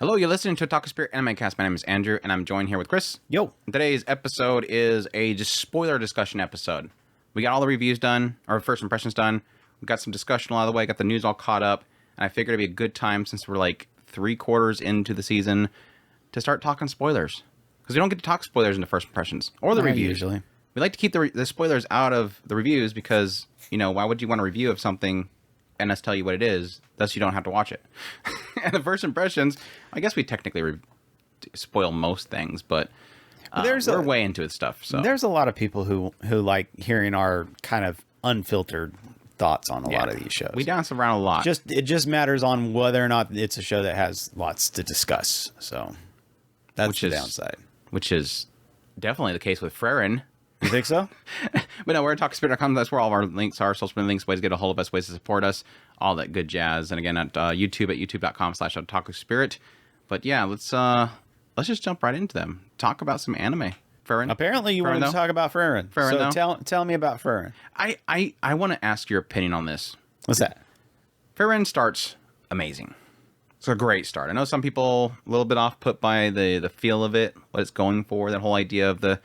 Hello, you're listening to Otaku Spirit Animecast. My name is Andrew, and I'm joined here with Chris. Yo. Today's episode is a just spoiler discussion episode. We got all the reviews done, our first impressions done. We got some discussion all the way, got the news all caught up, and I figured it'd be a good time since we're like 3/4 into the season to start talking spoilers. Because we don't get to talk spoilers in the first impressions or the reviews. Usually. We like to keep the spoilers out of the reviews because, you know, why would you want a review of something and us tell you what it is, thus you don't have to watch it. And the first impressions, I guess we technically spoil most things, but we're way into it stuff. So there's a lot of people who like hearing our kind of unfiltered thoughts on a lot of these shows. We dance around a lot. It just matters on whether or not it's a show that has lots to discuss. So that's the downside. Which is definitely the case with Frieren. You think so? But no, we're at TalkSpirit.com. That's where all of our links are. Social media links, ways to get a hold of us, ways to support us, all that good jazz. And again, at YouTube at youtube.com/OtakuSpirit. But yeah, let's just jump right into them. Talk about some anime. Frieren. Apparently you wanted to talk about Frieren. So tell me about Frieren. I want to ask your opinion on this. What's that? Frieren starts amazing. It's a great start. I know some people a little bit off put by the feel of it, what it's going for, that whole idea of the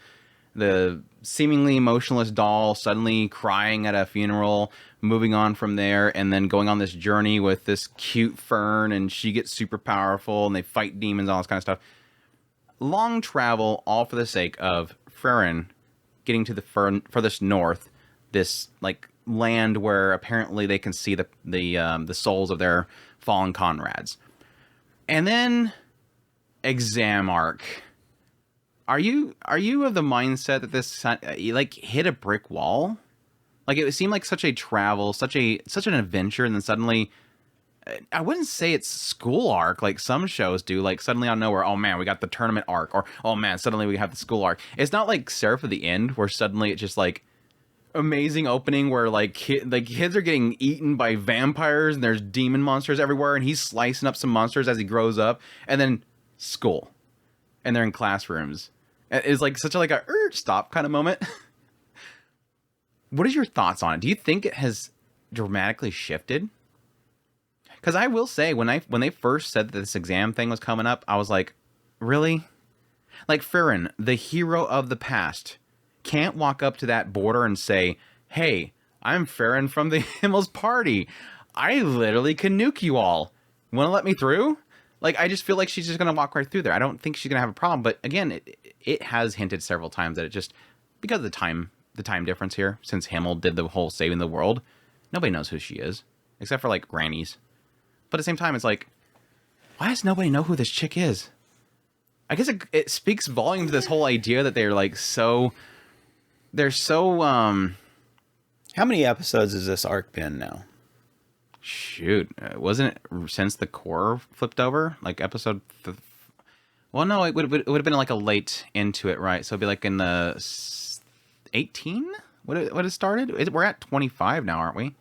seemingly emotionless doll suddenly crying at a funeral, moving on from there, and then going on this journey with this cute Fern, and she gets super powerful, and they fight demons, all this kind of stuff. Long travel, all for the sake of Frieren getting to the furthest north, this like land where apparently they can see the souls of their fallen comrades. And then exam arc. Are you of the mindset that this like hit a brick wall? Like it seemed like such a travel, such an adventure, and then suddenly, I wouldn't say it's school arc like some shows do. Like suddenly out of nowhere, oh man, we got the tournament arc, or oh man, suddenly we have the school arc. It's not like Seraph of the End where suddenly it's just like amazing opening where like kids are getting eaten by vampires and there's demon monsters everywhere, and he's slicing up some monsters as he grows up, and then school, and they're in classrooms. It's like such a stop kind of moment. What are your thoughts on it? Do you think it has dramatically shifted? Because I will say, when they first said that this exam thing was coming up, I was like, really? Like Frieren, the hero of the past, can't walk up to that border and say, hey, I'm Frieren from the Himmel's Party. I literally can nuke you all. Want to let me through? Like, I just feel like she's just going to walk right through there. I don't think she's going to have a problem. But again, it has hinted several times that it just, because of the time difference here, since Himmel did the whole saving the world, nobody knows who she is, except for like grannies. But at the same time, it's like, why does nobody know who this chick is? I guess it speaks volume to this whole idea that they're so How many episodes has this arc been now? Shoot, wasn't it since the core flipped over? Like episode... Well, no, it would have been like a late into it, right? So it'd be like in the 18? What it started? We're at 25 now, aren't we?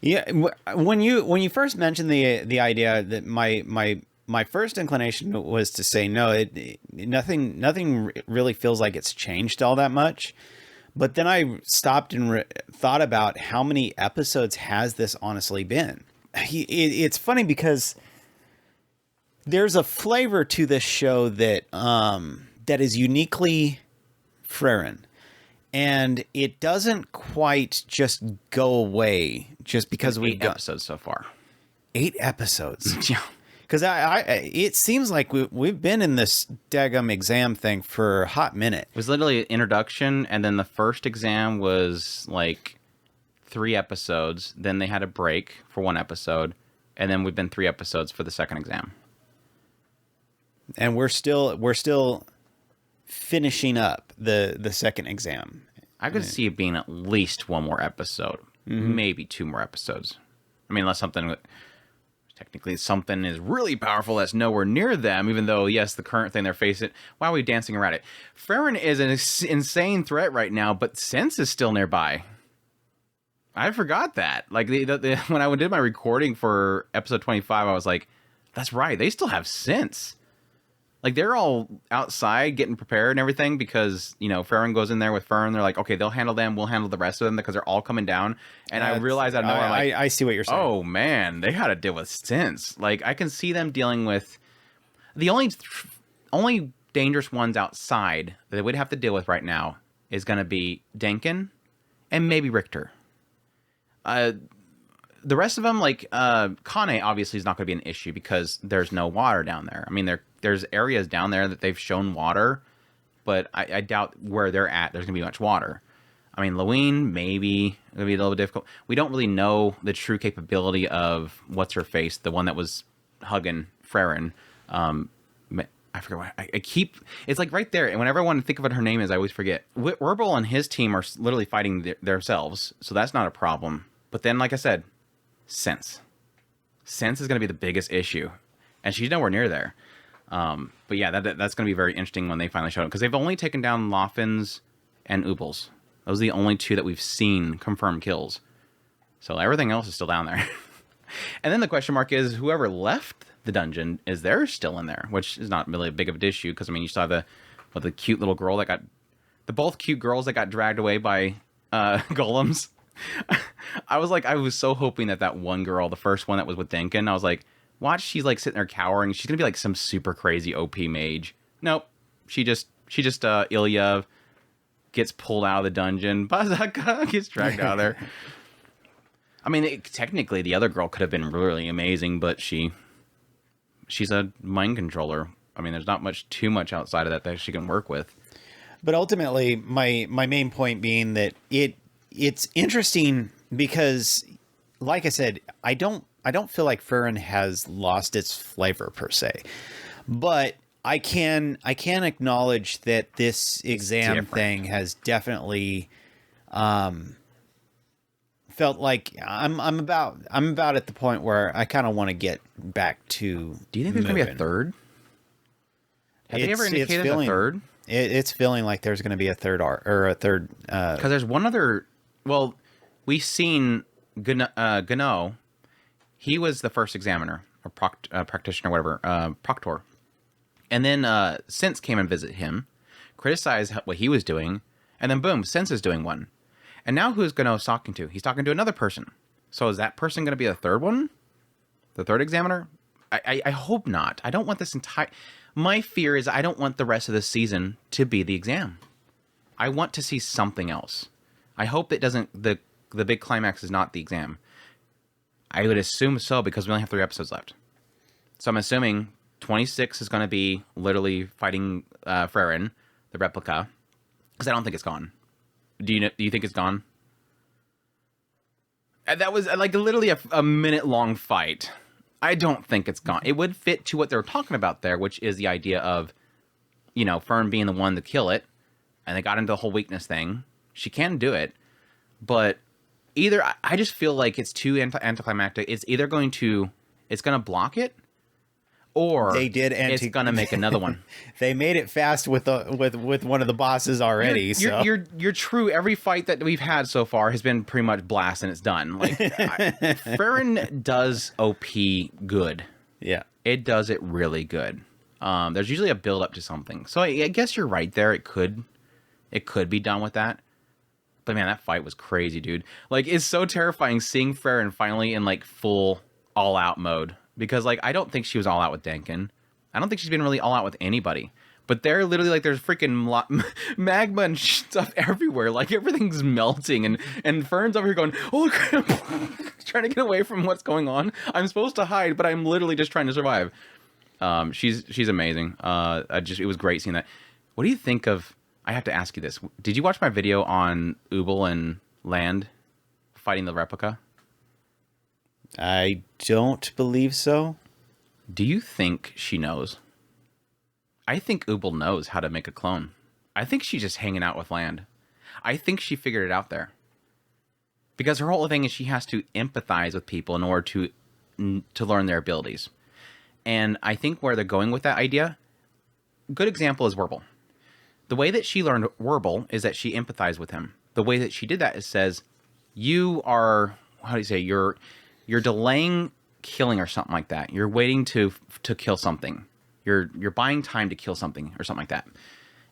Yeah, when you first mentioned the idea, that my first inclination was to say no. Nothing really feels like it's changed all that much. But then I stopped and thought about how many episodes has this honestly been. It's funny because there's a flavor to this show that is uniquely Frieren. And it doesn't quite just go away just because we've done 8 episodes so far. 8 episodes. Yeah. Because it seems like we've been in this daggum exam thing for a hot minute. It was literally an introduction, and then the first exam was like 3 episodes. Then they had a break for 1 episode, and then we've been 3 episodes for the second exam. And we're still finishing up the second exam. I could see it being at least 1 more episode, maybe 2 more episodes. I mean, unless something is really powerful that's nowhere near them, even though, yes, the current thing they're facing, why are we dancing around it? Frieren is an insane threat right now, but Sense is still nearby. I forgot that. Like, when I did my recording for episode 25, I was like, that's right, they still have Sense. Like, they're all outside getting prepared and everything because, you know, Frieren goes in there with Fern. They're like, okay, they'll handle them. We'll handle the rest of them because they're all coming down. And I realized out of nowhere, I see what you're saying. Oh, man, they had to deal with Sense. Like, I can see them dealing with The only dangerous ones outside that we'd have to deal with right now is going to be Denkin and maybe Richter. The rest of them, like Kane, obviously is not going to be an issue because there's no water down there. I mean, there's areas down there that they've shown water, but I doubt where they're at there's going to be much water. I mean, Lwyn, maybe going to be a little bit difficult. We don't really know the true capability of what's her face, the one that was hugging Frieren. I forget what I keep. It's like right there, and whenever I want to think of what her name is, I always forget. Werbel and his team are literally fighting themselves, so that's not a problem. But then, like I said, Sense is going to be the biggest issue, and she's nowhere near there. But yeah, that's going to be very interesting when they finally show up, because they've only taken down Loffins and Ubels. Those are the only two that we've seen confirmed kills. So everything else is still down there. And then the question mark is, whoever left the dungeon, is there still in there? Which is not really a big of an issue, because I mean, you saw the cute little girl that got, both cute girls that got dragged away by golems. I was so hoping that one girl, the first one that was with Denkin, I was like, watch, she's like sitting there cowering. She's gonna be like some super crazy OP mage. Nope, she just Ilya gets pulled out of the dungeon. Bazaka gets dragged out of there. I mean, technically, the other girl could have been really amazing, but she's a mind controller. I mean, there's not too much outside of that she can work with. But ultimately, my main point being that it's interesting because, like I said, I don't feel like Frieren has lost its flavor per se, but I can acknowledge that this exam thing has definitely felt like I'm about at the point where I kind of want to get back to. Do you think there's gonna be a third? Have they ever indicated a third? It's feeling like there's going to be a third third. Because there's one other. Well, we've seen Gano. He was the first examiner or practitioner, whatever, proctor. And then Sense came and visited him, criticized what he was doing, and then boom, Sense is doing one. And now who's Gano talking to? He's talking to another person. So is that person going to be the third one? The third examiner? I hope not. I don't want this entire... My fear is I don't want the rest of this season to be the exam. I want to see something else. I hope it doesn't... The big climax is not the exam. I would assume so, because we only have 3 episodes left. So I'm assuming 26 is going to be literally fighting Frieren, the replica, because I don't think it's gone. Do you think it's gone? That was like literally a minute-long fight. I don't think it's gone. It would fit to what they're talking about there, which is the idea of, Fern being the one to kill it, and they got into the whole weakness thing. She can do it, but either I just feel like it's too anticlimactic. It's either going to block it, or they did it's going to make another one. They made it fast with one of the bosses already. You're true. Every fight that we've had so far has been pretty much blast and it's done. Like Frieren does OP good. Yeah, it does it really good. There's usually a build up to something. So I guess you're right there. It could be done with that. But man, that fight was crazy, dude. Like, it's so terrifying seeing Frieren finally in like full all out mode. Because, like, I don't think she was all out with Denkin. I don't think she's been really all out with anybody. But they're literally, like, there's freaking magma and stuff everywhere. Like, everything's melting. And Fern's over here going, oh, crap. Trying to get away from what's going on. I'm supposed to hide, but I'm literally just trying to survive. She's amazing. It was great seeing that. What do you think of... I have to ask you this. Did you watch my video on Ubel and Land fighting the replica? I don't believe so. Do you think she knows? I think Ubel knows how to make a clone. I think she's just hanging out with Land. I think she figured it out there. Because her whole thing is she has to empathize with people in order to learn their abilities. And I think where they're going with that idea, good example is Werbel. The way that she learned Werbel is that she empathized with him. The way that she did that is says, you are, how do you say, you're delaying killing or something like that. You're waiting to kill something. You're buying time to kill something or something like that.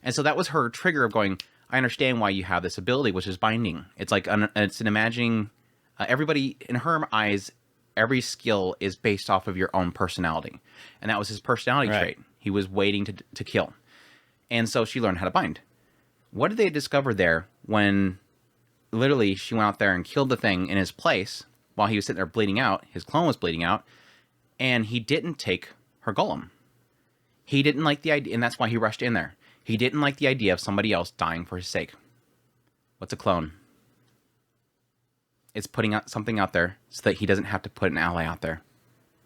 And so that was her trigger of going, I understand why you have this ability, which is binding. It's like, it's an imagining, everybody, in her eyes, every skill is based off of your own personality. And that was his personality trait. He was waiting to kill. And so she learned how to bind. What did they discover there when literally she went out there and killed the thing in his place while he was sitting there bleeding out? His clone was bleeding out, and he didn't take her golem. He didn't like the idea, and that's why he rushed in there. He didn't like the idea of somebody else dying for his sake. What's a clone? It's putting out something out there so that he doesn't have to put an ally out there.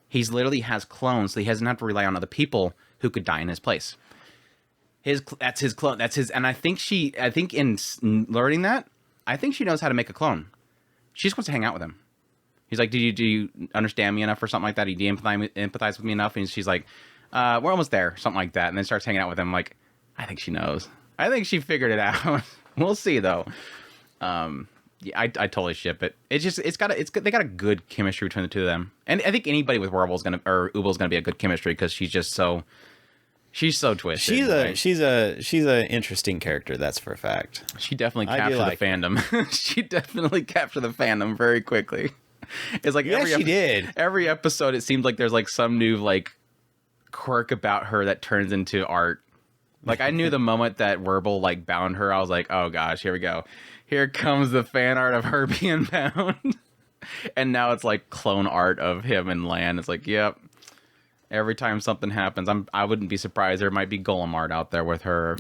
He's literally has clones, so he doesn't have to rely on other people who could die in his place. That's his clone. That's his. And I think in learning that, I think she knows how to make a clone. She just wants to hang out with him. He's like, do you understand me enough or something like that? Do you empathize with me enough? And she's like, we're almost there, something like that. And then starts hanging out with him. Like, I think she knows. I think she figured it out. We'll see though. Yeah, I totally ship it. It's just they got a good chemistry between the two of them, and I think anybody with Ubal's gonna be a good chemistry because she's so twisted. She's a interesting character. That's for a fact. She definitely captured the fandom. She definitely captured the fandom very quickly. It's like every episode it seems like there's like some new like quirk about her that turns into art. Like I knew the moment that Verbal like bound her, I was like, oh gosh, here we go. Here comes the fan art of her being bound. And now it's like clone art of him and Lan. It's like, yep. Every time something happens, I wouldn't be surprised there might be Golem art out there with her.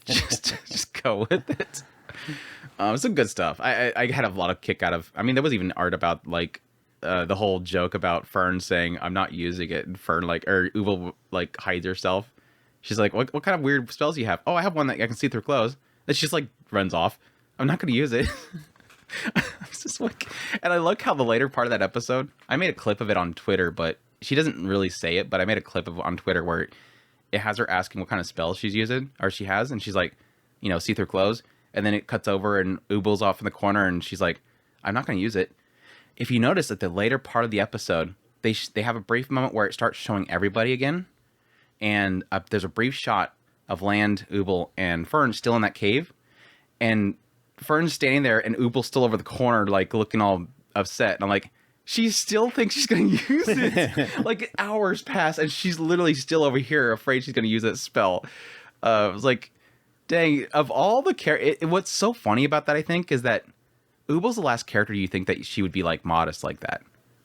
just go with it. Some good stuff. I had a lot of kick out of. I mean, there was even art about like the whole joke about Fern saying I'm not using it, and Fern Ubal like hides herself. She's like, what kind of weird spells do you have? Oh, I have one that I can see through clothes. And she just like runs off. I'm not going to use it. It's just like, and I look how the later part of that episode, I made a clip of it on Twitter, but she doesn't really say it, but I made a clip of it on Twitter where it has her asking what kind of spells she's using, or she has, and she's like, see through clothes, and then it cuts over and Ubal's off in the corner, and she's like, I'm not going to use it. If you notice at the later part of the episode, they have a brief moment where it starts showing everybody again, and there's a brief shot of Land, Ubal, and Fern still in that cave, and Fern's standing there, and Ubal's still over the corner, like, looking all upset, and I'm like, she still thinks she's going to use it. Like, hours pass, and she's literally still over here, afraid she's going to use that spell. I was like, dang, of all the characters, what's so funny about that, I think, is that Ubal's the last character you think that she would be, like, modest like that.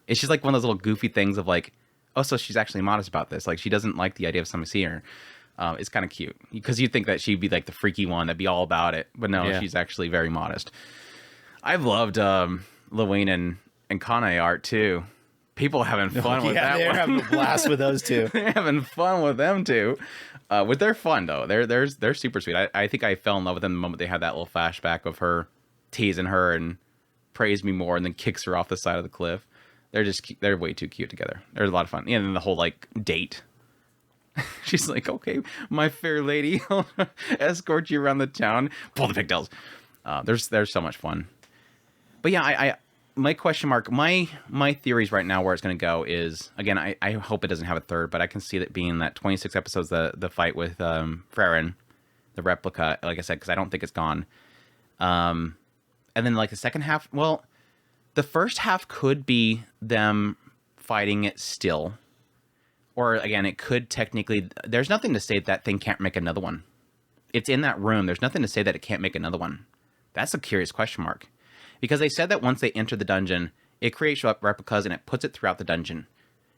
It's just, like, one of those little goofy things of, like, oh, so she's actually modest about this. Like, she doesn't like the idea of somebody seeing her. It's kind of cute. Because you'd think that she'd be, like, the freaky one that'd be all about it. But no, She's actually very modest. I've loved Lwyn and Kane art, too. People having fun with that one. They're having a blast with those two. They're having fun with them, too. With their fun, though. They're super sweet. I think I fell in love with them the moment they had that little flashback of her teasing her and praise me more and then kicks her off the side of the cliff. They're way too cute together. They're a lot of fun. And then the whole, like, date. She's like, okay, my fair lady, I'll escort you around the town. Pull the pigtails. There's so much fun. But yeah, my question mark, my theories right now where it's going to go is, again, I hope it doesn't have a third, but I can see that being that 26 episodes, the fight with Frieren, the replica, like I said, because I don't think it's gone. And then like the second half, well, the first half could be them fighting it still. Or, again, it could technically... There's nothing to say that thing can't make another one. It's in that room. There's nothing to say that it can't make another one. That's a curious question mark. Because they said that once they enter the dungeon, it creates replicas and it puts it throughout the dungeon.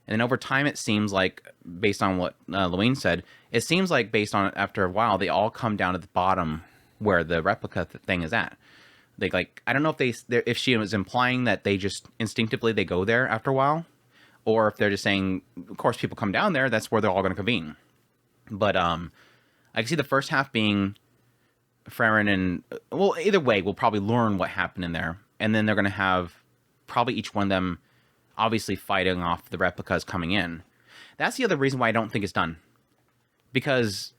And then over time, it seems like, based on what Lwyn said, it seems like based on after a while, they all come down to the bottom where the replica thing is at. They I don't know if she was implying that they just instinctively they go there after a while. Or if they're just saying, of course, people come down there, that's where they're all going to convene. But I can see the first half being Frieren and... Well, either way, we'll probably learn what happened in there. And then they're going to have probably each one of them obviously fighting off the replicas coming in. That's the other reason why I don't think it's done. Because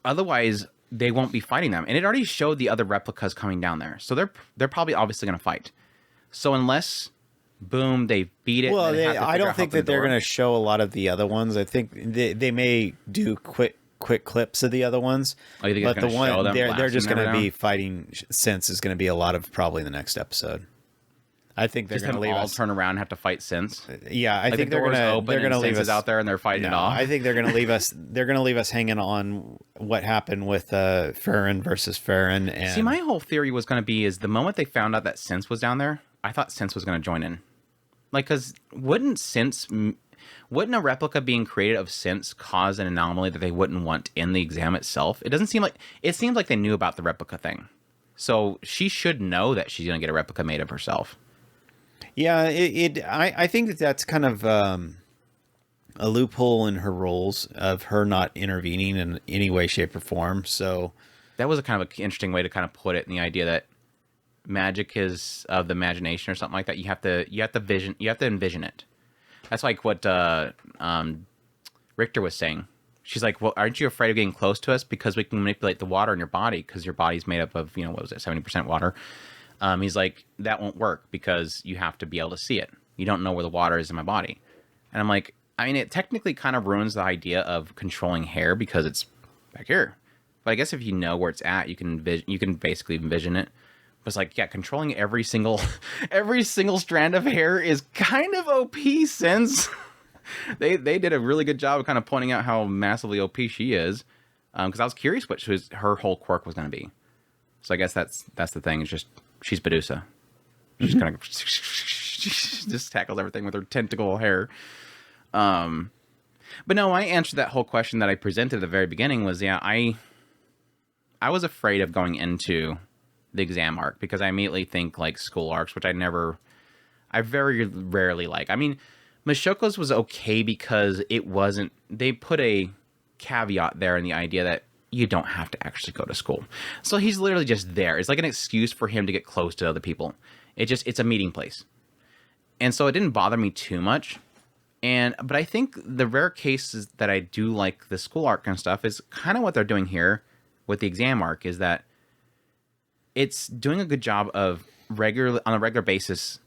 otherwise, they won't be fighting them. And it already showed the other replicas coming down there. So they're probably obviously going to fight. So unless... Boom, they beat it. Well, I don't think that they're going to show a lot of the other ones. I think they may do quick clips of the other ones. Oh, you think but the one they're just going to be fighting. Since is going to be a lot of probably the next episode. I think they're Just going have to leave all us. turn around and have to fight Sins. Yeah, I Like think the they're doors going open to and leave Sins us is out there and they're fighting it No, off. I think they're going to leave us. They're going to leave us hanging on what happened with Frieren versus Frieren. And See, my whole theory was going to be is the moment they found out that Sense was down there, I thought Sense was going to join in. Like, because wouldn't a replica being created of Sense cause an anomaly that they wouldn't want in the exam itself? It doesn't seem like, it seems like they knew about the replica thing. So she should know that she's going to get a replica made of herself. Yeah, I think that's kind of a loophole in her rules of her not intervening in any way, shape, or form. So That was a kind of an interesting way to kind of put it, in the idea that magic is of the imagination or something like that. You have to envision it. That's like what Richter was saying. She's like, well, aren't you afraid of getting close to us because we can manipulate the water in your body because your body's made up of, what was it, 70% water? He's like, that won't work because you have to be able to see it. You don't know where the water is in my body. And I'm like, I mean, it technically kind of ruins the idea of controlling hair because it's back here. But I guess if you know where it's at, you can basically envision it. But it's like, yeah, controlling every single strand of hair is kind of OP since they did a really good job of kind of pointing out how massively OP she is. Because I was curious what her whole quirk was going to be. So I guess that's the thing. It's just she's Medusa. She's kind of just tackles everything with her tentacle hair. But no, I answered that whole question that I presented at the very beginning was, yeah, I was afraid of going into the exam arc because I immediately think like school arcs, which I very rarely like. I mean, Mashoko's was okay because they put a caveat there in the idea that you don't have to actually go to school. So he's literally just there. It's like an excuse for him to get close to other people. It's a meeting place. And so it didn't bother me too much. But I think the rare cases that I do like the school arc and stuff is kind of what they're doing here with the exam arc, is that it's doing a good job of on a regular basis,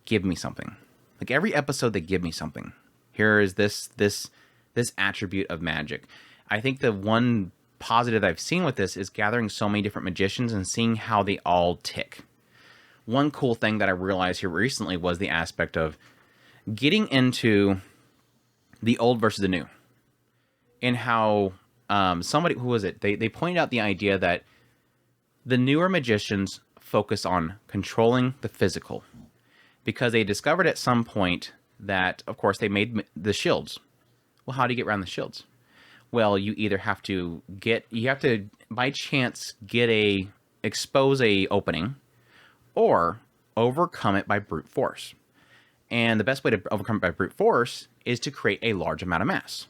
give me something. Like every episode, they give me something. Here is this attribute of magic. I think the one positive I've seen with this is gathering so many different magicians and seeing how they all tick. One cool thing that I realized here recently was the aspect of getting into the old versus the new, and how somebody, who was it? They pointed out the idea that the newer magicians focus on controlling the physical, because they discovered at some point that, of course, they made the shields. Well, how do you get around the shields? Well, you either have to by chance expose a opening, or overcome it by brute force. And the best way to overcome it by brute force is to create a large amount of mass.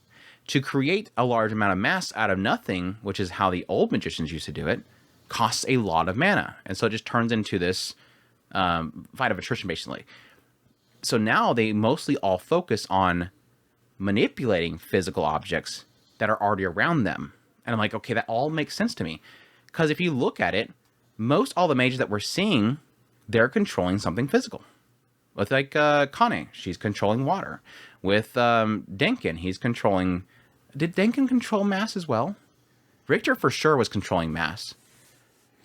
To create a large amount of mass out of nothing, which is how the old magicians used to do it, costs a lot of mana. And so it just turns into this fight of attrition, basically. So now they mostly all focus on manipulating physical objects that are already around them. And I'm like, okay, that all makes sense to me. Because if you look at it, most all the mages that we're seeing, they're controlling something physical. With like Kane, she's controlling water. With Denkin, he's controlling... Did Denkin control mass as well? Richter for sure was controlling mass.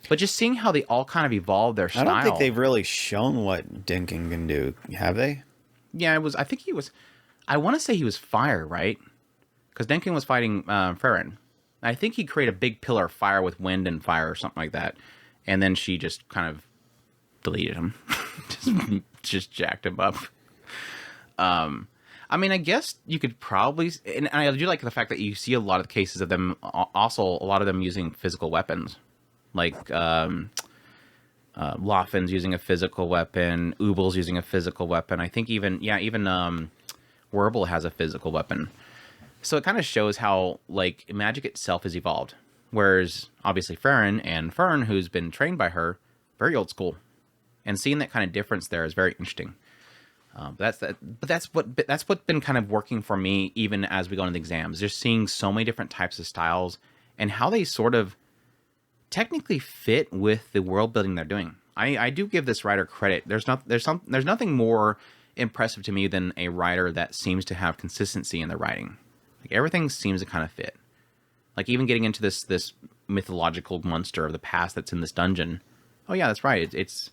But just seeing how they all kind of evolved their style... I don't think they've really shown what Denkin can do, have they? Yeah, I think he was... I want to say he was fire, right? Because Denkin was fighting Frieren. I think he created a big pillar of fire with wind and fire or something like that. And then she just kind of deleted him. just jacked him up. I mean, I guess you could probably... And I do like the fact that you see a lot of cases of them... Also, a lot of them using physical weapons. Like, Loffin's using a physical weapon. Ubel's using a physical weapon. I think even Werble has a physical weapon. So it kind of shows how, like, magic itself has evolved. Whereas, obviously, Frieren and Fern, who's been trained by her, very old school. And seeing that kind of difference there is very interesting. But that's what's been kind of working for me, even as we go into the exams. Just seeing so many different types of styles and how they sort of technically fit with the world building they're doing. I do give this writer credit. There's nothing more impressive to me than a writer that seems to have consistency in their writing. Like, everything seems to kind of fit. Like, even getting into this mythological monster of the past that's in this dungeon. Oh yeah, that's right. It's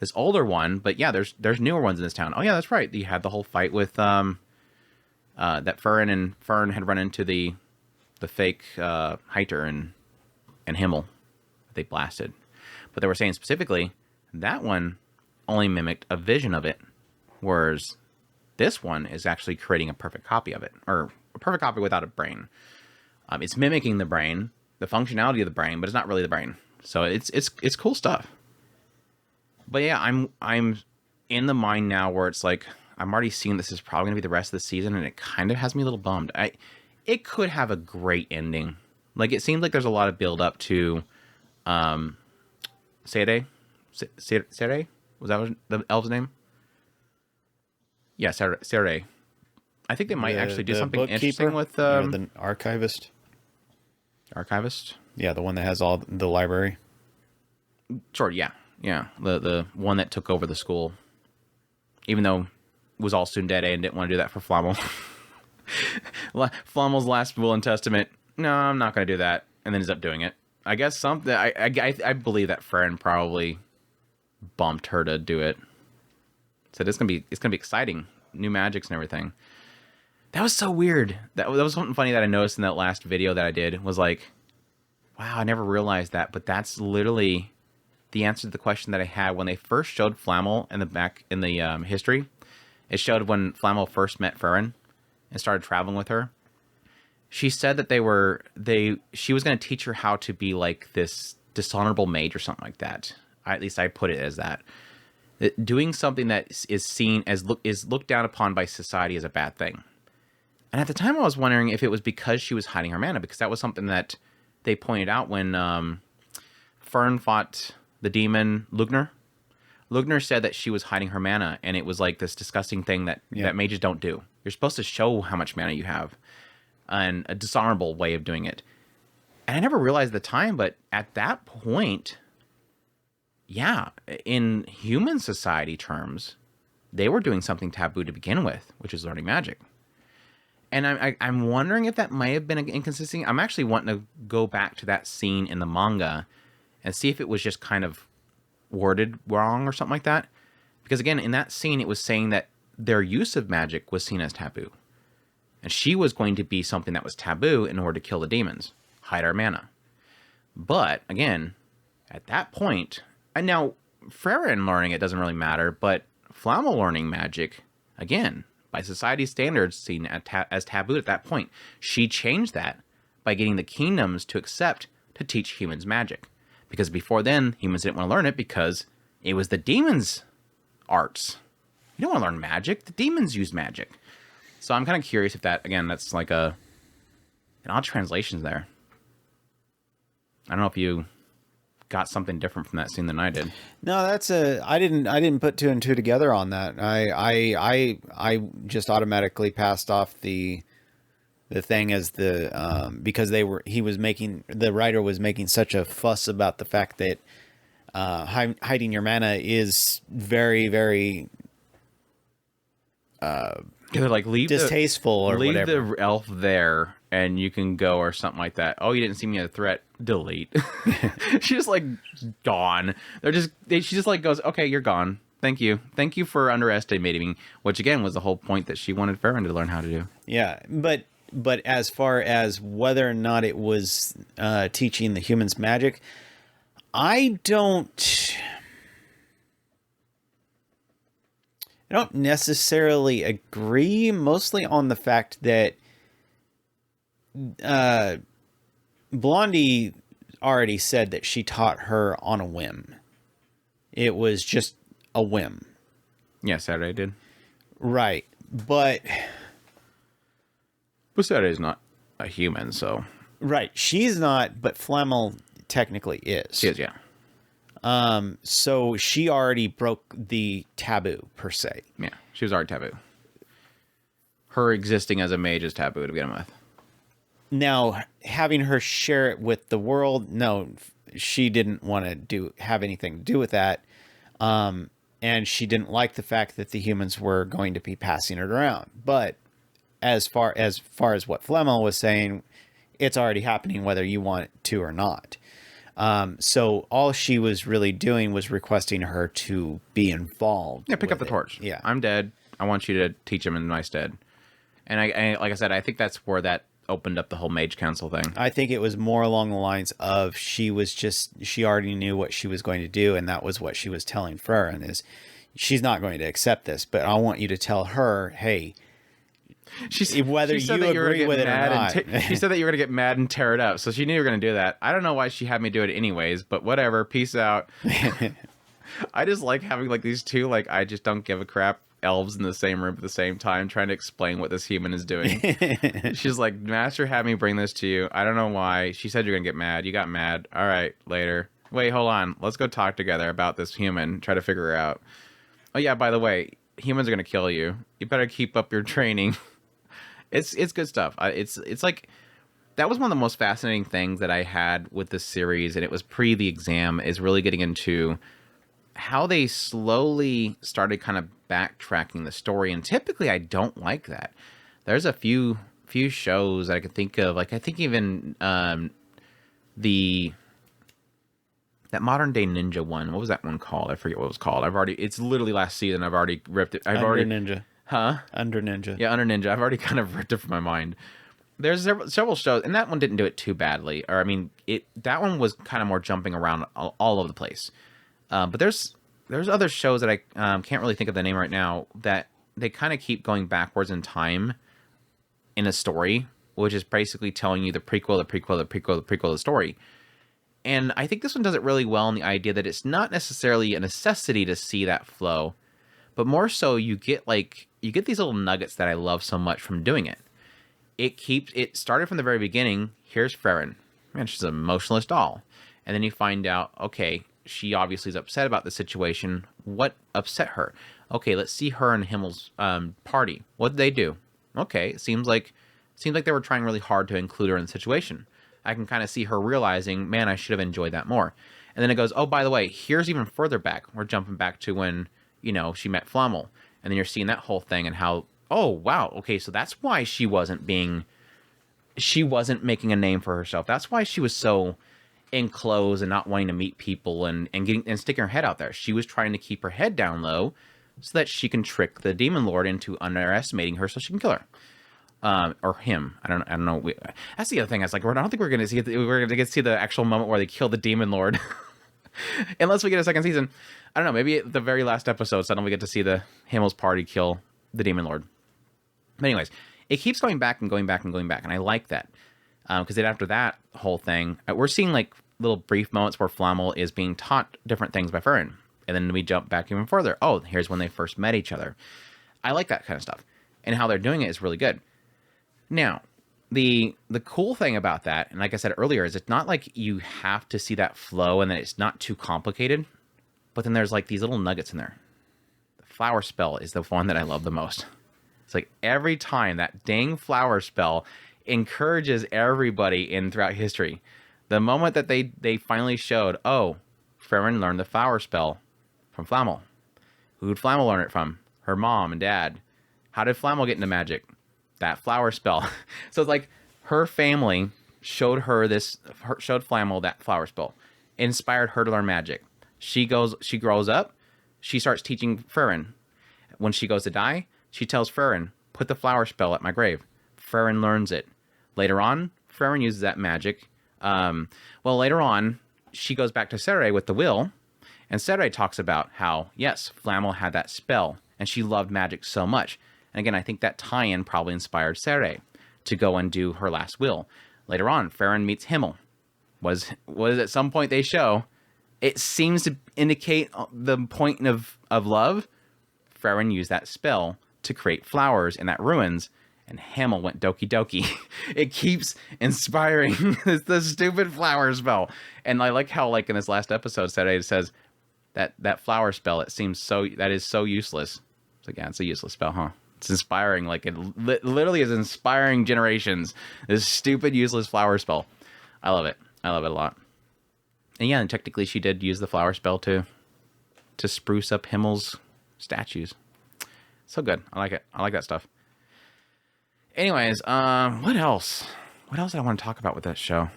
this older one, but yeah, there's newer ones in this town. Oh yeah, that's right. You had the whole fight with that Fern had run into the fake Heiter and Himmel. They blasted, but they were saying specifically that one only mimicked a vision of it, whereas this one is actually creating a perfect copy of it, or a perfect copy without a brain. It's mimicking the brain, the functionality of the brain, but it's not really the brain. So it's cool stuff. But yeah, I'm in the mind now where it's like I'm already seeing this is probably gonna be the rest of the season, and it kind of has me a little bummed. It could have a great ending. Like it seems like there's a lot of build up to Seirei? Seirei? Was that the elf's name? Yeah, Seirei. I think they might actually do something interesting with the archivist. Archivist? Yeah, the one that has all the library. Sure, yeah. Yeah, the one that took over the school. Even though it was all Tsundere and didn't want to do that for Flammel. Flammel's last will and testament, no, I'm not going to do that. And then ends up doing it. I guess something. I believe that Frieren probably bumped her to do it. So it's gonna be exciting, new magics and everything. That was so weird. That was something funny that I noticed in that last video that I did. Was like, wow, I never realized that. But that's literally the answer to the question that I had when they first showed Flammel in the history. It showed when Flammel first met Frieren and started traveling with her. She said that she was going to teach her how to be like this dishonorable mage or something like that. At least I put it as that. Doing something that is seen as is looked down upon by society as a bad thing. And at the time I was wondering if it was because she was hiding her mana, because that was something that they pointed out when Fern fought the demon Lugner. Lugner said that she was hiding her mana, and it was like this disgusting thing that mages don't do. You're supposed to show how much mana you have, and a dishonorable way of doing it. And I never realized at the time, but at that point, yeah, in human society terms, they were doing something taboo to begin with, which is learning magic. And I'm wondering if that might have been an inconsistency. I'm actually wanting to go back to that scene in the manga and see if it was just kind of worded wrong or something like that. Because again, in that scene, it was saying that their use of magic was seen as taboo. And she was going to be something that was taboo in order to kill the demons, hide our mana. But again, at that point, and now Frieren learning it doesn't really matter, but Flammel learning magic, again, by society's standards, seen as taboo at that point. She changed that by getting the kingdoms to accept to teach humans magic. Because before then, humans didn't want to learn it because it was the demons' arts. You don't want to learn magic. The demons use magic. So I'm kind of curious if that, again, that's like an odd translation there. I don't know if you got something different from that scene than I did. No, I didn't put two and two together on that. I just automatically passed off the thing as because the writer was making such a fuss about the fact that hiding your mana is very, very they're like, distasteful or whatever. Leave the elf there and you can go or something like that. Oh, you didn't see me as a threat. Delete. She's just like gone. She just like goes, okay, you're gone. Thank you. Thank you for underestimating me, which again was the whole point that she wanted Frieren to learn how to do. Yeah, but as far as whether or not it was teaching the humans magic, I don't necessarily agree, mostly on the fact that Blondie already said that she taught her on a whim. It was just a whim. Yeah, Saturday did. Right, but Saturday's not a human, so... Right, she's not, but Flammel technically is. She is, yeah. So she already broke the taboo, per se. Yeah, she was already taboo. Her existing as a mage is taboo to begin with. Now, having her share it with the world, no, she didn't want to have anything to do with that. And she didn't like the fact that the humans were going to be passing it around. But as far as what Flammel was saying, it's already happening whether you want it to or not. So all she was really doing was requesting her to be involved. Yeah, pick up with the torch. Yeah. I'm dead. I want you to teach him in my stead. And I like I said, I think that's where that opened up the whole Mage Council thing. I think it was more along the lines of she already knew what she was going to do, and that was what she was telling Frieren is she's not going to accept this, but I want you to tell her, hey, whether you agree with it or not. She said that you were going to get mad and tear it up, so she knew you were going to do that. I don't know why she had me do it anyways, but whatever. Peace out. I just like having like these two, like, I just don't give a crap elves in the same room at the same time trying to explain what this human is doing. She's like, Master had me bring this to you. I don't know why. She said you're gonna get mad. You got mad. All right, later. Wait, hold on. Let's go talk together about this human. Try to figure her out. Oh yeah, by the way, humans are gonna kill you. You better keep up your training. It's good stuff. It's like, that was one of the most fascinating things that I had with this series, and it was pre the exam, is really getting into how they slowly started kind of backtracking the story. And typically I don't like that. There's a few shows that I could think of, like I think even that modern day ninja one, what was that one called? I forget what it was called. It's literally last season. I've already ripped it. Ninja. Huh? Under Ninja. Yeah, Under Ninja. I've already kind of ripped it from my mind. There's several shows, and that one didn't do it too badly. Or I mean, that one was kind of more jumping around all over the place. But there's other shows that I can't really think of the name right now, that they kind of keep going backwards in time in a story, which is basically telling you the prequel of the story. And I think this one does it really well in the idea that it's not necessarily a necessity to see that flow, but more so you get these little nuggets that I love so much from doing it. It started from the very beginning. Here's Frieren. Man, she's an emotionless doll. And then you find out, okay, she obviously is upset about the situation. What upset her? Okay, let's see her and Himmel's party. What did they do? Okay, it seems like they were trying really hard to include her in the situation. I can kind of see her realizing, man, I should have enjoyed that more. And then it goes, oh, by the way, here's even further back. We're jumping back to when, she met Flammel. And then you're seeing that whole thing and how, oh, wow, okay, so that's why she wasn't making a name for herself. That's why she was so enclosed and not wanting to meet people and sticking her head out there. She was trying to keep her head down low so that she can trick the Demon Lord into underestimating her so she can kill her. Or him. I don't know. That's the other thing. I was like, I don't think we're going to see the actual moment where they kill the Demon Lord. Unless we get a second season. I don't know. Maybe at the very last episode, suddenly we get to see the Himmel's party kill the Demon Lord. But anyways, it keeps going back and going back and going back. And I like that. Because then after that whole thing, we're seeing like little brief moments where Flammel is being taught different things by Frieren. And then we jump back even further. Oh, here's when they first met each other. I like that kind of stuff. And how they're doing it is really good. Now, the cool thing about that, and like I said earlier, is it's not like you have to see that flow and that it's not too complicated. But then there's like these little nuggets in there. The flower spell is the one that I love the most. It's like every time that dang flower spell encourages everybody in throughout history. The moment that they finally showed, oh, Frieren learned the flower spell from Flammel. Who did Flammel learn it from? Her mom and dad. How did Flammel get into magic? That flower spell. So it's like her family showed Flammel that flower spell, inspired her to learn magic. She grows up, she starts teaching Frieren. When she goes to die, she tells Frieren, put the flower spell at my grave. Frieren learns it. Later on, Frieren uses that magic. Later on, she goes back to Serai with the will, and Serai talks about how, yes, Flammel had that spell, and she loved magic so much. And again, I think that tie-in probably inspired Serai to go and do her last will. Later on, Frieren meets Himmel. Was at some point they show, it seems to indicate the point of love. Frieren used that spell to create flowers in that ruins, and Himmel went doki doki. It keeps inspiring the stupid flower spell. And I like how, like in this last episode, Serai says that flower spell, that is so useless. It's like, yeah, it's a useless spell, huh? It's inspiring, like it literally is inspiring generations. This stupid, useless flower spell. I love it. I love it a lot. And yeah, and technically she did use the flower spell to spruce up Himmel's statues. So good. I like it. I like that stuff. Anyways, what else? What else did I want to talk about with that show?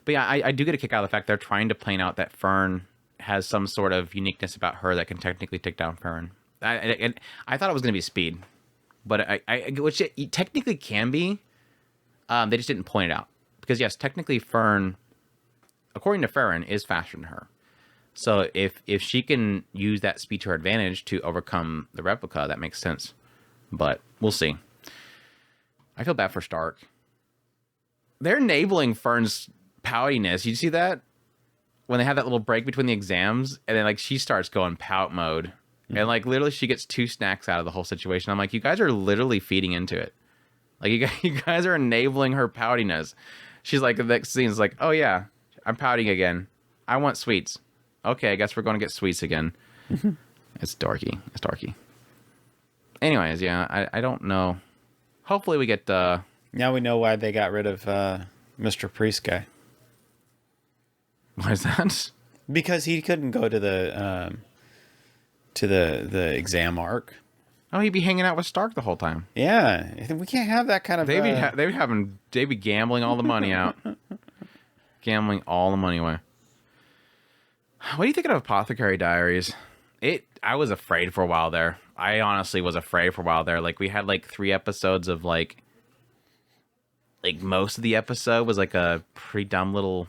But yeah, I do get a kick out of the fact they're trying to point out that Fern has some sort of uniqueness about her that can technically take down Frieren. I thought it was going to be speed, but which it technically can be. They just didn't point it out because yes, technically Fern, according to Frieren, is faster than her. So if she can use that speed to her advantage to overcome the replica, that makes sense. But we'll see. I feel bad for Stark. They're enabling Fern's poutiness. You see that? When they have that little break between the exams, and then like she starts going pout mode. And like literally she gets 2 snacks out of the whole situation. I'm like, you guys are literally feeding into it. Like you guys are enabling her poutiness. She's like, the next scene is like, oh yeah, I'm pouting again. I want sweets. Okay, I guess we're going to get sweets again. It's darky. It's darky. Anyways, yeah, I don't know. Hopefully we get... Now we know why they got rid of Mr. Priest guy. Why is that? Because he couldn't go to the exam arc. Oh, he'd be hanging out with Stark the whole time. Yeah, we can't have that kind of... They'd be gambling all the money out. Gambling all the money away. What do you think of Apothecary Diaries? I was afraid for a while there. I honestly was afraid for a while there. Like, we had, like, 3 episodes of, like, most of the episode was, like, a pretty dumb little,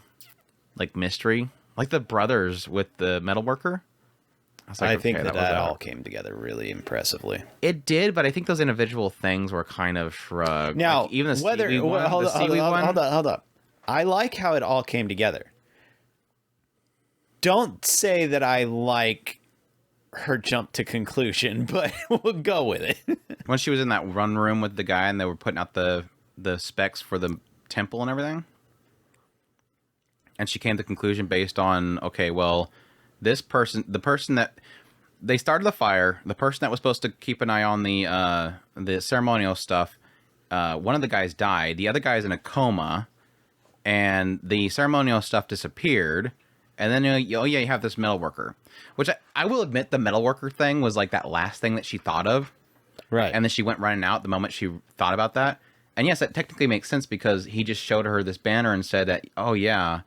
like, mystery. Like, the brothers with the metalworker. I think that all came together really impressively. It did, but I think those individual things were kind of shrugged. Now, like, even the seaweed one. Hold up. I like how it all came together. Don't say that I like her jump to conclusion, but we'll go with it. When she was in that run room with the guy and they were putting out the specs for the temple and everything. And she came to the conclusion based on, okay, well, the person that they started the fire, the person that was supposed to keep an eye on the ceremonial stuff, one of the guys died. The other guy's in a coma, and the ceremonial stuff disappeared. And then, oh yeah, you have this metalworker, which I will admit the metalworker thing was like that last thing that she thought of. Right. And then she went running out the moment she thought about that. And yes, that technically makes sense because he just showed her this banner and said that, oh yeah,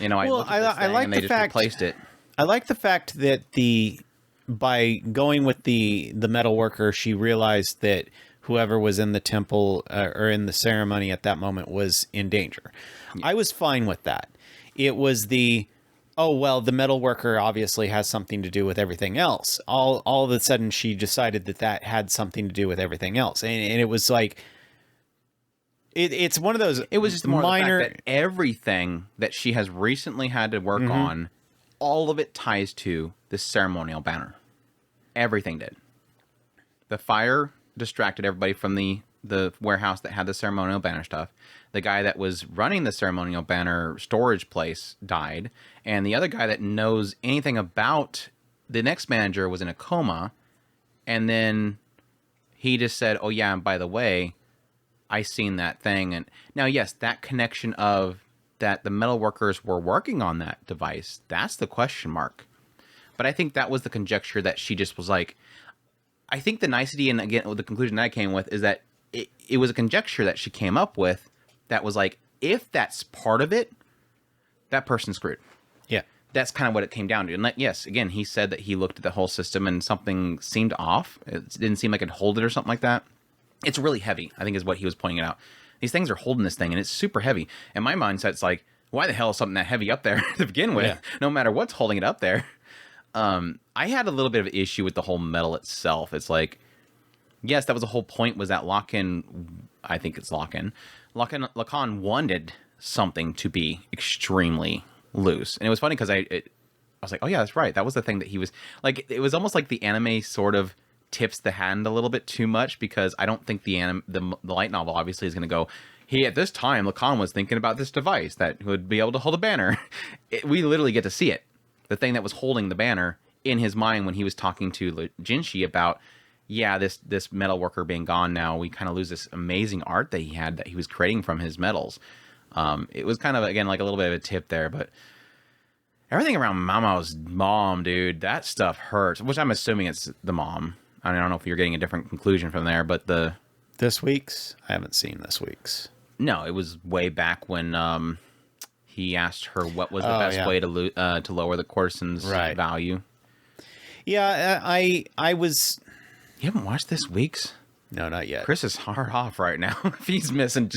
I looked at this thing and they just replaced it. I like the fact that by going with the metalworker, she realized that whoever was in the temple or in the ceremony at that moment was in danger. Yeah. I was fine with that. It was oh, well, the metalworker obviously has something to do with everything else. All of a sudden, she decided that had something to do with everything else. And it was like, it's one of those It was just more minor... the fact that everything that she has recently had to work on, all of it ties to this ceremonial banner. Everything did. The fire distracted everybody from the warehouse that had the ceremonial banner stuff. The guy that was running the ceremonial banner storage place died. And the other guy that knows anything about the next manager was in a coma. And then he just said, oh yeah, and by the way, I seen that thing. And now, yes, that connection of that the metalworkers were working on that device, that's the question mark. But I think that was the conjecture that she just was like, I think the nicety, and again, the conclusion that I came with is that it was a conjecture that she came up with that was like, if that's part of it, that person's screwed. Yeah. That's kind of what it came down to. And yes, again, he said that he looked at the whole system and something seemed off. It didn't seem like it'd hold it or something like that. It's really heavy, I think is what he was pointing out. These things are holding this thing and it's super heavy. And my mindset's like, why the hell is something that heavy up there to begin with? Yeah. No matter what's holding it up there. I had a little bit of an issue with the whole metal itself. It's like, yes, that was the whole point, was that Lock-in, I think it's Lock-in. Lacan wanted something to be extremely loose. And it was funny because I was like, oh yeah, that's right. That was the thing that he was, like, it was almost like the anime sort of tips the hand a little bit too much, because I don't think the light novel obviously is going to go, he, at this time, Lacan was thinking about this device that would be able to hold a banner. We literally get to see it. The thing that was holding the banner in his mind when he was talking to Jinshi about, yeah, this metal worker being gone now, we kind of lose this amazing art that he had that he was creating from his metals. It was kind of, again, like a little bit of a tip there, but everything around Maomao's mom, dude, that stuff hurts, which I'm assuming it's the mom. I mean, I don't know if you're getting a different conclusion from there, but This week's? I haven't seen this week's. No, it was way back when he asked her what was the best way to lower the Coruscant's value. Yeah, I was. You haven't watched this week's? No, not yet. Chris is hard off right now. if he's missing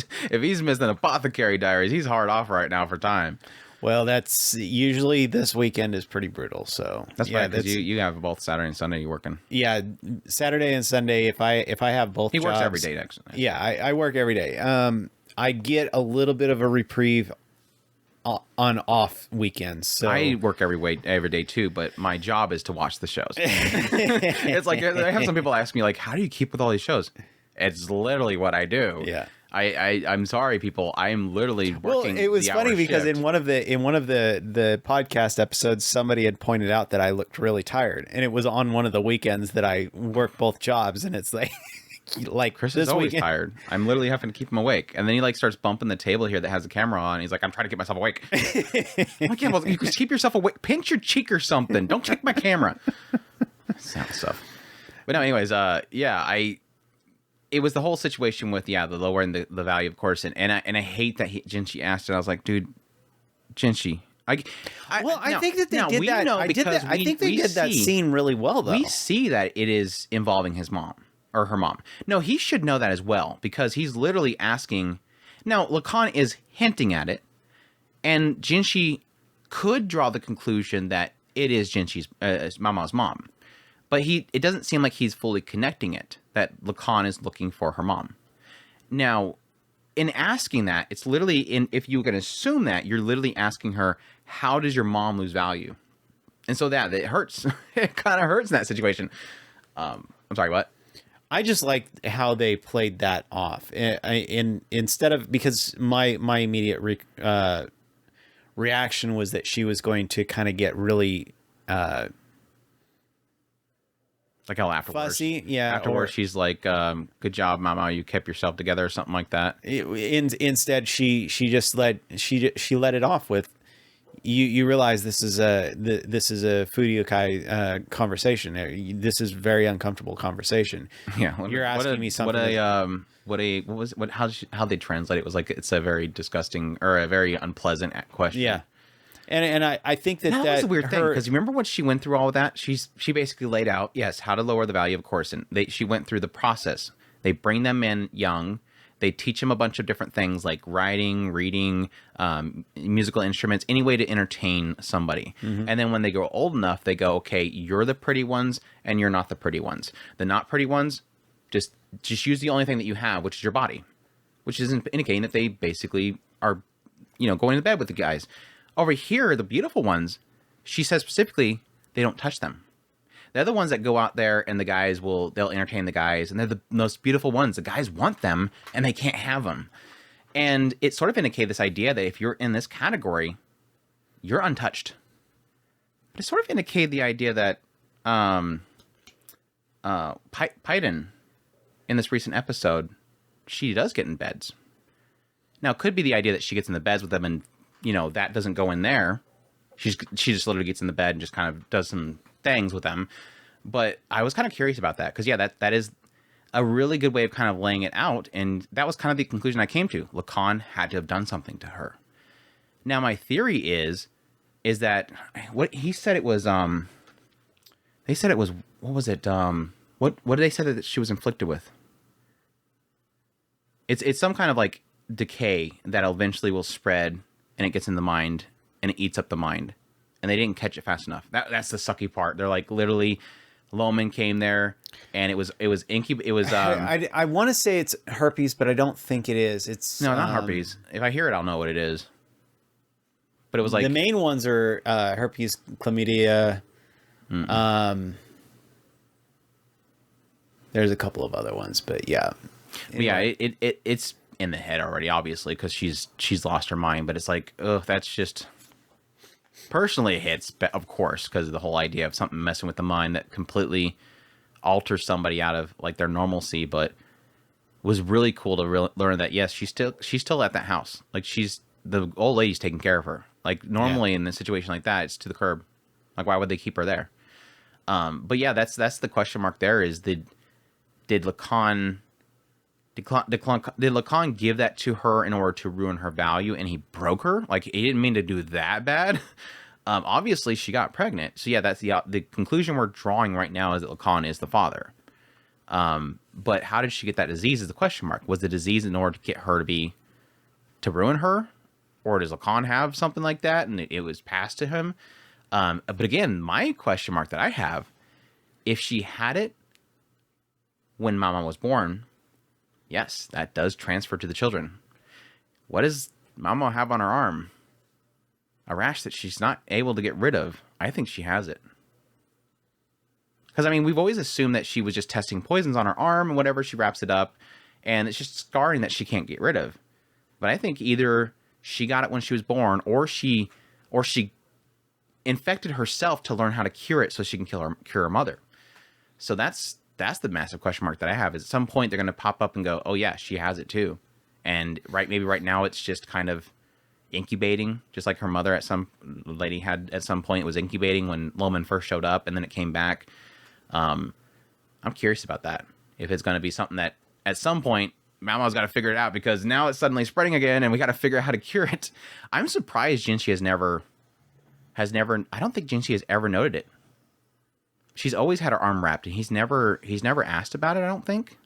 Apothecary Diaries, he's hard off right now for time. Well, that's usually this weekend is pretty brutal. So that's right, because you have both Saturday and Sunday you're working. Yeah, Saturday and Sunday. If I have both, he jobs, works every day. Actually, yeah, I work every day. I get a little bit of a reprieve on off weekends. So I work every day too, but my job is to watch the shows. It's like I have some people ask me like, "How do you keep with all these shows?" It's literally what I do. Yeah. I'm sorry, people. I am literally working. Well, it was funny because shift. in one of the podcast episodes, somebody had pointed out that I looked really tired, and it was on one of the weekends that I work both jobs, and it's like Chris is always tired. I'm literally having to keep him awake, and then he like starts bumping the table here that has a camera on. He's like, "I'm trying to get myself awake." I'm like, "Yeah, well, you just keep yourself awake. Pinch your cheek or something. Don't check my camera." Sound stuff. But no, anyways, it was the whole situation with the lowering the value of course, and I hate that Jinshi asked it. I was like, dude, Jinshi. I think that they did that. I think they did that scene really well, though. We see that it is involving his mom or her mom. No, he should know that as well because he's literally asking. Now, Lacan is hinting at it, and Jinshi could draw the conclusion that it is Jinshi's Maomao's mom, but it doesn't seem like he's fully connecting it. That Lacan is looking for her mom. Now, in asking that, it's literally if you can assume that, you're literally asking her, how does your mom lose value? And so that it hurts. It kind of hurts in that situation. I'm sorry, what? I just like how they played that off. Instead of, because my immediate reaction was that she was going to kind of get really like how afterwards, fussy, yeah. Afterwards, she's like, "Good job, Mama. You kept yourself together," or something like that. Instead, she just let it off with, you realize this is a Furiokai conversation. This is very uncomfortable conversation. Yeah, you're asking me something. How they translate it was like it's a very disgusting or a very unpleasant question. Yeah. And I think that was a weird thing because remember when she went through all of that? She basically laid out how to lower the value of course, and she went through the process. They bring them in young, they teach them a bunch of different things like writing, reading, musical instruments, any way to entertain somebody. Mm-hmm. And then when they grow old enough, they go, okay, you're the pretty ones and you're not the pretty ones. The not pretty ones, just use the only thing that you have, which is your body, which is indicating that they basically are, going to bed with the guys. Over here, the beautiful ones, she says specifically, they don't touch them. They're the ones that go out there and they'll entertain the guys. And they're the most beautiful ones. The guys want them and they can't have them. And it sort of indicates this idea that if you're in this category, you're untouched. But it sort of indicated the idea that Pyden, in this recent episode, she does get in beds. Now, it could be the idea that she gets in the beds with them and that doesn't go in there. She just literally gets in the bed and just kind of does some things with them. But I was kind of curious about that because that is a really good way of kind of laying it out, and that was kind of the conclusion I came to. Lacan had to have done something to her. Now my theory is that what he said it was they said it was, what was it, what did they say that she was inflicted with? It's some kind of like decay that eventually will spread and it gets in the mind and it eats up the mind, and they didn't catch it fast enough. That's the sucky part. They're like, literally, Loman came there and it was I want to say it's herpes, but I don't think it is. It's no, not herpes. If I hear it, I'll know what it is. But it was like the main ones are herpes, chlamydia. There's a couple of other ones, but yeah. Anyway. Yeah, it's in the head already, obviously, because she's lost her mind. But it's like, that's just personally hits, of course, because of the whole idea of something messing with the mind that completely alters somebody out of like their normalcy. But it was really cool to learn that yes, she's still at that house. Like the old lady's taking care of her. Like normally in a situation like that, it's to the curb. Like why would they keep her there? But yeah, that's the question mark. There is did Lacan Did Lacan give that to her in order to ruin her value, and he broke her? Like, he didn't mean to do that bad. Obviously, she got pregnant. So, yeah, that's the conclusion we're drawing right now is that Lacan is the father. But how did she get that disease is the question mark. Was the disease in order to get her to ruin her? Or does Lacan have something like that, and it was passed to him? But again, my question mark that I have, if she had it when Maomao was born, yes, that does transfer to the children. What does Maomao have on her arm? A rash that she's not able to get rid of. I think she has it. Because, I mean, we've always assumed that she was just testing poisons on her arm and whatever, she wraps it up, and it's just scarring that she can't get rid of. But I think either she got it when she was born, or she infected herself to learn how to cure it so she can cure her mother. So that's the massive question mark that I have. Is at some point they're going to pop up and go, oh yeah, she has it too. And maybe right now it's just kind of incubating, just like her mother lady had at some point. It was incubating when Loman first showed up, and then it came back. I'm curious about that. If it's going to be something that at some point Maomao's got to figure it out, because now it's suddenly spreading again and we got to figure out how to cure it. I'm surprised Jinshi has never, I don't think Jinshi has ever noted it. She's always had her arm wrapped, and he's never asked about it, I don't think.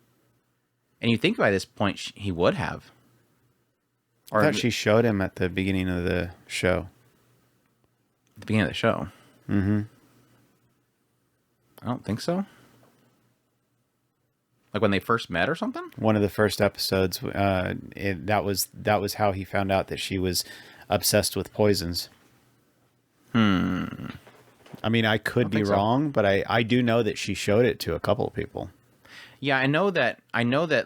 And you think by this point he would have. Or I thought she showed him at the beginning of the show. At the beginning of the show? Mm-hmm. I don't think so. Like when they first met or something? One of the first episodes, that was how he found out that she was obsessed with poisons. I mean, I could be wrong, but I do know that she showed it to a couple of people. Yeah, I know that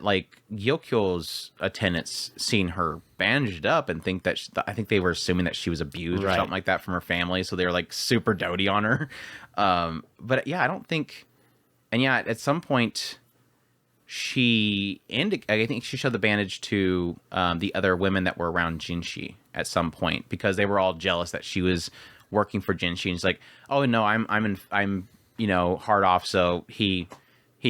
like Gyokyo's attendants seen her bandaged up and think that I think they were assuming that she was abused or something like that from her family, so they were like super doty on her. But yeah, I don't think, and yeah, at some point I think she showed the bandage to the other women that were around Jinshi at some point, because they were all jealous that she was working for Jinshi, and she's like, oh no, I'm hard off, so he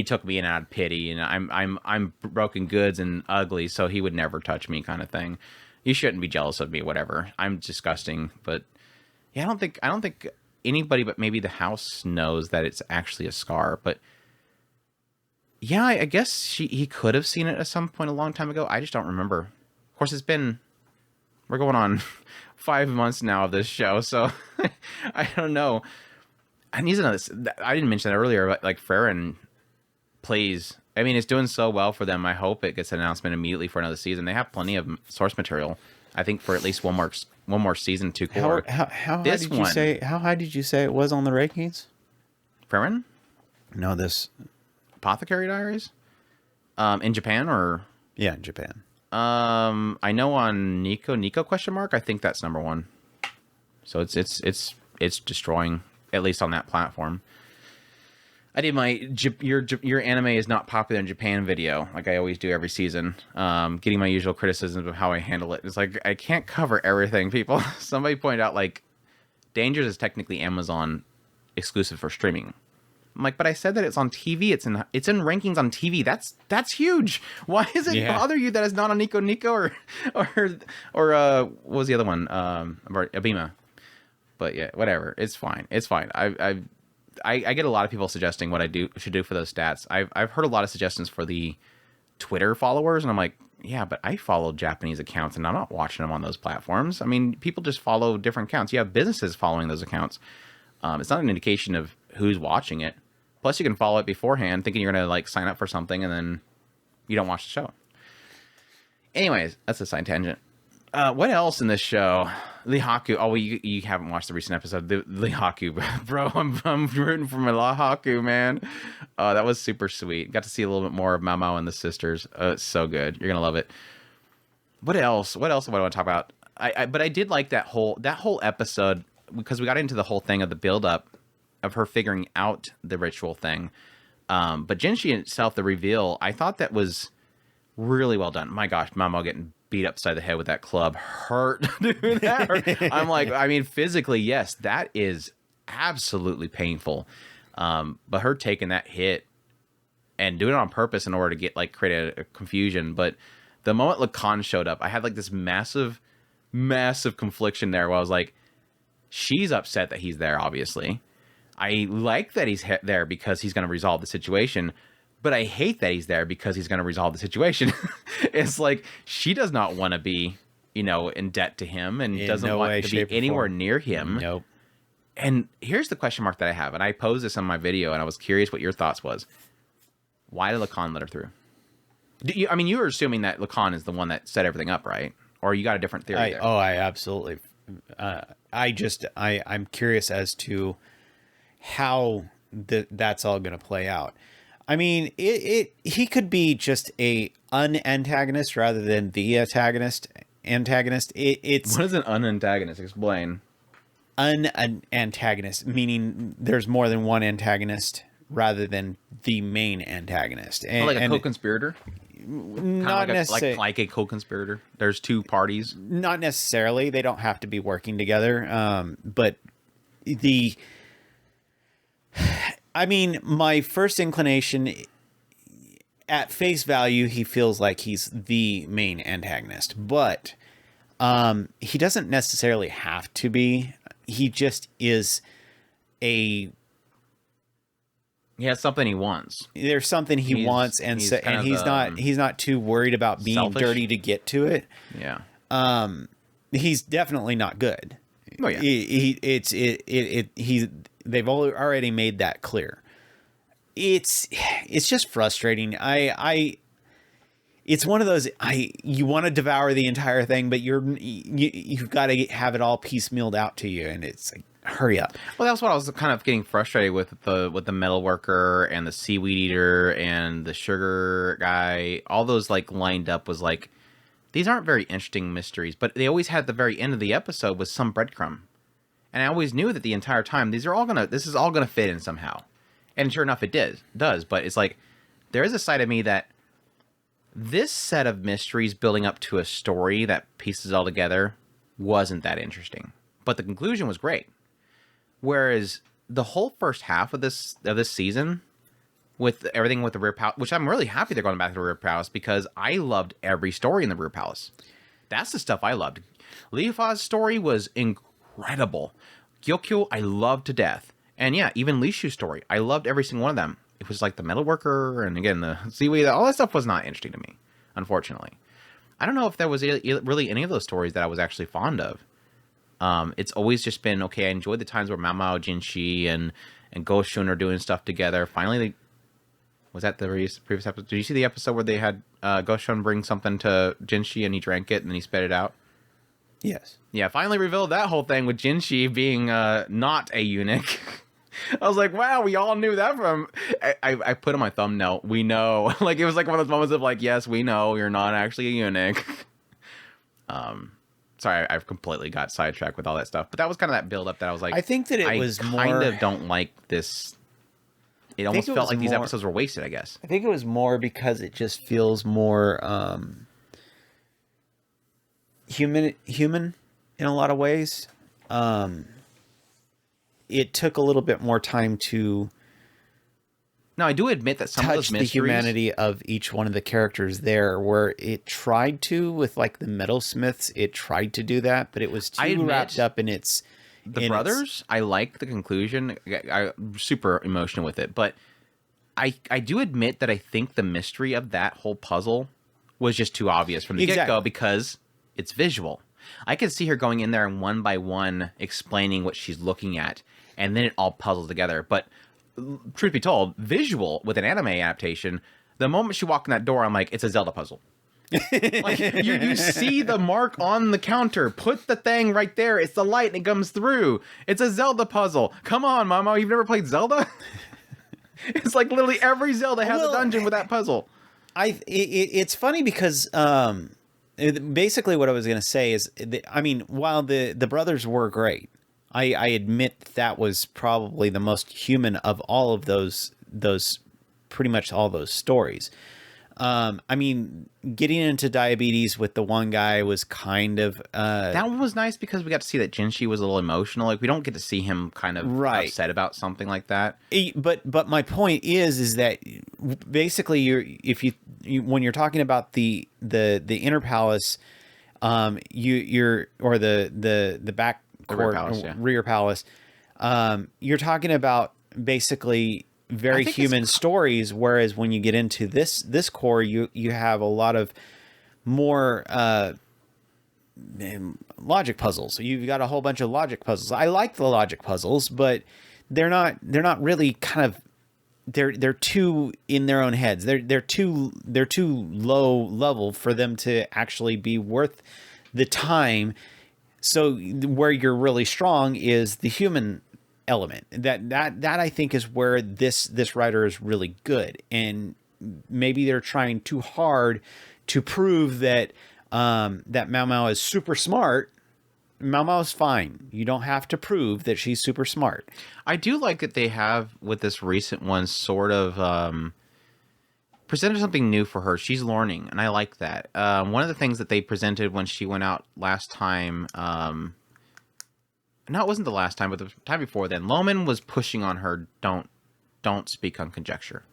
took me in out of pity, and I'm broken goods and ugly, so he would never touch me, kind of thing. You shouldn't be jealous of me, whatever. I'm disgusting. But yeah, I don't think anybody but maybe the house knows that it's actually a scar. But yeah, I guess he could have seen it at some point a long time ago. I just don't remember. Of course, we're going on 5 months now of this show, so I don't know. I need to know this. I didn't mention that earlier, but like Frieren plays, I mean, it's doing so well for them. I hope it gets an announcement immediately for another season. They have plenty of source material, I think, for at least one more season to core. How high did you say it was on the rankings? Frieren? No, this Apothecary Diaries? In Japan, or? Yeah, in Japan. I know on Nico question mark, I think that's number 1. So it's destroying, at least on that platform. I did my your anime is not popular in Japan video, like I always do every season. Getting my usual criticisms of how I handle it. It's like, I can't cover everything, people. Somebody pointed out, like, Dangers is technically Amazon exclusive for streaming. I'm like, but I said that it's on TV. It's in rankings on TV. That's huge. Why does it bother you that it's not on Nico or what was the other one? Abima. But yeah, whatever. It's fine. It's fine. I get a lot of people suggesting what I should do for those stats. I've heard a lot of suggestions for the Twitter followers, and I'm like, yeah, but I follow Japanese accounts, and I'm not watching them on those platforms. I mean, people just follow different accounts. You have businesses following those accounts. It's not an indication of who's watching it. Plus, you can follow it beforehand, thinking you're going to like sign up for something, and then you don't watch the show. Anyways, that's a side tangent. What else in this show? Lihaku. Oh, well, you haven't watched the recent episode. Lihaku, bro. I'm rooting for my Lihaku, man. That was super sweet. Got to see a little bit more of Maomao and the sisters. It's so good. You're gonna love it. What else? What else do I want to talk about? But I did like that whole episode, because we got into the whole thing of the build up of her figuring out the ritual thing. But Jinshi itself, the reveal, I thought that was really well done. My gosh, Maomao getting beat upside the head with that club hurt. Dude, that hurt. I'm like, I mean, physically, yes, that is absolutely painful. But her taking that hit, and do it on purpose in order to get like create a confusion. But the moment Lacan showed up, I had like this massive confliction there where I was like, she's upset that he's there, obviously. I like that he's there because he's going to resolve the situation, but I hate that he's there because he's going to resolve the situation. It's like, she does not want to be, you know, in debt to him, and doesn't want to be anywhere near him. Nope. And here's the question mark that I have, and I posed this on my video, and I was curious what your thoughts was. Why did Lacan let her through? I mean, you were assuming that Lacan is the one that set everything up, right? Or you got a different theory there? Oh, I absolutely. I'm curious as to how that's all going to play out. I mean, he could be just a unantagonist rather than the antagonist. It's what is an unantagonist? Explain. Antagonist, meaning there's more than one antagonist rather than the main antagonist. And, like a co-conspirator? Not necessarily. Like a co-conspirator. There's two parties. Not necessarily. They don't have to be working together. But I mean, my first inclination, at face value, he feels like he's the main antagonist. But he doesn't necessarily have to be. He just is he has something he wants. There's something he wants, and he's not too worried about being selfish. Dirty to get to it. Yeah. He's definitely not good. Oh yeah. They've already made that clear. It's just frustrating. It's one of those, you want to devour the entire thing, but you've got to have it all piecemealed out to you, and it's like, hurry up. Well, that's what I was kind of getting frustrated with the metal worker and the seaweed eater and the sugar guy. All those like lined up was like, these aren't very interesting mysteries, but they always had the very end of the episode with some breadcrumb, and I always knew that the entire time this is all gonna fit in somehow, and sure enough, it does. But it's like, there is a side of me that this set of mysteries building up to a story that pieces it all together wasn't that interesting, but the conclusion was great. Whereas the whole first half of this season, with everything with the Rear Palace, which I'm really happy they're going back to the Rear Palace, because I loved every story in the Rear Palace. That's the stuff I loved. Lifa's story was incredible. Gyokyo, I loved to death. And yeah, even Lishu's story, I loved every single one of them. It was like the metalworker, and again, the seaweed, all that stuff was not interesting to me, unfortunately. I don't know if there was really any of those stories that I was actually fond of. It's always just been, okay, I enjoyed the times where Maomao, Jinshi, and Gushing are doing stuff together. Finally, was that the previous episode? Did you see the episode where they had Gushing bring something to Jinshi, and he drank it, and then he spit it out? Yes. Yeah, finally revealed that whole thing with Jinshi being not a eunuch. I was like, wow, we all knew that from... I put on my thumbnail, we know. Like, it was like one of those moments of like, yes, we know you're not actually a eunuch. Sorry, I've completely got sidetracked with all that stuff. But that was kind of that build-up that I was like... I think that I kind of don't like this... It almost felt like these episodes were wasted, I guess. I think it was more because it just feels more human in a lot of ways. It took a little bit more time to... Now, I do admit that some of those mysteries... touch the humanity of each one of the characters there, where it tried to, with like the metalsmiths, it tried to do that, but it was too wrapped up in its... The brothers, I like the conclusion. I'm super emotional with it, but I do admit that I think the mystery of that whole puzzle was just too obvious from the get-go, because it's visual. I could see her going in there and one by one explaining what she's looking at, and then it all puzzles together. But truth be told, visual with an anime adaptation, the moment she walked in that door, I'm like, it's a Zelda puzzle. Like, you see the mark on the counter. Put the thing right there. It's the light and it comes through. It's a Zelda puzzle. Come on, Maomao. You've never played Zelda? It's like literally every Zelda has a dungeon with that puzzle. It's funny because basically what I was going to say is, I mean, while the brothers were great, I admit that was probably the most human of all of those pretty much all those stories. I mean, getting into diabetes with the one guy was kind of That one was nice because we got to see that Jinshi was a little emotional. Like we don't get to see him kind of Right. upset about something like that. But my point is that basically when you're talking about the inner palace, you're or the back court, rear palace, you're talking about basically very human stories, whereas when you get into this core, you have a lot of more logic puzzles. You've got a whole bunch of logic puzzles. I like the logic puzzles, but they're not really kind of they're too in their own heads. They're too low level for them to actually be worth the time. So where you're really strong is the human element. That I think is where this writer is really good, and maybe they're trying too hard to prove that that Maomao is super smart. Maomao's fine. You don't have to prove that she's super smart. I do like that they have with this recent one sort of presented something new for her. She's learning, and I like that. One of the things that they presented when she went out last time. No, it wasn't the last time, but the time before then, Loman was pushing on her, don't speak on conjecture.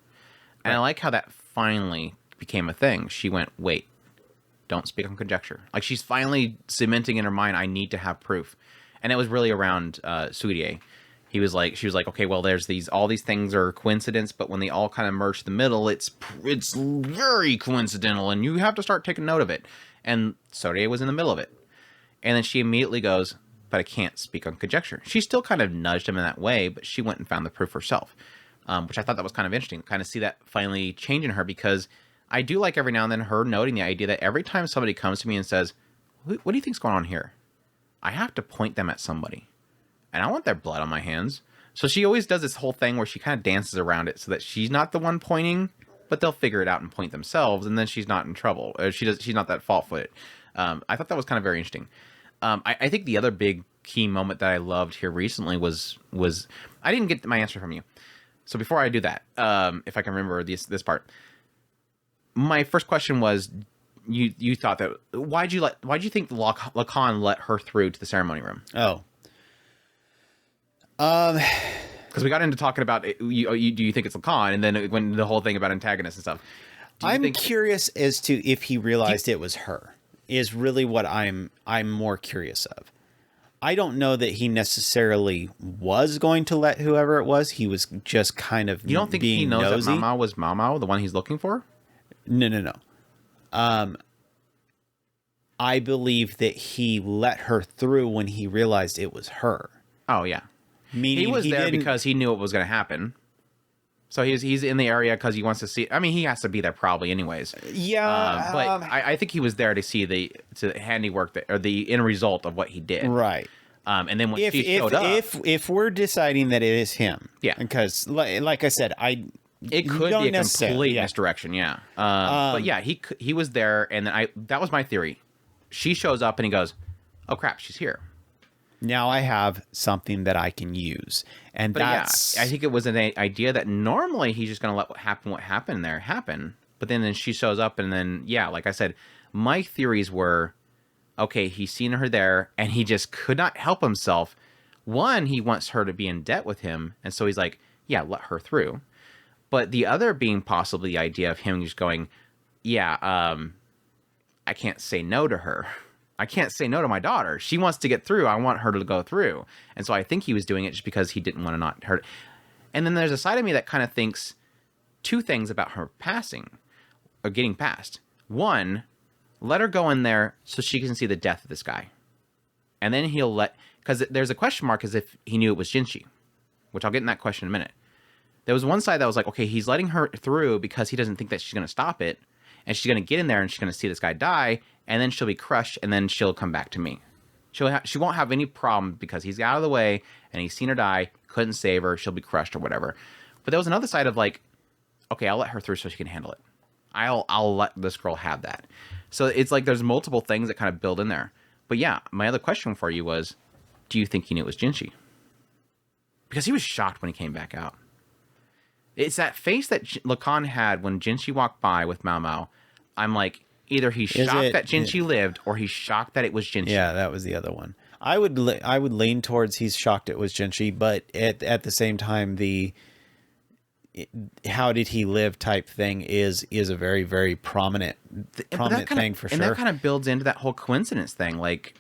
And I like how that finally became a thing. She went, wait, don't speak on conjecture. Like, she's finally cementing in her mind, I need to have proof. And it was really around Suirie. She was like, okay, well, there's all these things are coincidence, but when they all kind of merge to the middle, it's very coincidental, and you have to start taking note of it. And Suirie was in the middle of it. And then she immediately goes, but I can't speak on conjecture. She still kind of nudged him in that way, but she went and found the proof herself, which I thought that was kind of interesting. Kind of see that finally change in her, because I do like every now and then her noting the idea that every time somebody comes to me and says, what do you think's going on here? I have to point them at somebody, and I want their blood on my hands. So she always does this whole thing where she kind of dances around it so that she's not the one pointing, but they'll figure it out and point themselves, and then she's not in trouble. She's not that fault-footed. I thought that was kind of very interesting. I think the other big key moment that I loved here recently was I didn't get my answer from you. So before I do that, if I can remember this part, my first question was, you thought that why'd you think Lacan let her through to the ceremony room? Oh, because we got into talking about do you think it's Lacan, and then when the whole thing about antagonists and stuff. I'm curious as to if he realized it was her. Is really what I'm more curious of. I don't know that he necessarily was going to let whoever it was. He was just kind of. You don't think he knows nosy. That Maomao was Maomao, the one he's looking for? No. I believe that he let her through when he realized it was her. Oh yeah, meaning he was there because he knew what was going to happen. So he's in the area because he wants to see. I mean, he has to be there probably anyways. Yeah, but I think he was there to see the handiwork or the end result of what he did. Right. And then when she showed up, if we're deciding that it is him, yeah, because like I said, it could be a complete misdirection. Yeah. But yeah, he was there, and then that was my theory. She shows up and he goes, "Oh crap, she's here." Now I have something that I can use. And that's... Yeah, I think it was an idea that normally he's just going to let what happened there happen. But then she shows up, and then, yeah, like I said, my theories were, okay, he's seen her there, and he just could not help himself. One, he wants her to be in debt with him, and so he's like, yeah, let her through. But the other being possibly the idea of him just going, yeah, I can't say no to her. I can't say no to my daughter. She wants to get through. I want her to go through. And so I think he was doing it just because he didn't want to not hurt. And then there's a side of me that kind of thinks two things about her passing or getting past. One, let her go in there so she can see the death of this guy. And then because there's a question mark as if he knew it was Jinshi, which I'll get in that question in a minute. There was one side that was like, okay, he's letting her through because he doesn't think that she's going to stop it. And she's going to get in there and she's going to see this guy die. And then she'll be crushed, and then she'll come back to me. She won't have any problem because he's out of the way, and he's seen her die, couldn't save her, she'll be crushed or whatever. But there was another side of like, okay, I'll let her through so she can handle it. I'll let this girl have that. So it's like there's multiple things that kind of build in there. But yeah, my other question for you was, do you think he knew it was Jinshi? Because he was shocked when he came back out. It's that face that Lacan had when Jinshi walked by with Maomao. I'm like, either he's shocked that Jinshi lived, or he's shocked that it was Jinshi. Yeah, that was the other one. I would lean towards he's shocked it was Jinshi, but at the same time, the how did he live type thing is a very, very prominent thing for sure. And that kind of builds into that whole coincidence thing. Like,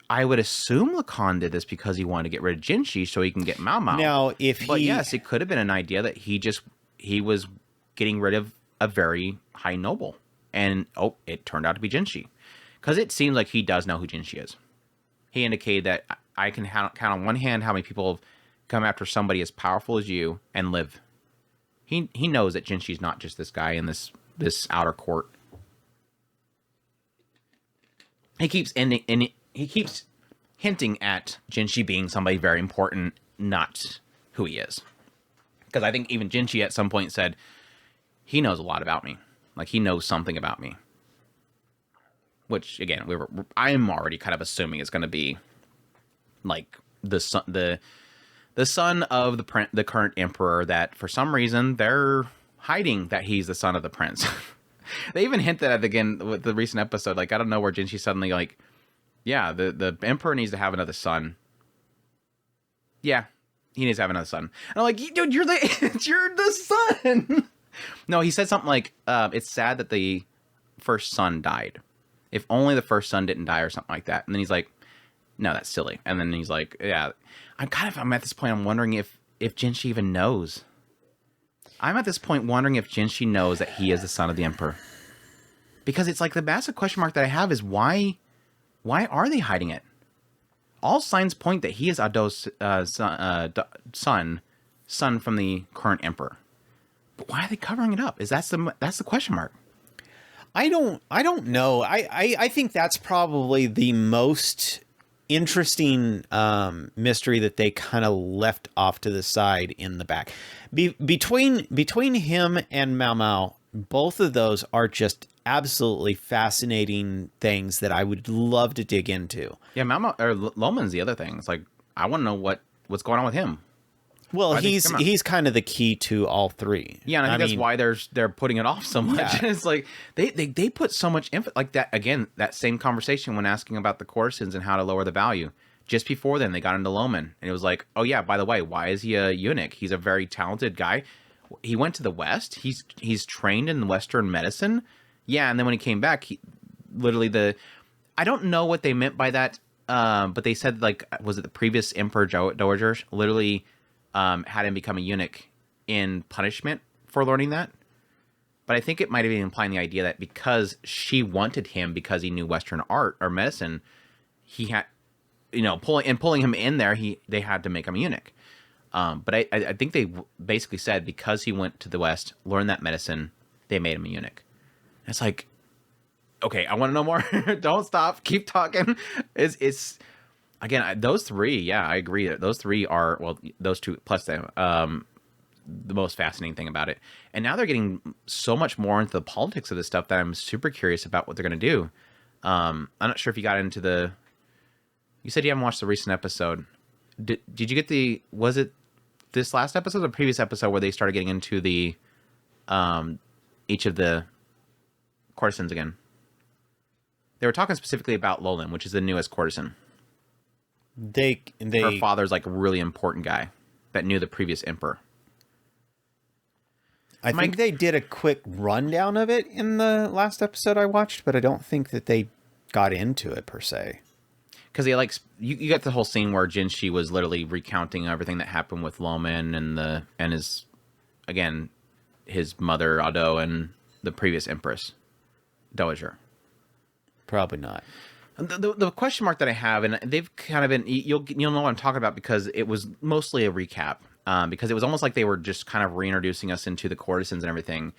I would assume Lacan did this because he wanted to get rid of Jinshi so he can get Maomao. Now, but yes, it could have been an idea that he was getting rid of a very high noble, and it turned out to be Jinshi, because it seems like he does know who Jinshi is. He indicated that I can count on one hand how many people have come after somebody as powerful as you and live. He knows that Jinshi's not just this guy in this outer court. He keeps hinting at Jinshi being somebody very important, not who he is. Because I think even Jinshi at some point said, he knows a lot about me. Like, he knows something about me. Which, again, I'm already kind of assuming it's going to be like the son of the current emperor, that for some reason they're hiding that he's the son of the prince. They even hinted at it again with the recent episode. Like, I don't know where Jinshi suddenly like, yeah, the emperor needs to have another son. Yeah, he needs to have another son. And I'm like, dude, you're the son. No, he said something like, it's sad that the first son died. If only the first son didn't die, or something like that. And then he's like, no, that's silly. And then he's like, yeah, I'm at this point, I'm wondering if Jinshi even knows. I'm at this point wondering if Jinshi knows that he is the son of the emperor. Because it's like the massive question mark that I have is why are they hiding it? All signs point that he is Ado's son from the current emperor. But why are they covering it up? That's the question mark. I don't know. I think that's probably the most interesting mystery that they kind of left off to the side in the back. Between him and Maomao, both of those are just absolutely fascinating things that I would love to dig into. Yeah, Maomao or Loman's the other thing. It's like, I want to know what's going on with him. Well, he's kind of the key to all three. Yeah, and I think that's why they're putting it off so much. Yeah. It's like they put so much emphasis, like that again, that same conversation when asking about the courtesans and how to lower the value. Just before then, they got into Loman, and it was like, oh yeah, by the way, why is he a eunuch? He's a very talented guy. He went to the West. He's trained in Western medicine. Yeah, and then when he came back, I don't know what they meant by that, but they said, like, was it the previous Emperor Dowager literally had him become a eunuch in punishment for learning that? But I think it might have been implying the idea that because she wanted him because he knew Western art or medicine, he had, pulling him in there, they had to make him a eunuch. But I think they basically said because he went to the West, learned that medicine, they made him a eunuch. And it's like, okay, I want to know more. Don't stop. Keep talking. It's again, those three, yeah, I agree. Those three are, well, those two plus them, the most fascinating thing about it. And now they're getting so much more into the politics of this stuff that I'm super curious about what they're going to do. I'm not sure if you got into you said you haven't watched the recent episode. Did you get was it this last episode or the previous episode where they started getting into the, each of the courtesans again? They were talking specifically about Lolan, which is the newest courtesan. Her father's like a really important guy that knew the previous emperor. I think they did a quick rundown of it in the last episode I watched, but I don't think that they got into it per se. Because they you got the whole scene where Jinshi was literally recounting everything that happened with Loman and his, again, his mother Ado and the previous empress Dowager. Probably not. The question mark that I have, and they've kind of been, you'll know what I'm talking about because it was mostly a recap, because it was almost like they were just kind of reintroducing us into the courtesans and everything.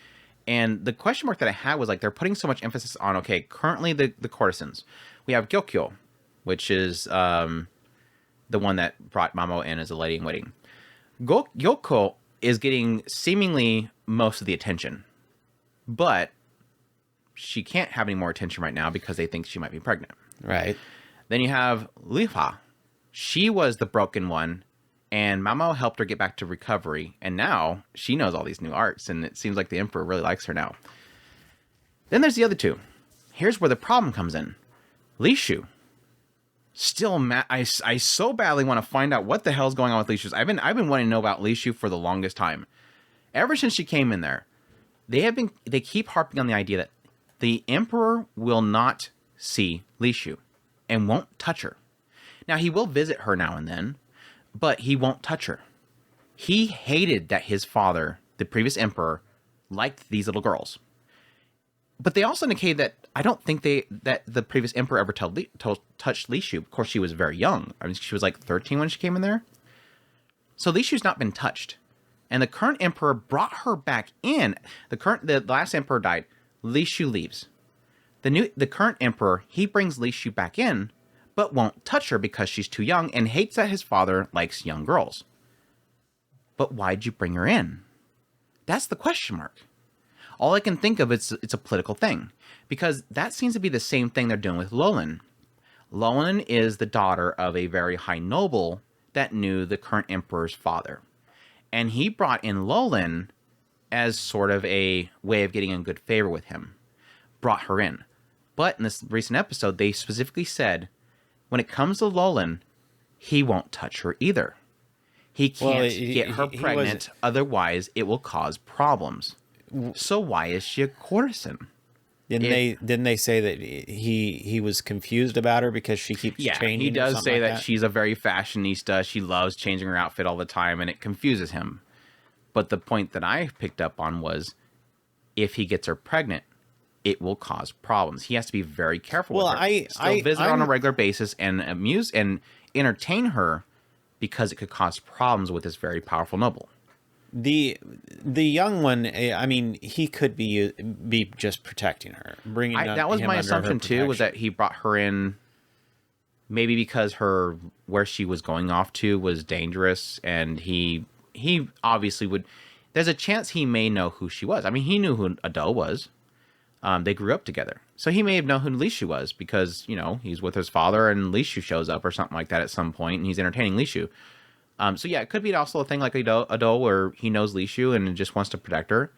And the question mark that I had was like, they're putting so much emphasis on, okay, currently the courtesans. We have Gyokyo, which is the one that brought Maomao in as a lady in waiting. Gyokyo is getting seemingly most of the attention, but she can't have any more attention right now because they think she might be pregnant. Right. Then you have Lifa. She was the broken one, And Maomao helped her get back to recovery, and now she knows all these new arts, and it seems like the Emperor really likes her now. Then there's the other two. Here's where the problem comes in. Li Shu. Still, I so badly want to find out what the hell's going on with Li Shu. I've been wanting to know about Li Shu for the longest time. Ever since she came in there, they keep harping on the idea that the Emperor will not see Li Shu and won't touch her. Now, he will visit her now and then, but he won't touch her. He hated that his father, the previous emperor, liked these little girls. But they also indicated that I don't think that the previous emperor ever touched Li Shu. Of course, she was very young. I mean, she was like 13 when she came in there. So Li Shu's not been touched. And the current emperor brought her back in. The last emperor died. Li Shu leaves. The current emperor, he brings Li Shu back in, but won't touch her because she's too young and hates that his father likes young girls. But why'd you bring her in? That's the question mark. All I can think of is it's a political thing, because that seems to be the same thing they're doing with Lolin. Lolin is the daughter of a very high noble that knew the current emperor's father. And he brought in Lolin as sort of a way of getting in good favor with him. Brought her in. But in this recent episode, they specifically said, when it comes to Lolin, he won't touch her either. He can't get her pregnant, otherwise it will cause problems. So why is she a courtesan? Didn't they say that he was confused about her because she keeps changing? He does say that she's a very fashionista. She loves changing her outfit all the time, and it confuses him. But the point that I picked up on was, if he gets her pregnant, it will cause problems. He has to be very careful with her. I visit her on a regular basis and amuse and entertain her, because it could cause problems with this very powerful noble. The young one, I mean, he could be just protecting her, bringing. That was my assumption too. Was that he brought her in, maybe because where she was going off to was dangerous, and he obviously would. There's a chance he may know who she was. I mean, he knew who Ado was. They grew up together, so he may have known who Li Shu was because he's with his father, and Li Shu shows up or something like that at some point, and he's entertaining Li Shu. So yeah, it could be also a thing like Ado where he knows Li Shu and just wants to protect her.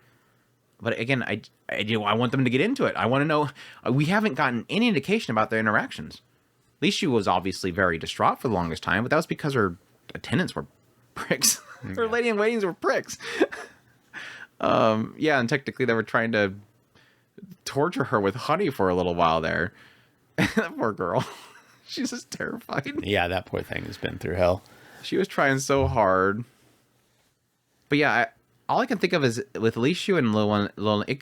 But again, I want them to get into it. I want to know. We haven't gotten any indication about their interactions. Li Shu was obviously very distraught for the longest time, but that was because her attendants were pricks. Her lady-in-waitings were pricks. Yeah, and technically they were trying to torture her with honey for a little while there. That poor girl. She's just terrified. Yeah, that poor thing has been through hell. She was trying so hard. But yeah, all I can think of is with Li Shu and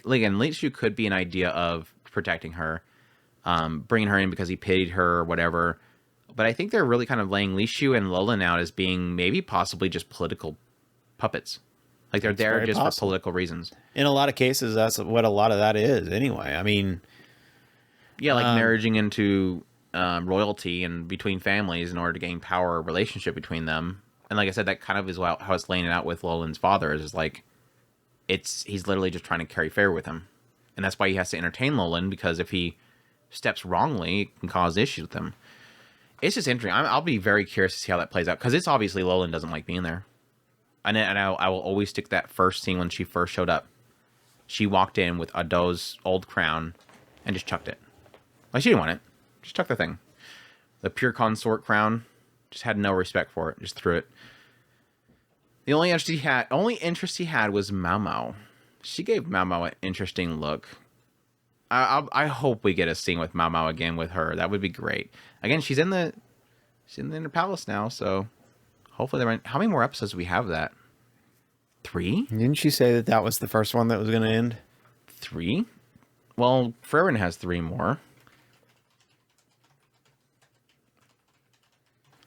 again, Li Shu could be an idea of protecting her, bringing her in because he pitied her or whatever. But I think they're really kind of laying Li Shu and Lolin out as being maybe possibly just political puppets. Like they're there just for political reasons. In a lot of cases, that's what a lot of that is anyway. I mean... Yeah, like marrying into... royalty and between families in order to gain power or relationship between them. And like I said, that kind of is how it's laying it out with Lolin's father, is like he's literally just trying to carry favor with him. And that's why he has to entertain Lolin, because if he steps wrongly, it can cause issues with him. It's just interesting. I'll be very curious to see how that plays out, because it's obviously Lolin doesn't like being there. And I will always stick to that first scene when she first showed up. She walked in with Ado's old crown and just chucked it. Like, she didn't want it. Just took the thing. The pure consort crown. Just had no respect for it. Just threw it. The only interest he had was Maomao. She gave Maomao an interesting look. I hope we get a scene with Maomao again with her. That would be great. Again, she's in the inner palace now, so hopefully how many more episodes do we have of that? 3? Didn't she say that was the first one that was going to end? 3? Well, Frieren has 3 more.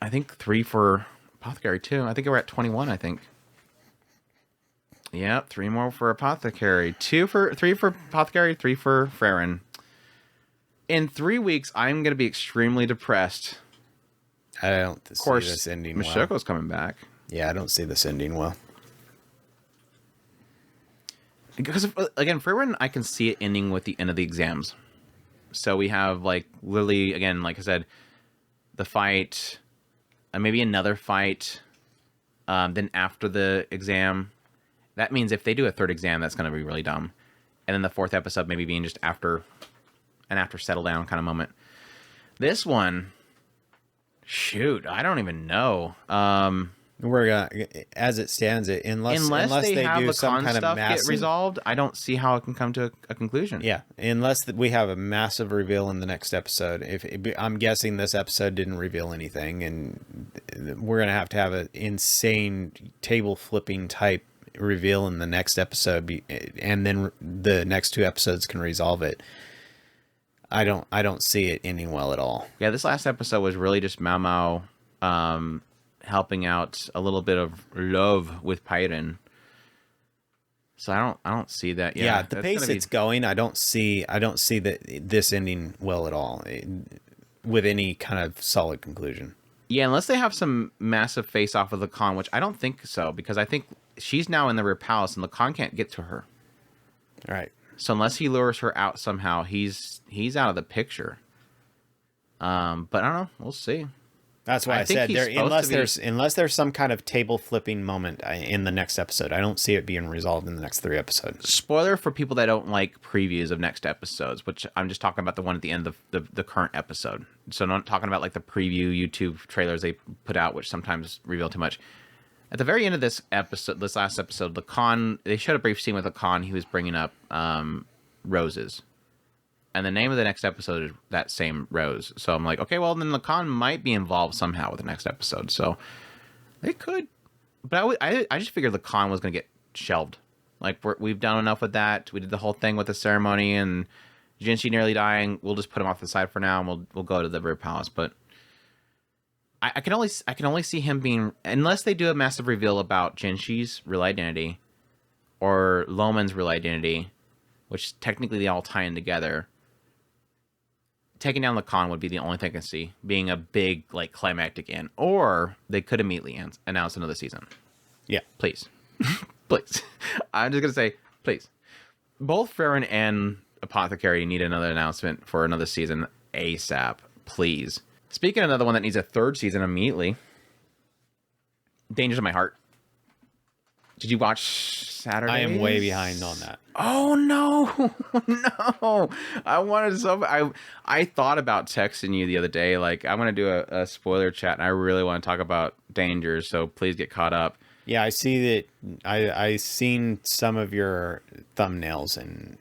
I think 3 for Apothecary too. I think we're at 21, I think. Yeah, 3 more for Apothecary. 3 for Apothecary, 3 for Frieren. In 3 weeks, I'm going to be extremely depressed. I don't see this ending well. Mishoko's coming back. Yeah, I don't see this ending well. Because, again, Frieren, I can see it ending with the end of the exams. So we have, like, literally, again, like I said, the fight... maybe another fight, Then after the exam, that means if they do a third exam, that's going to be really dumb. And then the fourth episode maybe being just after settle down kind of moment. This one, shoot, I don't even know. We're gonna, as it stands, unless they have do the some con kind of stuff massive get resolved, I don't see how it can come to a conclusion. Yeah, unless we have a massive reveal in the next episode. I'm guessing this episode didn't reveal anything, and we're gonna have to have an insane table flipping type reveal in the next episode, and then the next two episodes can resolve it. I don't see it ending well at all. Yeah, this last episode was really just Maomao helping out a little bit of love with Frieren. So I don't see that. Yeah, the pace it's going, I don't see this ending well at all, with any kind of solid conclusion. Yeah, unless they have some massive face off with Lacan, which I don't think so, because I think she's now in the Rip Palace and Lacan can't get to her. All right. So unless he lures her out somehow, he's out of the picture. But I don't know. We'll see. That's why I said unless there's some kind of table flipping moment in the next episode, I don't see it being resolved in the next 3 episodes. Spoiler for people that don't like previews of next episodes, which I'm just talking about the one at the end of the current episode. So I'm not talking about like the preview YouTube trailers they put out, which sometimes reveal too much. At the very end of this last episode, they showed a brief scene with Lacan. He was bringing up roses. And the name of the next episode is that same rose. So I'm like, okay, well, then Lacan might be involved somehow with the next episode. So they could. But I just figured Lacan was going to get shelved. Like, we've done enough with that. We did the whole thing with the ceremony and Jinshi nearly dying. We'll just put him off the side for now, and we'll go to the River Palace. But I can only see him being, unless they do a massive reveal about Jinshi's real identity or Loman's real identity, which technically they all tie in together. Taking down Lacan would be the only thing I can see being a big, like, climactic end. Or they could immediately announce another season. Yeah. Please. Please. I'm just going to say, please. Both Frieren and Apothecary need another announcement for another season ASAP. Please. Speaking of another one that needs a third season immediately, Dangers of My Heart. Did you watch Saturday? I am way behind on that. Oh no, no! I thought about texting you the other day. Like, I'm gonna do a spoiler chat, and I really want to talk about Dangers. So please get caught up. Yeah, I see that. I seen some of your thumbnails and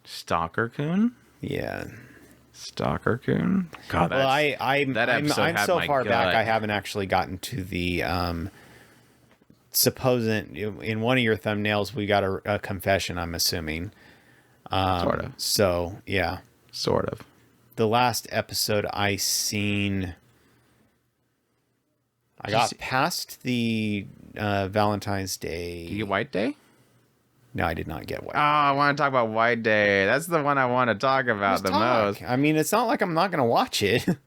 Stalker-kun. Yeah, Stalker-kun. God, well, I'm so far back. I haven't actually gotten to the supposed, in one of your thumbnails we got a confession, I'm assuming, sort of. So yeah, sort of. The last episode I got past the Valentine's Day. Did you get White Day? No, I did not get White. Oh, I want to talk about White Day. That's the one I want to talk about most. I mean, it's not like I'm not going to watch it. It's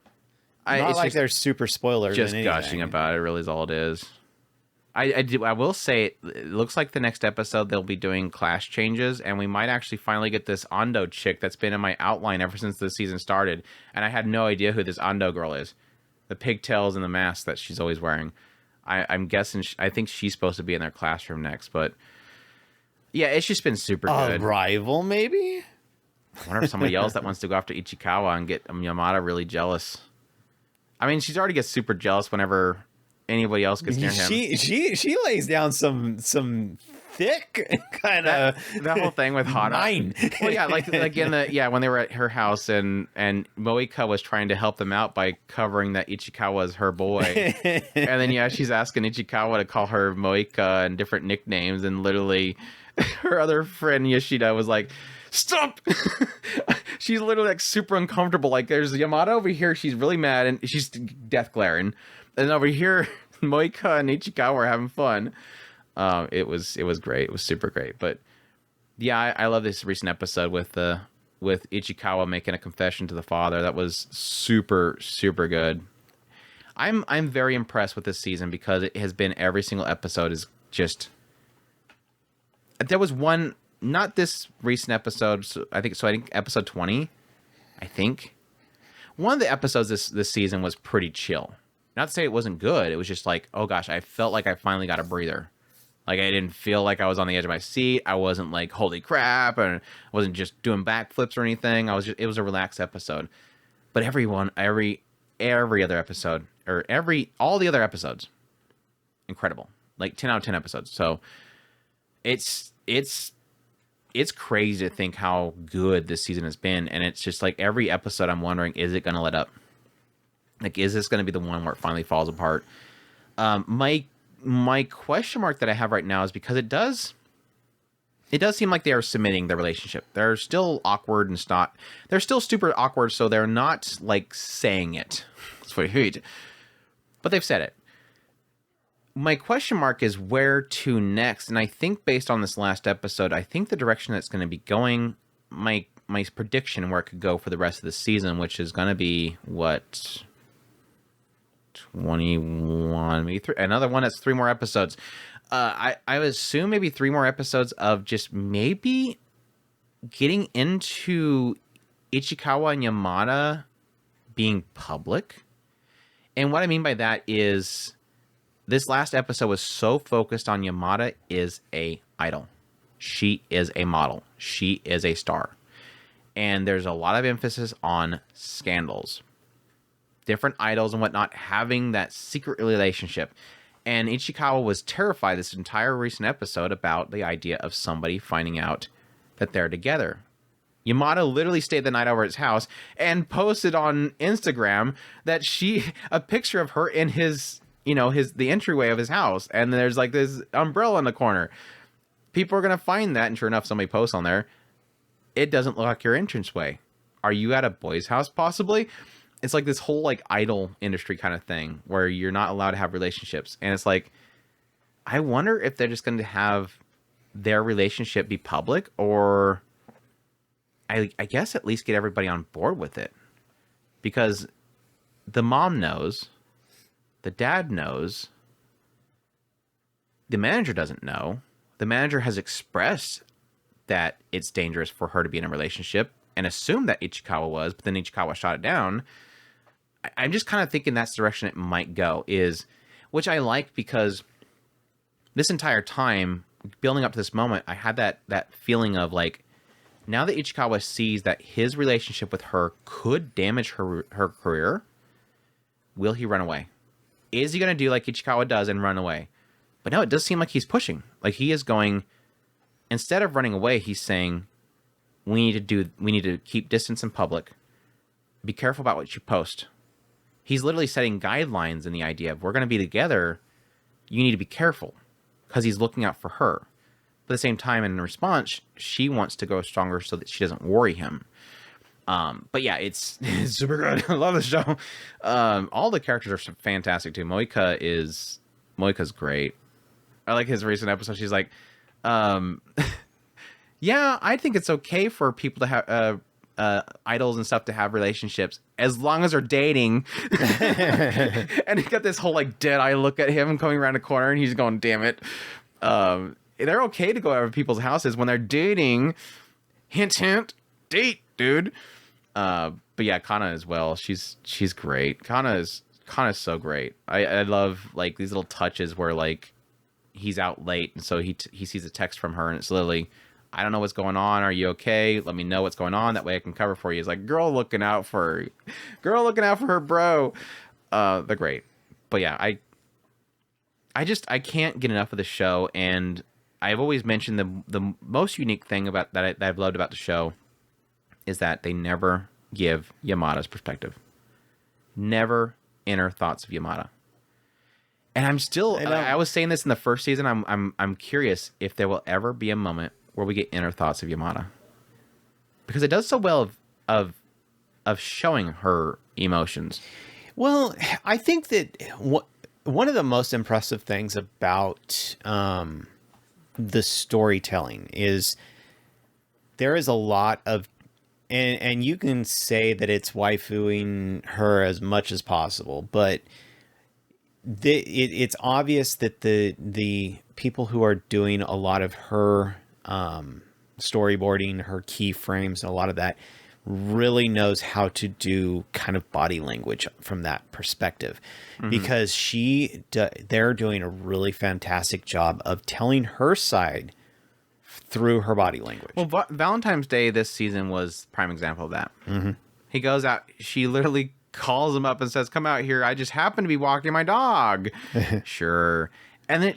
like there's super spoilers. Just gushing about it really is all it is. I will say it looks like the next episode they'll be doing class changes, and we might actually finally get this Ando chick that's been in my outline ever since the season started, and I had no idea who this Ando girl is. The pigtails and the mask that she's always wearing. I'm guessing I think she's supposed to be in their classroom next, but yeah, it's just been super good. A rival, maybe? I wonder if somebody else that wants to go after Ichikawa and get Yamada really jealous. I mean, she's already gets super jealous whenever anybody else gets near him. She lays down some thick kind of that whole thing with Hana. Well, yeah, like when they were at her house and Moika was trying to help them out by covering that Ichikawa is her boy, and then she's asking Ichikawa to call her Moika and different nicknames, and literally her other friend Yoshida was like, "Stop!" She's literally like super uncomfortable. Like, there's Yamada over here, she's really mad and she's death glaring. And over here, Moika and Ichikawa are having fun. It was great. It was super great. But yeah, I love this recent episode with Ichikawa making a confession to the father. That was super, super good. I'm very impressed with this season because it has been every single episode is just. There was one, not this recent episode. I think episode 20. I think one of the episodes this season was pretty chill. not to say it wasn't good. It was just like, oh gosh, I felt like I finally got a breather. Like I didn't feel like I was on the edge of my seat. I wasn't like, holy crap, and I wasn't just doing backflips or anything. It was a relaxed episode. But every other episode, or all the other episodes, incredible. Like 10 out of 10 episodes. So it's crazy to think how good this season has been. And it's just like every episode I'm wondering, is it going to let up? Like, is this going to be the one where it finally falls apart? My question mark that I have right now is because it does seem like they are submitting their relationship. They're still awkward and they're still super awkward, so they're not like saying it. That's what I hate. But they've said it. My question mark is where to next, and I think based on this last episode, I think the direction that's going to be going, my prediction where it could go for the rest of the season, which is going to be what, 21, maybe another one that's 3 more episodes. I would assume maybe 3 more episodes of just maybe getting into Ichikawa and Yamada being public. And what I mean by that is this last episode was so focused on Yamada is a idol. She is a model. She is a star. And there's a lot of emphasis on scandals. Different idols and whatnot having that secret relationship. And Ichikawa was terrified this entire recent episode about the idea of somebody finding out that they're together. Yamada literally stayed the night over at his house and posted on Instagram that a picture of her in his, the entryway of his house. And there's like this umbrella in the corner. People are going to find that. And sure enough, somebody posts on there. It doesn't look like your entranceway. Are you at a boy's house possibly? It's like this whole like idol industry kind of thing where you're not allowed to have relationships. And it's like, I wonder if they're just going to have their relationship be public, or I guess at least get everybody on board with it. Because the mom knows, the dad knows, the manager doesn't know. The manager has expressed that it's dangerous for her to be in a relationship and assumed that Ichikawa was, but then Ichikawa shot it down. I'm just kind of thinking that's the direction it might go, which I like, because this entire time building up to this moment, I had that feeling of like, now that Ichikawa sees that his relationship with her could damage her career, will he run away? Is he going to do like Ichikawa does and run away? But no, it does seem like he's pushing. Like he is going, instead of running away, he's saying, we need to keep distance in public. Be careful about what you post. He's literally setting guidelines in the idea of, we're going to be together. You need to be careful, because he's looking out for her. But at the same time, in response, she wants to go stronger so that she doesn't worry him. But yeah, it's super good. I love the show. All the characters are fantastic too. Moika's great. I like his recent episode. She's like, yeah, I think it's okay for people to have idols and stuff to have relationships as long as they're dating. And he got this whole like dead eye look at him coming around the corner, and he's going, damn it. They're okay to go over people's houses when they're dating. Hint, hint. Date, dude. But yeah, Kana as well. She's great. Kana's so great. I love like these little touches where like he's out late, and so he sees a text from her, and it's literally, I don't know what's going on. Are you okay? Let me know what's going on. That way I can cover for you. It's like, girl looking out for her bro. They're great. But yeah, I can't get enough of the show. And I've always mentioned the most unique thing about that I've loved about the show is that they never give Yamada's perspective. Never inner thoughts of Yamada. And I'm still, I was saying this in the first season. I'm curious if there will ever be a moment where we get inner thoughts of Yamada, because it does so well of showing her emotions. Well, I think that one of the most impressive things about the storytelling is there is a lot of, and you can say that it's waifuing her as much as possible, but it's obvious that the people who are doing a lot of her storyboarding, her keyframes, and a lot of that, really knows how to do kind of body language from that perspective, because they're doing a really fantastic job of telling her side through her body language. Well, Valentine's Day this season was prime example of that. He goes out. She literally calls him up and says, "Come out here. I just happen to be walking my dog." Sure. And then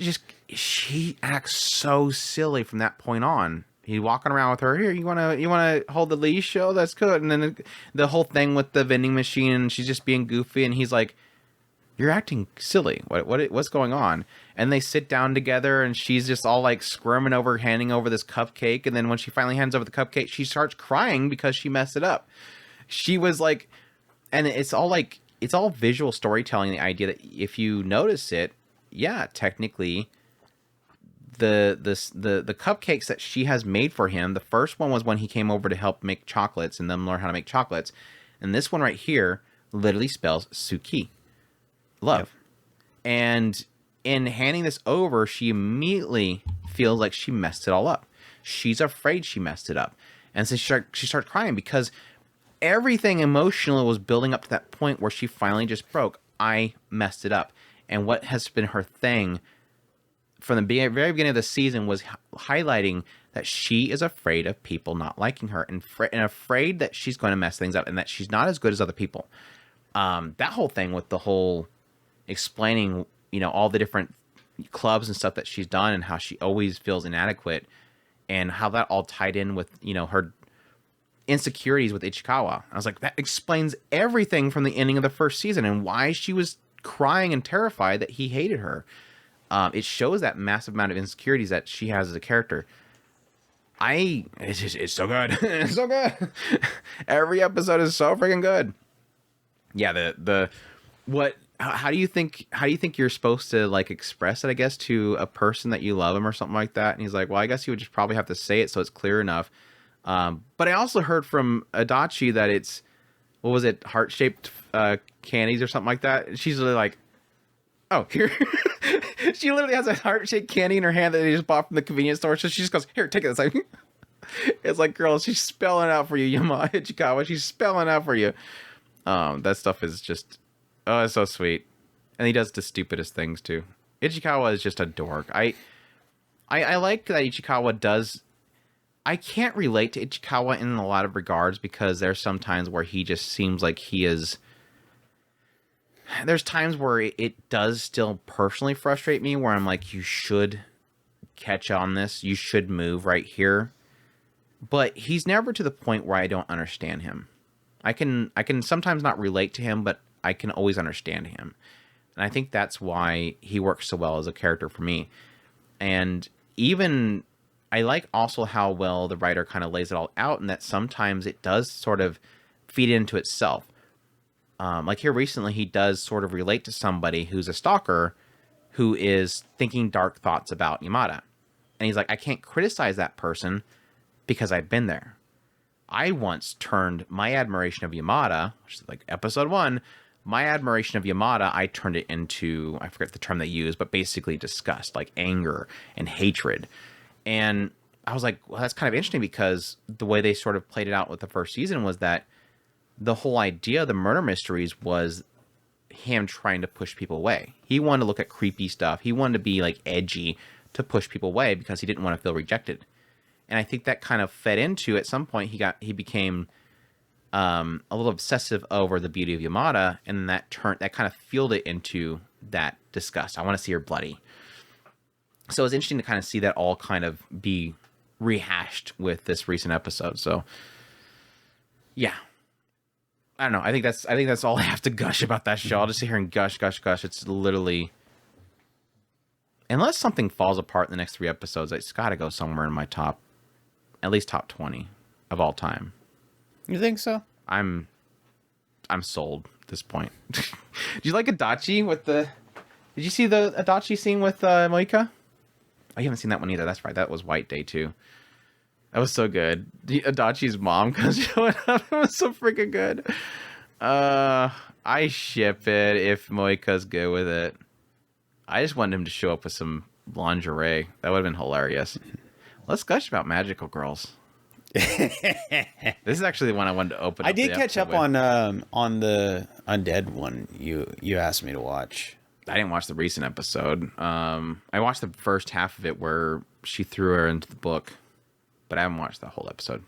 she acts so silly from that point on. He's walking around with her. Here, you wanna hold the leash? Oh, that's good. And then the whole thing with the vending machine, and she's just being goofy, and he's like, "You're acting silly. What's going on?" And they sit down together, and she's just all like squirming over, handing over this cupcake. And then when she finally hands over the cupcake, she starts crying because she messed it up. She was like, and it's all visual storytelling. The idea that if you notice it, yeah, technically, the cupcakes that she has made for him. The first one was when he came over to help make chocolates and then learn how to make chocolates. And this one right here literally spells Suki, love. Yep. And in handing this over, she immediately feels like she messed it all up. She's afraid she messed it up. And so she starts crying because everything emotional was building up to that point where she finally just broke. I messed it up. And what has been her thing from the very beginning of the season was highlighting that she is afraid of people not liking her and afraid that she's going to mess things up and that she's not as good as other people. That whole thing with the whole explaining, all the different clubs and stuff that she's done and how she always feels inadequate and how that all tied in with, her insecurities with Ichikawa. I was like, that explains everything from the ending of the first season and why she was crying and terrified that he hated her. It shows that massive amount of insecurities that she has as a character. It's so good. It's so good. Every episode is so freaking good. Yeah, how do you think you're supposed to like express it, I guess, to a person that you love him or something like that? And he's like, well, I guess you would just probably have to say it so it's clear enough. But I also heard from Adachi that it's, what was it, heart-shaped candies or something like that. She's really like, oh, here. She literally has a heart-shaped candy in her hand that they just bought from the convenience store. So she just goes, here, take it. It's like, girl, she's spelling out for you, Yama Ichikawa. She's spelling out for you. That stuff is just, oh, it's so sweet. And he does the stupidest things too. Ichikawa is just a dork. I like that Ichikawa does. I can't relate to Ichikawa in a lot of regards because there's some times where he just seems like he is. There's times where it does still personally frustrate me where I'm like, you should catch on this. You should move right here. But he's never to the point where I don't understand him. I can sometimes not relate to him, but I can always understand him. And I think that's why he works so well as a character for me. And even I like also how well the writer kind of lays it all out and that sometimes it does sort of feed into itself. Like here recently, he does sort of relate to somebody who's a stalker who is thinking dark thoughts about Yamada. And he's like, I can't criticize that person because I've been there. I once turned my admiration of Yamada, which is like episode 1, my admiration of Yamada, I turned it into, I forget the term they use, but basically disgust, like anger and hatred. And I was like, well, that's kind of interesting because the way they sort of played it out with the first season was that the whole idea of the murder mysteries was him trying to push people away. He wanted to look at creepy stuff. He wanted to be like edgy to push people away because he didn't want to feel rejected. And I think that kind of fed into, at some point, he became a little obsessive over the beauty of Yamada, and that kind of fueled it into that disgust. I want to see her bloody. So it's interesting to kind of see that all kind of be rehashed with this recent episode. So yeah. I don't know. I think that's all I have to gush about that show. I'll just sit here and gush. It's literally, unless something falls apart in the next 3 episodes, it's got to go somewhere in my at least top 20 of all time. You think so? I'm sold at this point. Do you like Adachi with the? Did you see the Adachi scene with Moika? Oh, you haven't seen that one either. That's right. That was White Day too. That was so good. Adachi's mom comes showing up. It was so freaking good. I ship it if Moika's good with it. I just wanted him to show up with some lingerie. That would have been hilarious. Let's gush about magical girls. This is actually the one I wanted to open. I up did the catch up episode with. on the Undead one you asked me to watch. I didn't watch the recent episode. I watched the first half of it where she threw her into the book, but I haven't watched the whole episode.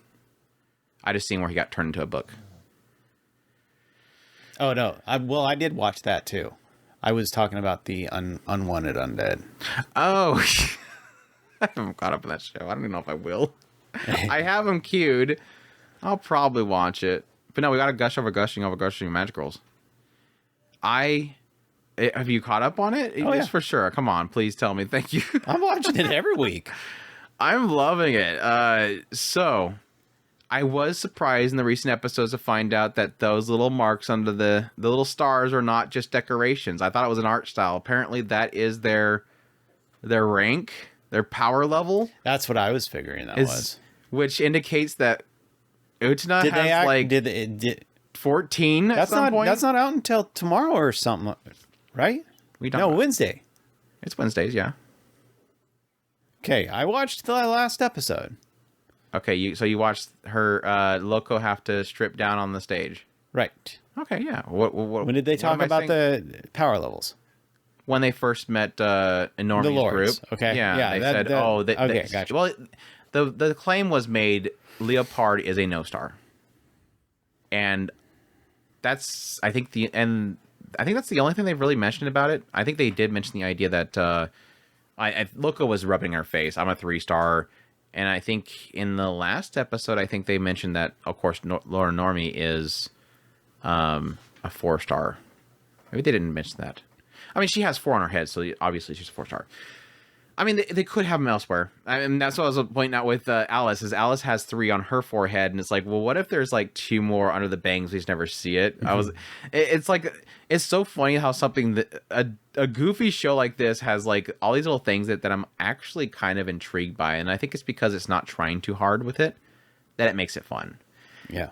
I just seen where he got turned into a book. Oh no! I did watch that too. I was talking about the unwanted undead. Oh, I haven't caught up on that show. I don't even know if I will. I have them queued. I'll probably watch it. But no, we got to gushing magic rolls. Have you caught up on it? Oh, Yes, yeah. for sure. Come on, please tell me. Thank you. I'm watching it every week. I'm loving it. So I was surprised in the recent episodes to find out that those little marks under the little stars are not just decorations. I thought it was an art style. Apparently that is their rank, their power level. That's what I was figuring that was. Which indicates that Utena Did they has act, did 14 at some point. That's not out until tomorrow or something, right? We don't No, know. Wednesday. It's Wednesdays, yeah. Okay, I watched the last episode. Okay, so you watched her Loco have to strip down on the stage. Right. Okay, yeah. What When did they what talk am I about saying? the power levels? When they first met Enormi's The Lords, group. okay. Yeah, Yeah, they that- said, that- oh, okay, gotcha. Well, the claim was made Leopard is a no star. And that's I think that's the only thing they've really mentioned about it. I think they did mention the idea that Loco was rubbing her face. I'm a 3-star. And I think in the last episode, I think they mentioned that, of course, Laura Normie is a 4-star. Maybe they didn't mention that. I mean, she has 4 on her head, so obviously she's a 4-star. I mean, they could have them elsewhere. I mean, that's what I was pointing out with Alice, is Alice has 3 on her forehead, and it's like, well, what if there's like 2 more under the bangs? We just never see it. Mm-hmm. It's like, it's so funny how something that a goofy show like this has like all these little things that I'm actually kind of intrigued by, and I think it's because it's not trying too hard with it that it makes it fun. Yeah.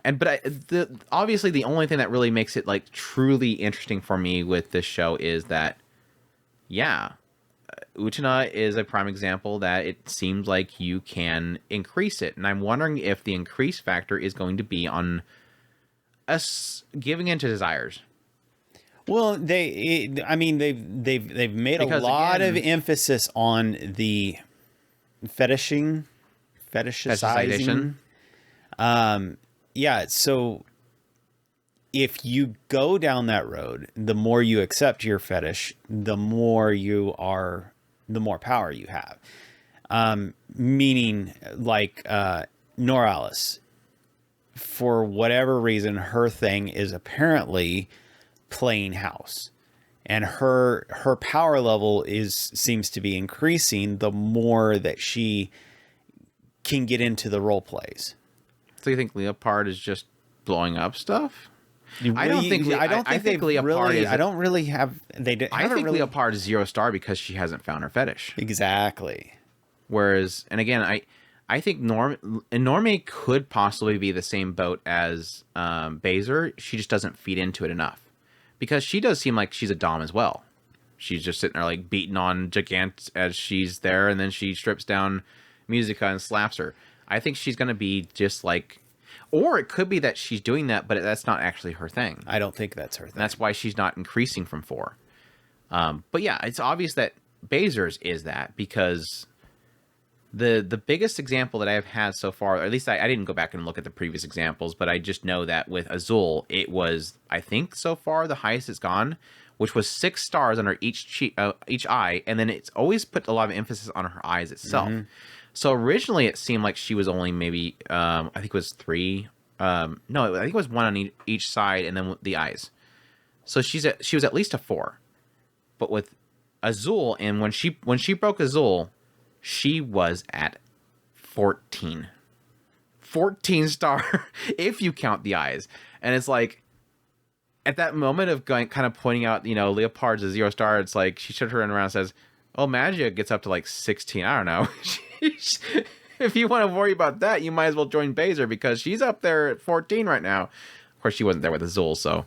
Obviously the only thing that really makes it like truly interesting for me with this show is that, yeah, Utena is a prime example that it seems like you can increase it. And I'm wondering if the increase factor is going to be on us giving into desires. Well, they've made Because, a lot again, of emphasis on the fetishizing. Yeah, so if you go down that road, the more you accept your fetish, the more power you have. Meaning, like Noralis, for whatever reason, her thing is apparently playing house, and her power level seems to be increasing the more that she can get into the role plays. So you think Leopard is just blowing up stuff? I don't think Leopard is. I don't really have. I think Leopard is 0-star because she hasn't found her fetish. Exactly. Whereas, and again, I think Normie could possibly be the same boat as Baser. She just doesn't feed into it enough. Because she does seem like she's a dom as well. She's just sitting there like beating on Gigant as she's there, and then she strips down Musica and slaps her. I think she's going to be just like... Or it could be that she's doing that, but that's not actually her thing. I don't think that's her thing. That's why she's not increasing from 4. But yeah, it's obvious that Baser's is that, because the biggest example that I've had so far, or at least I didn't go back and look at the previous examples, but I just know that with Azul, it was, I think so far, the highest it's gone, which was 6 stars under each eye, and then it's always put a lot of emphasis on her eyes itself. Mm-hmm. So originally it seemed like she was only maybe, I think it was 3. No, I think it was 1 on each side, and then the eyes. So she was at least a 4. But with Azul, and when she broke Azul, she was at 14. 14 star, if you count the eyes. And it's like, at that moment of going, kind of pointing out, Leopard's a 0-star, it's like, she should turn around and says, oh, Magia gets up to like 16. I don't know. If you want to worry about that, you might as well join Baser, because she's up there at 14 right now. Of course, she wasn't there with Azul, so.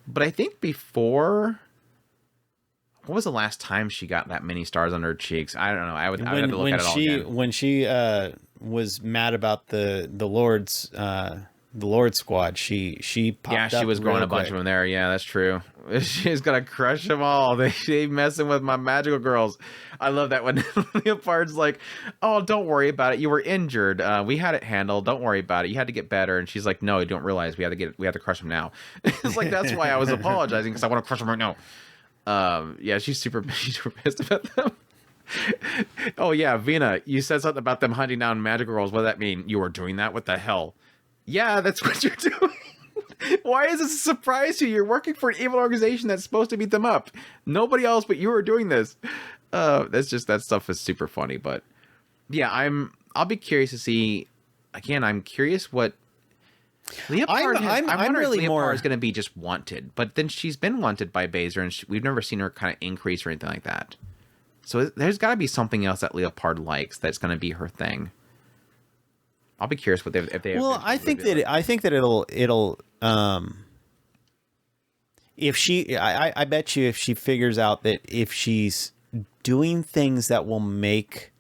But I think before... What was the last time she got that many stars on her cheeks? I don't know. I would have to look at it all again. was mad about the Lord squad. She popped Yeah, she up was growing real a bunch quick. of them there. Yeah, that's true. She's gonna crush them all. They messing with my magical girls. I love that when Leopard's like, "Oh, don't worry about it. You were injured. We had it handled. Don't worry about it. You had to get better." And she's like, "No, you don't realize we have to crush them now." It's like that's why I was apologizing because I want to crush them right now. Yeah, she's super pissed about them. Oh yeah, Vina, you said something about them hunting down magical girls. What does that mean? You were doing that? What the hell? Yeah, that's what you're doing. Why is this a surprise to you? You're working for an evil organization that's supposed to beat them up. Nobody else but you are doing this. That stuff is super funny. But yeah, I'll be curious to see. Again, I'm curious what Leopard. I'm I wonder really if Leopard more is going to be just wanted, but then she's been wanted by Baser, and we've never seen her kind of increase or anything like that. So there's got to be something else that Leopard likes that's going to be her thing. I'll be curious what if they. Well, I think that it'll if she I bet you if she figures out that if she's doing things that will make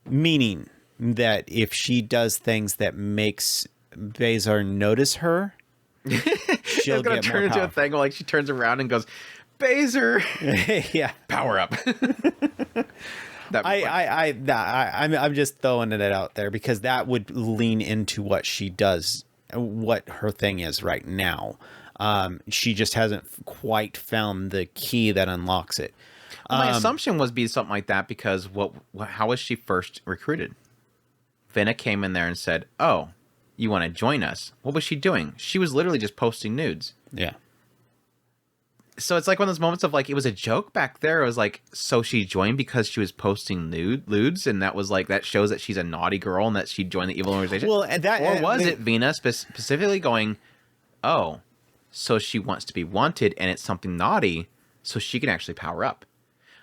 meaning that if she does things that makes Bazar notice her, she'll gonna get turn more into a powerful. thing where, like, she turns around and goes, Baser, Yeah. power up. I'm just throwing it out there because that would lean into what she does, what her thing is right now. She just hasn't quite found the key that unlocks it. My assumption was be something like that because how was she first recruited? Vina came in there and said, "Oh, you want to join us?" What was she doing? She was literally just posting nudes. Yeah. So it's like one of those moments of like, it was a joke back there. It was like, so she joined because she was posting nudes, and that was like, that shows that she's a naughty girl and that she joined the evil organization. Well, and that, or was it Vina specifically going, oh, so she wants to be wanted and it's something naughty so she can actually power up?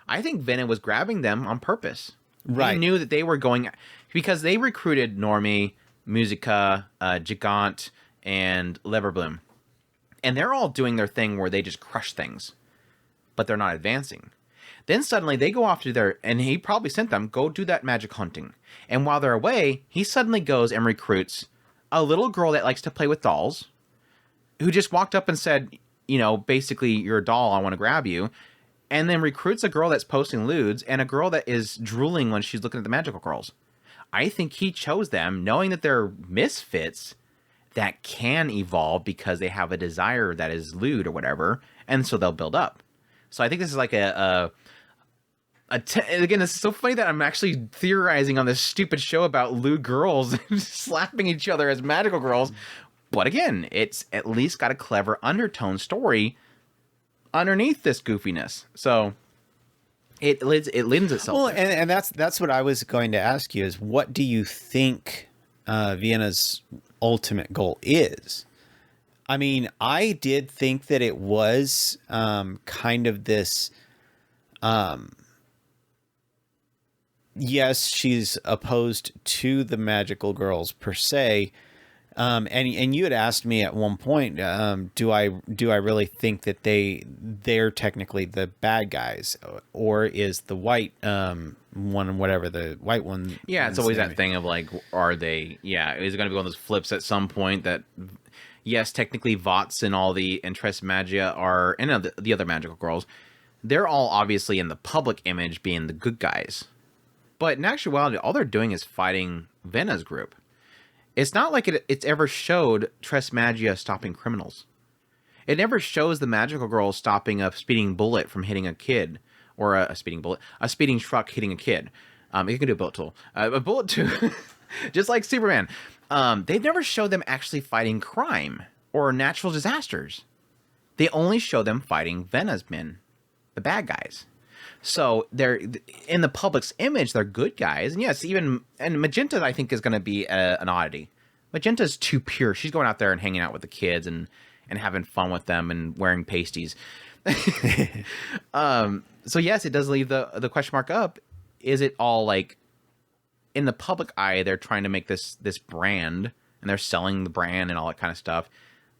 I think Vina was grabbing them on purpose. Right. They knew that they were going, because they recruited Normie, Musica, Gigant, and Leverbloom. And they're all doing their thing where they just crush things, but they're not advancing. Then suddenly they go off to their, and he probably sent them, go do that magic hunting. And while they're away, he suddenly goes and recruits a little girl that likes to play with dolls, who just walked up and said, you know, basically, you're a doll, I want to grab you. And then recruits a girl that's posting lewds and a girl that is drooling when she's looking at the magical girls. I think he chose them knowing that they're misfits that can evolve because they have a desire that is lewd or whatever, and so they'll build up. So I think this is like again, this is so funny that I'm actually theorizing on this stupid show about lewd girls slapping each other as magical girls. But again, it's at least got a clever undertone story underneath this goofiness. So it lends itself. Well, and that's what I was going to ask you is what do you think Vienna's ultimate goal is? I mean, I did think that it was kind of this yes, she's opposed to the magical girls per se. And you had asked me at one point, do I really think that they're technically the bad guys, or is the white one, whatever the white one? Yeah, it's always that thing of like, are they? Yeah, is it going to be one of those flips at some point that? Yes, technically, Vots and all the Interest Magia are, and the other magical girls, they're all obviously in the public image being the good guys, but in actuality, all they're doing is fighting Vena's group. It's not like it's ever showed Tres Magia stopping criminals. It never shows the magical girl stopping a speeding bullet from hitting a kid, or a speeding truck hitting a kid. You can do a bullet tool, a bullet too, just like Superman. They've never showed them actually fighting crime or natural disasters. They only show them fighting Vena's men, the bad guys. So they're in the public's image, they're good guys. And yes, and Magenta, I think, is going to be an oddity. Magenta's too pure. She's going out there and hanging out with the kids and having fun with them and wearing pasties. So yes, it does leave the question mark up. Is it all like in the public eye, they're trying to make this brand and they're selling the brand and all that kind of stuff.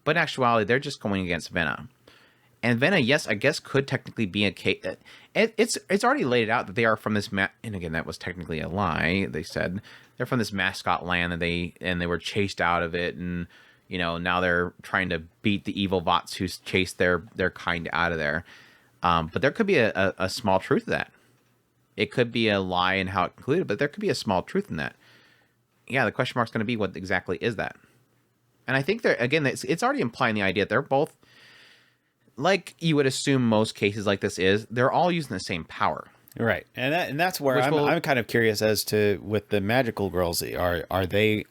But in actuality, they're just going against Vena. And Vena, yes, I guess could technically be a case. It's already laid out that they are from this and again, that was technically a lie. They said they're from this mascot land, and they were chased out of it, and now they're trying to beat the evil Vots who chased their kind out of there. But there could be a small truth to that. It could be a lie in how it concluded, but there could be a small truth in that. Yeah, the question mark's going to be what exactly is that? And I think it's already implying the idea that they're both, like you would assume most cases like this they're all using the same power. Right. And that's where I'm kind of curious as to, with the magical girls, are they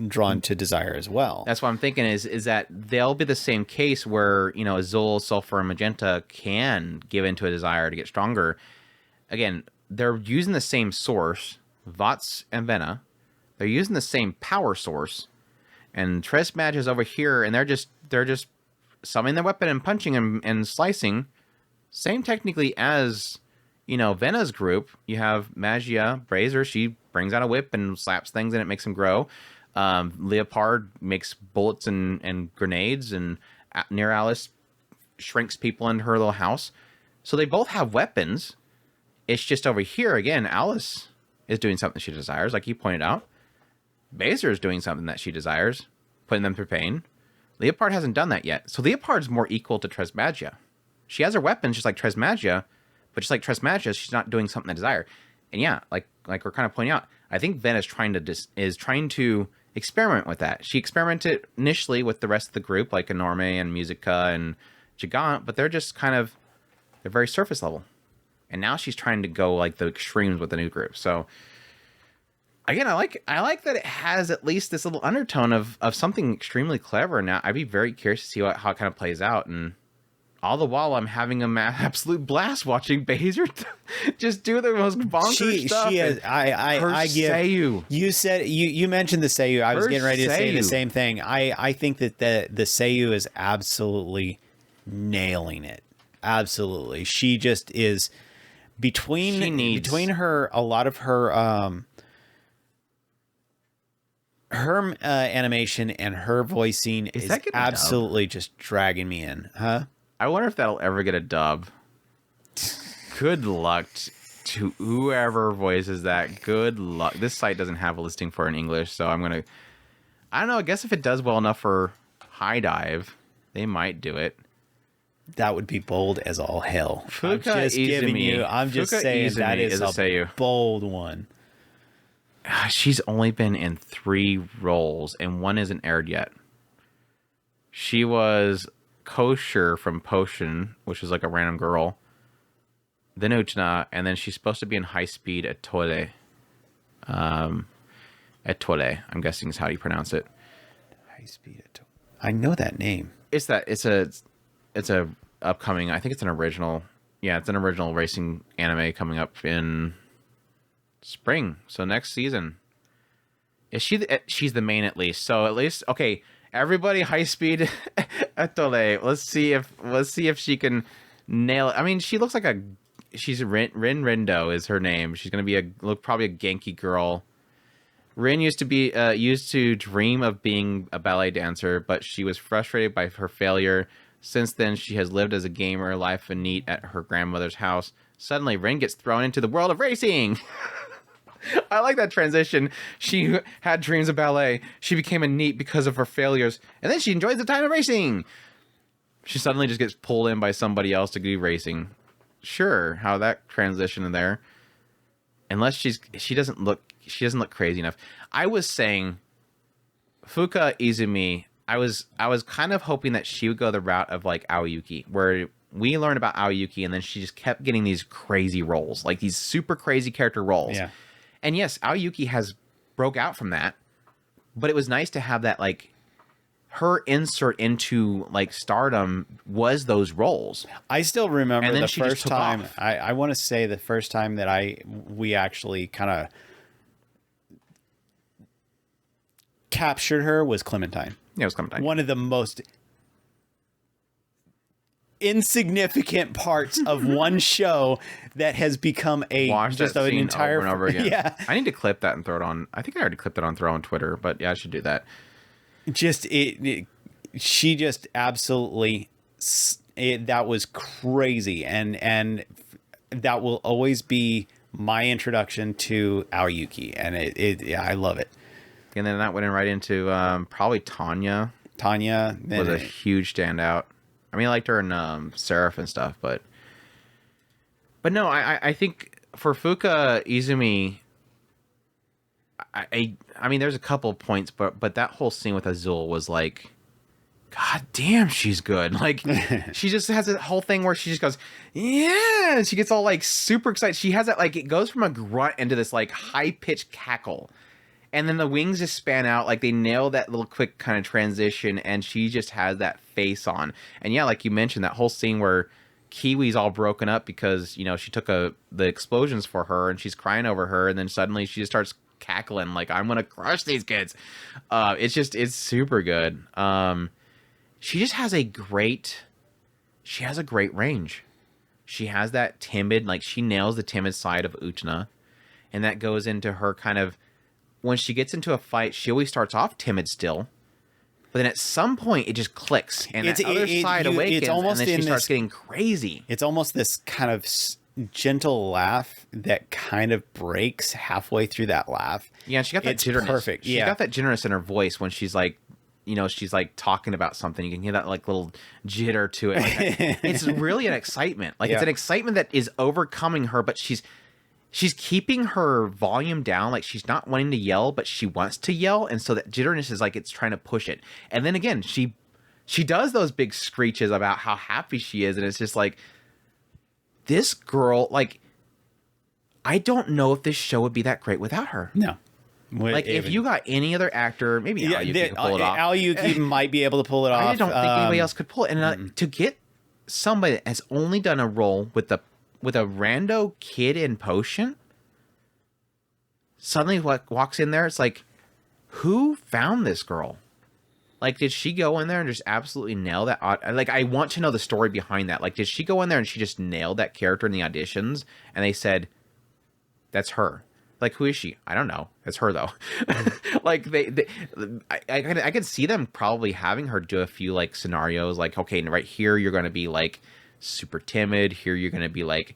drawn to desire as well? That's what I'm thinking is that they'll be the same case where, Azul, Sulfur, and Magenta can give into a desire to get stronger. Again, they're using the same source, Vots and Vena. They're using the same power source. And Tresmag is over here, and they're just summoning their weapon and punching and slicing. Same technically as, Vena's group. You have Magia, Brazier. She brings out a whip and slaps things, and it makes them grow. Leopard makes bullets and grenades, and Neuralis shrinks people into her little house. So they both have weapons. It's just over here, again, Alice is doing something she desires, like you pointed out. Brazier is doing something that she desires, putting them through pain. Leopard hasn't done that yet. So Leopard's more equal to Tresmagia. She has her weapons just like Tresmagia, but just like Tresmagia, she's not doing something to desire. And yeah, like we're kind of pointing out, I think Ven is trying to experiment with that. She experimented initially with the rest of the group, like Enorme and Musica and Gigant, but they're just they're very surface level. And now she's trying to go like the extremes with the new group. So again, I like that it has at least this little undertone of something extremely clever. Now, I'd be very curious to see how it kind of plays out. And all the while, I'm having an absolute blast watching Brazier just do the most bonkers stuff. She is. I give Seiyu. You said you mentioned the Seiyu. I was getting ready to say the same thing. I think that the Seiyu is absolutely nailing it. Absolutely, she just is between her, a lot of her animation and her voicing is absolutely just dragging me in, huh? I wonder if that'll ever get a dub. Good luck to whoever voices that. Good luck. This site doesn't have a listing for it in English, so I don't know, I guess if it does well enough for High Dive, they might do it. That would be bold as all hell. I'm just saying that is a bold one. She's only been in 3 roles, and 1 isn't aired yet. She was Kosher from Potion, which is like a random girl. Then Uchna, and then she's supposed to be in High Speed Etole. Etole, I'm guessing is how you pronounce it. High Speed Etole. I know that name. It's a upcoming, I think it's an original. Yeah, it's an original racing anime coming up in spring, so next season. She's the main at least. So at least, okay, everybody, High Speed Etole. Let's see if she can nail it. I mean, she looks like she's Rin Rindo is her name. She's gonna be probably a Genki girl. Rin used to dream of being a ballet dancer, but she was frustrated by her failure. Since then, she has lived as a gamer, life and neat at her grandmother's house. Suddenly, Rin gets thrown into the world of racing. I like that transition. She had dreams of ballet. She became a neat because of her failures. And then she enjoys the time of racing. She suddenly just gets pulled in by somebody else to do racing. Sure, how that transition in there. Unless she doesn't look crazy enough. I was saying Fuka Izumi, I was kind of hoping that she would go the route of like Aoyuki, where we learned about Aoyuki and then she just kept getting these crazy roles, like these super crazy character roles. Yeah. And yes, Aoyuki has broke out from that, but it was nice to have that, like, her insert into like stardom was those roles. I still remember the first time. I want to say the first time that we actually kind of captured her was Clementine. Yeah, it was Clementine. One of the most insignificant parts of one show that has become an entire over and over again. Yeah, I need to clip that and throw it on. I think I already clipped it on Twitter, but yeah, I should do that. She just absolutely that was crazy, and that will always be my introduction to Aoyuki, and yeah, I love it. And then that went in right into probably Tanya. Tanya Was a huge standout. I mean, I liked her in Seraph and stuff, but no, I think for Fuka Izumi, I mean, there's a couple of points, but that whole scene with Azul was like, God damn, she's good. Like, she just has a whole thing where she just goes, yeah, and she gets all like super excited. She has that, like, it goes from a grunt into this like high pitched cackle. And then the wings just span out, like they nail that little quick kind of transition, and she just has that face on. And yeah, like you mentioned, that whole scene where Kiwi's all broken up because, you know, she took the explosions for her, and she's crying over her, and then suddenly she just starts cackling like, I'm gonna crush these kids. It's super good. She just has a great range. She has that timid, like she nails the timid side of Utena, and that goes into her kind of, when she gets into a fight, she always starts off timid still, but then at some point it just clicks, and that other side awakens, and then she starts getting crazy. It's almost this kind of gentle laugh that kind of breaks halfway through that laugh. Yeah, and she got that jitteriness. Perfect. She's got that jitteriness in her voice when she's like, you know, she's like talking about something. You can hear that like little jitter to it. Like, it's really an excitement. Like it's an excitement that is overcoming her, but she's keeping her volume down. Like she's not wanting to yell, but she wants to yell. And so that jitteriness is like, it's trying to push it. And then again, she does those big screeches about how happy she is. And it's just like, this girl, like, I don't know if this show would be that great without her. No. Like, if you got any other actor, maybe Aoyuki could pull it off. Aoyuki might be able to pull it off. I don't think anybody else could pull it. And to get somebody that has only done a role with a rando kid in Potion, suddenly walks in there, it's like, who found this girl? Like, did she go in there and just absolutely nail that? Like, I want to know the story behind that. Like, did she go in there and she just nailed that character in the auditions, and they said, that's her? Like, who is she? I don't know. It's her, though. Like, I could see them probably having her do a few, like, scenarios. Like, okay, right here, you're going to be, like, super timid. Here, you're going to be, like,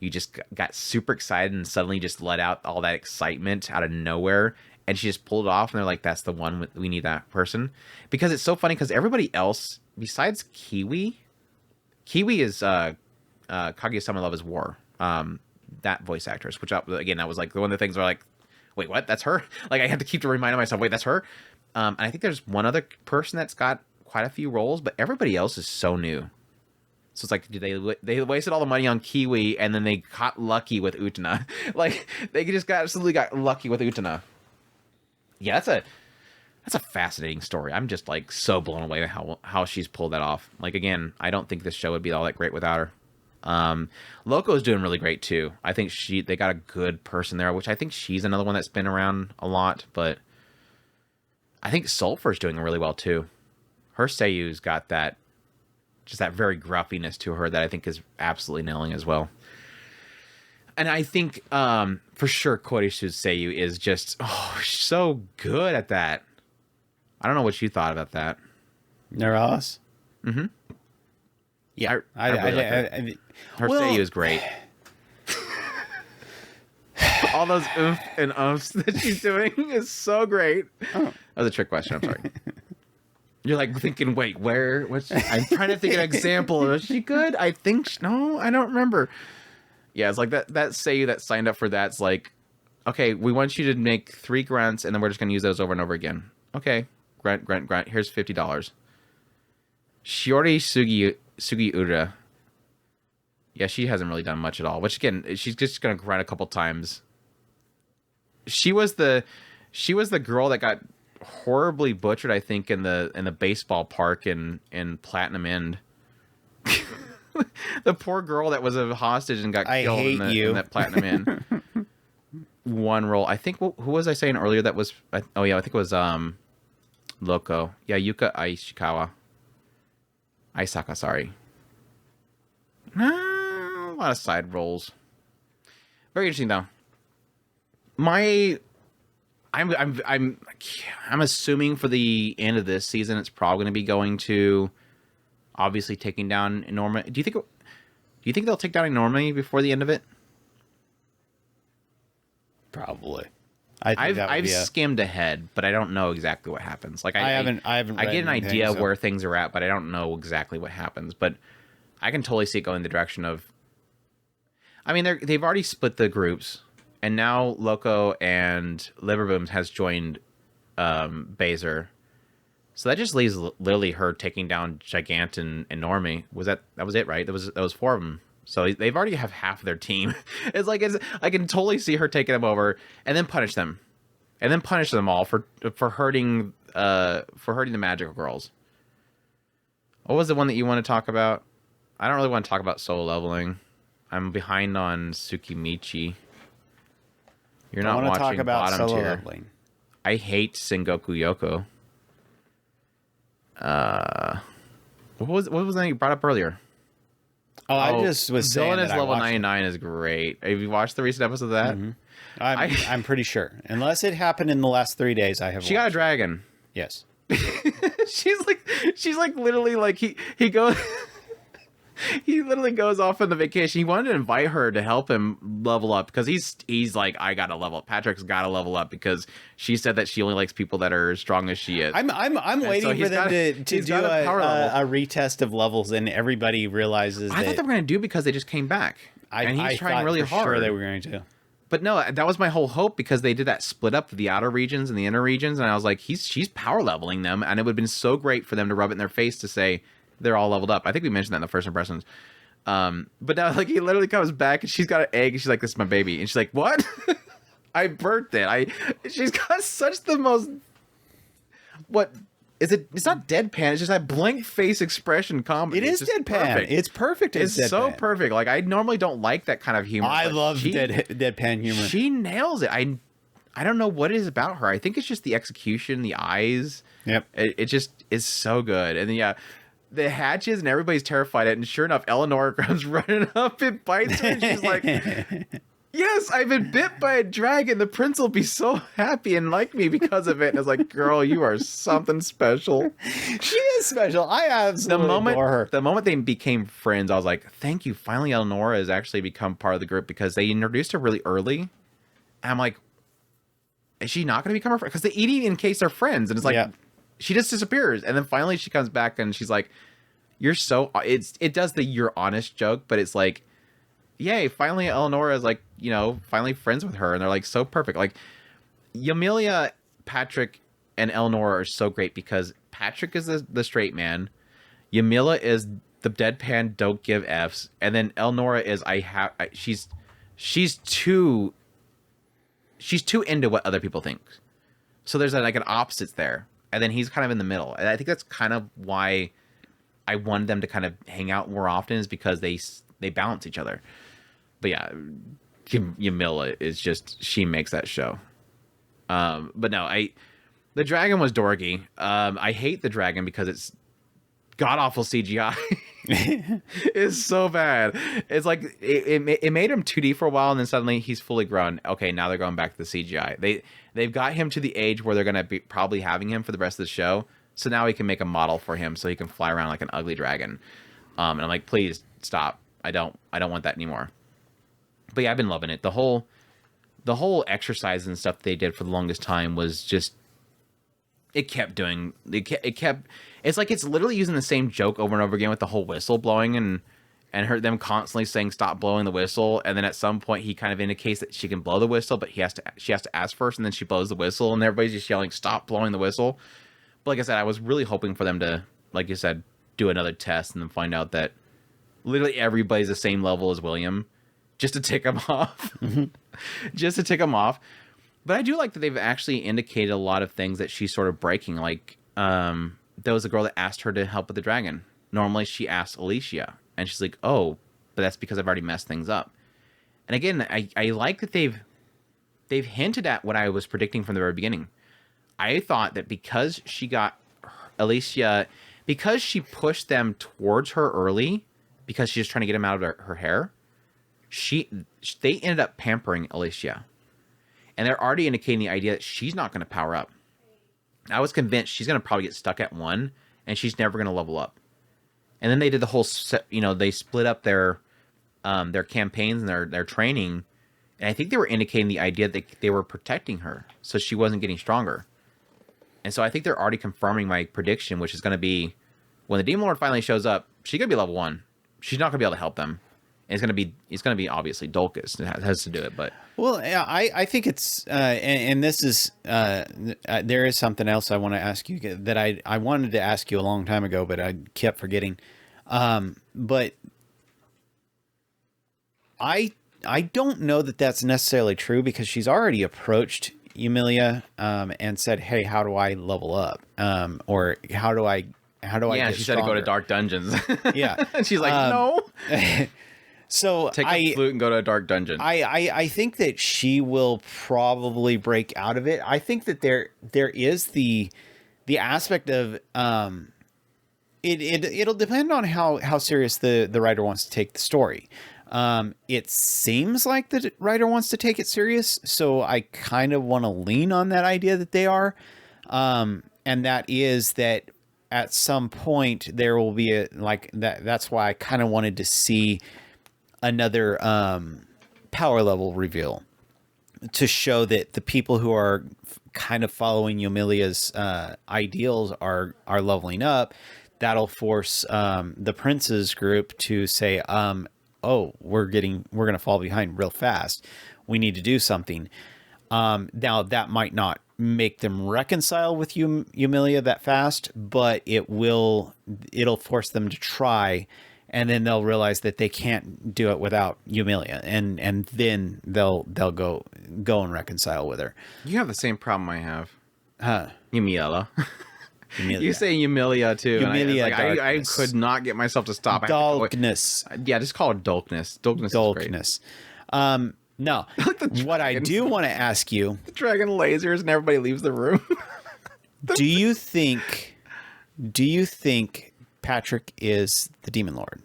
you just got super excited and suddenly just let out all that excitement out of nowhere. And she just pulled it off, and they're like, that's the one. We need that person. Because it's so funny, because everybody else, besides Kiwi is Kaguya-sama Love is War. That voice actress, which again, that was like one of the things where like, wait, what? That's her? Like, I had to keep reminding myself, wait, that's her? And I think there's one other person that's got quite a few roles, but everybody else is so new. So it's like, they wasted all the money on Kiwi, and then they got lucky with Utena. Like, they just absolutely got lucky with Utena. Yeah, that's a fascinating story. I'm just like so blown away by how she's pulled that off. Like, again, I don't think this show would be all that great without her. Loco's doing really great too. I think they got a good person there, which I think she's another one that's been around a lot, but I think Sulfur's doing really well too. Her Seiyu's got that very gruffiness to her that I think is absolutely nailing as well. And I think, for sure, Korishu's Seiyu is just, so good at that. I don't know what you thought about that. Neuralis? Mm-hmm. Yeah. Her Seiyu is great. All those oomph and umphs that she's doing is so great. Oh. That was a trick question. I'm sorry. You're like thinking, wait, where? I'm trying to think of an example. Is she good? I think, no, I don't remember. Yeah, it's like that Seiyu that signed up for that's like, okay, we want you to make 3 grunts, and then we're just going to use those over and over again. Okay, grunt, grunt, grunt. Here's $50. Shiori Sugi Ura. Yeah, she hasn't really done much at all. Which again, she's just going to grunt a couple times. She was the girl that got horribly butchered, I think, in the baseball park in Platinum End. The poor girl that was a hostage and got killed in that Platinum Inn. One role. I think, who was I saying earlier that was... Oh, yeah, I think it was Loco. Yeah, Yuka Aisaka, sorry. A lot of side roles. Very interesting, though. I'm assuming for the end of this season, it's probably going to be going to obviously taking down Enorma. Do you think they'll take down Enorma before the end of it? Probably. I've skimmed ahead, but I don't know exactly what happens. Like I haven't. I get an idea so. where things are at, but I don't know exactly what happens. But I can totally see it going the direction of. I mean, they've already split the groups, and now Loco and Liverbooms has joined Baser. So that just leaves Lily her taking down Gigant and Normie. That was it, right? That was 4 of them. So they've already have half of their team. I can totally see her taking them over and then punish them, and then punish them all for hurting the magical girls. What was the one that you want to talk about? I don't really want to talk about solo leveling. I'm behind on Tsukimichi. You're not watching talk about bottom solo tier. leveling. I hate Sengoku Yoko. What was that you brought up earlier? I just was saying Villainess that Lv99 is great. Have you watched the recent episode of that? Mm-hmm. I'm pretty sure. Unless it happened in the last 3 days, I have. She got a dragon. Yes. she's like literally like he goes. He literally goes off on the vacation. He wanted to invite her to help him level up because he's like, I gotta level up. Patrick's gotta level up because she said that she only likes people that are as strong as she is. I'm waiting for them to do a retest of levels, and everybody realizes. I thought they were gonna do because they just came back, and he's trying really hard. Sure, they were going to. But no, that was my whole hope because they did that split up of the outer regions and the inner regions, and I was like, she's power leveling them, and it would have been so great for them to rub it in their face to say. They're all leveled up. I think we mentioned that in the first impressions. But now, like, he literally comes back and she's got an egg and she's like, "This is my baby." And she's like, "What?" I birthed it. She's got such the most. What is it? It's not deadpan. It's just that blank face expression comedy. It is deadpan. Perfect. It's perfect. It's deadpan. so perfect. Like I normally don't like that kind of humor. I love deadpan humor. She nails it. I don't know what it is about her. I think it's just the execution, the eyes. Yep. It just is so good. And then yeah. The hatches and everybody's terrified at it, and sure enough, Eleanor comes running up and bites her, and she's like, "Yes, I've been bit by a dragon. The prince will be so happy and like me because of it." And I was like, "Girl, you are something special." She is special. I absolutely adore her. The moment they became friends, I was like, "Thank you." Finally, Eleanor has actually become part of the group because they introduced her really early, and I'm like, "Is she not going to become her friend?" Because they eat in case they're friends, and it's like. Yeah. She just disappears, and then finally she comes back, and she's like, "You're so." It does the "you're honest" joke, but it's like, yay! Finally, Eleonora is like, finally friends with her, and they're like so perfect. Like, Yamilia, Patrick, and Eleanor are so great because Patrick is the straight man, Yamila is the deadpan don't give f's, and then Eleonora is she's too into what other people think. So there's like an opposites there. And then he's kind of in the middle. And I think that's kind of why I wanted them to kind of hang out more often is because they balance each other. But yeah, Yamila is just, she makes that show. But no, the dragon was dorky. I hate the dragon because it's god-awful CGI. It's so bad. It's like, it made him 2D for a while, and then suddenly he's fully grown. Okay, now they're going back to the CGI. They've got him to the age where they're going to be probably having him for the rest of the show. So now we can make a model for him so he can fly around like an ugly dragon. And I'm like, please stop. I don't want that anymore. But yeah, I've been loving it. The whole exercise and stuff they did for the longest time was just, it kept, it's like it's literally using the same joke over and over again with the whole whistle blowing and them constantly saying stop blowing the whistle, and then at some point he kind of indicates that she can blow the whistle, but she has to ask first, and then she blows the whistle, and everybody's just yelling stop blowing the whistle. But like I said, I was really hoping for them to, like you said, do another test and then find out that literally everybody's the same level as William, just to tick him off. Just to tick him off. But I do like that they've actually indicated a lot of things that she's sort of breaking. Like, there was a girl that asked her to help with the dragon. Normally she asks Alicia, and she's like, "Oh, but that's because I've already messed things up." And again, I like that they've hinted at what I was predicting from the very beginning. I thought that because she got Alicia, because she pushed them towards her early, because she's trying to get him out of her hair, they ended up pampering Alicia. And they're already indicating the idea that she's not going to power up. I was convinced she's going to probably get stuck at 1, and she's never going to level up. And then they did the whole they split up their campaigns and their training, and I think they were indicating the idea that they were protecting her so she wasn't getting stronger. And so I think they're already confirming my prediction, which is going to be when the Demon Lord finally shows up, she's going to be level 1. She's not going to be able to help them. And it's going to be obviously Dolkus that has to do it, but well, yeah, I think it's and this is there is something else I want to ask you that I wanted to ask you a long time ago, but I kept forgetting. But I don't know that that's necessarily true, because she's already approached Emilia and said, "Hey, how do I level up?" Or how do I yeah, get she stronger? said to go to dark dungeons. Yeah, and she's like, no. So Take a flute and go to a dark dungeon. I think that she will probably break out of it. I think that there is the aspect of it'll depend on how serious the writer wants to take the story. It seems like the writer wants to take it serious, so I kind of want to lean on that idea that they are, and that is that at some point there will be a like that. That's why I kind of wanted to see another power level reveal to show that the people who are kind of following Emilia's ideals are leveling up. That'll force the prince's group to say, oh, we're going to fall behind real fast. We need to do something. Now that might not make them reconcile with Emilia that fast, but it'll force them to try. And then they'll realize that they can't do it without Emilia, and then they'll go and reconcile with her. You have the same problem I have. Huh? Emilia. You say Emilia too. Emilia, and I could not get myself to stop. Dolkness. Yeah, just call it Dolkness. Dolkness. No. What I do want to ask you: the dragon lasers and everybody leaves the room. Do you think Patrick is the Demon Lord?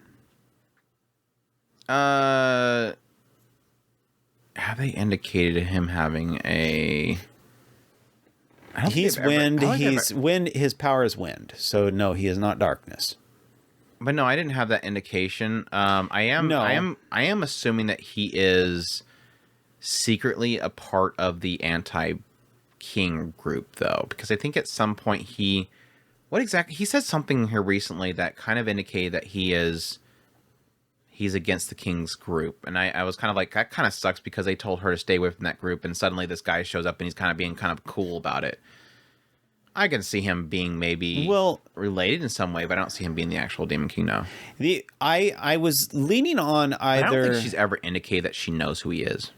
Have they indicated him having a? He's wind. Wind. His power is wind. So no, he is not darkness. But no, I didn't have that indication. I am assuming that he is secretly a part of the anti-king group, though, because I think at some point he said something here recently that kind of indicated that he's against the king's group, and I was kind of like, that kind of sucks, because they told her to stay away from that group, and suddenly this guy shows up and he's kind of being kind of cool about it. I can see him being maybe related in some way, but I don't see him being the actual Demon King now. I was leaning on either. I don't think she's ever indicated that she knows who he is.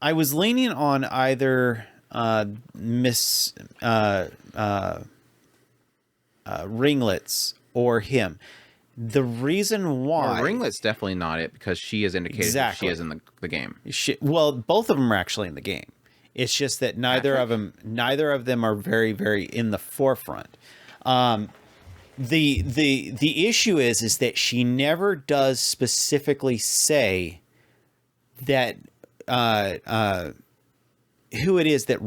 I was leaning on either Ringlets or him. The reason why... Ringlet's definitely not it, because she is indicated that she is in the game. Well, both of them are actually in the game. It's just that neither of them are very, very in the forefront. The issue is that she never does specifically say that who it is that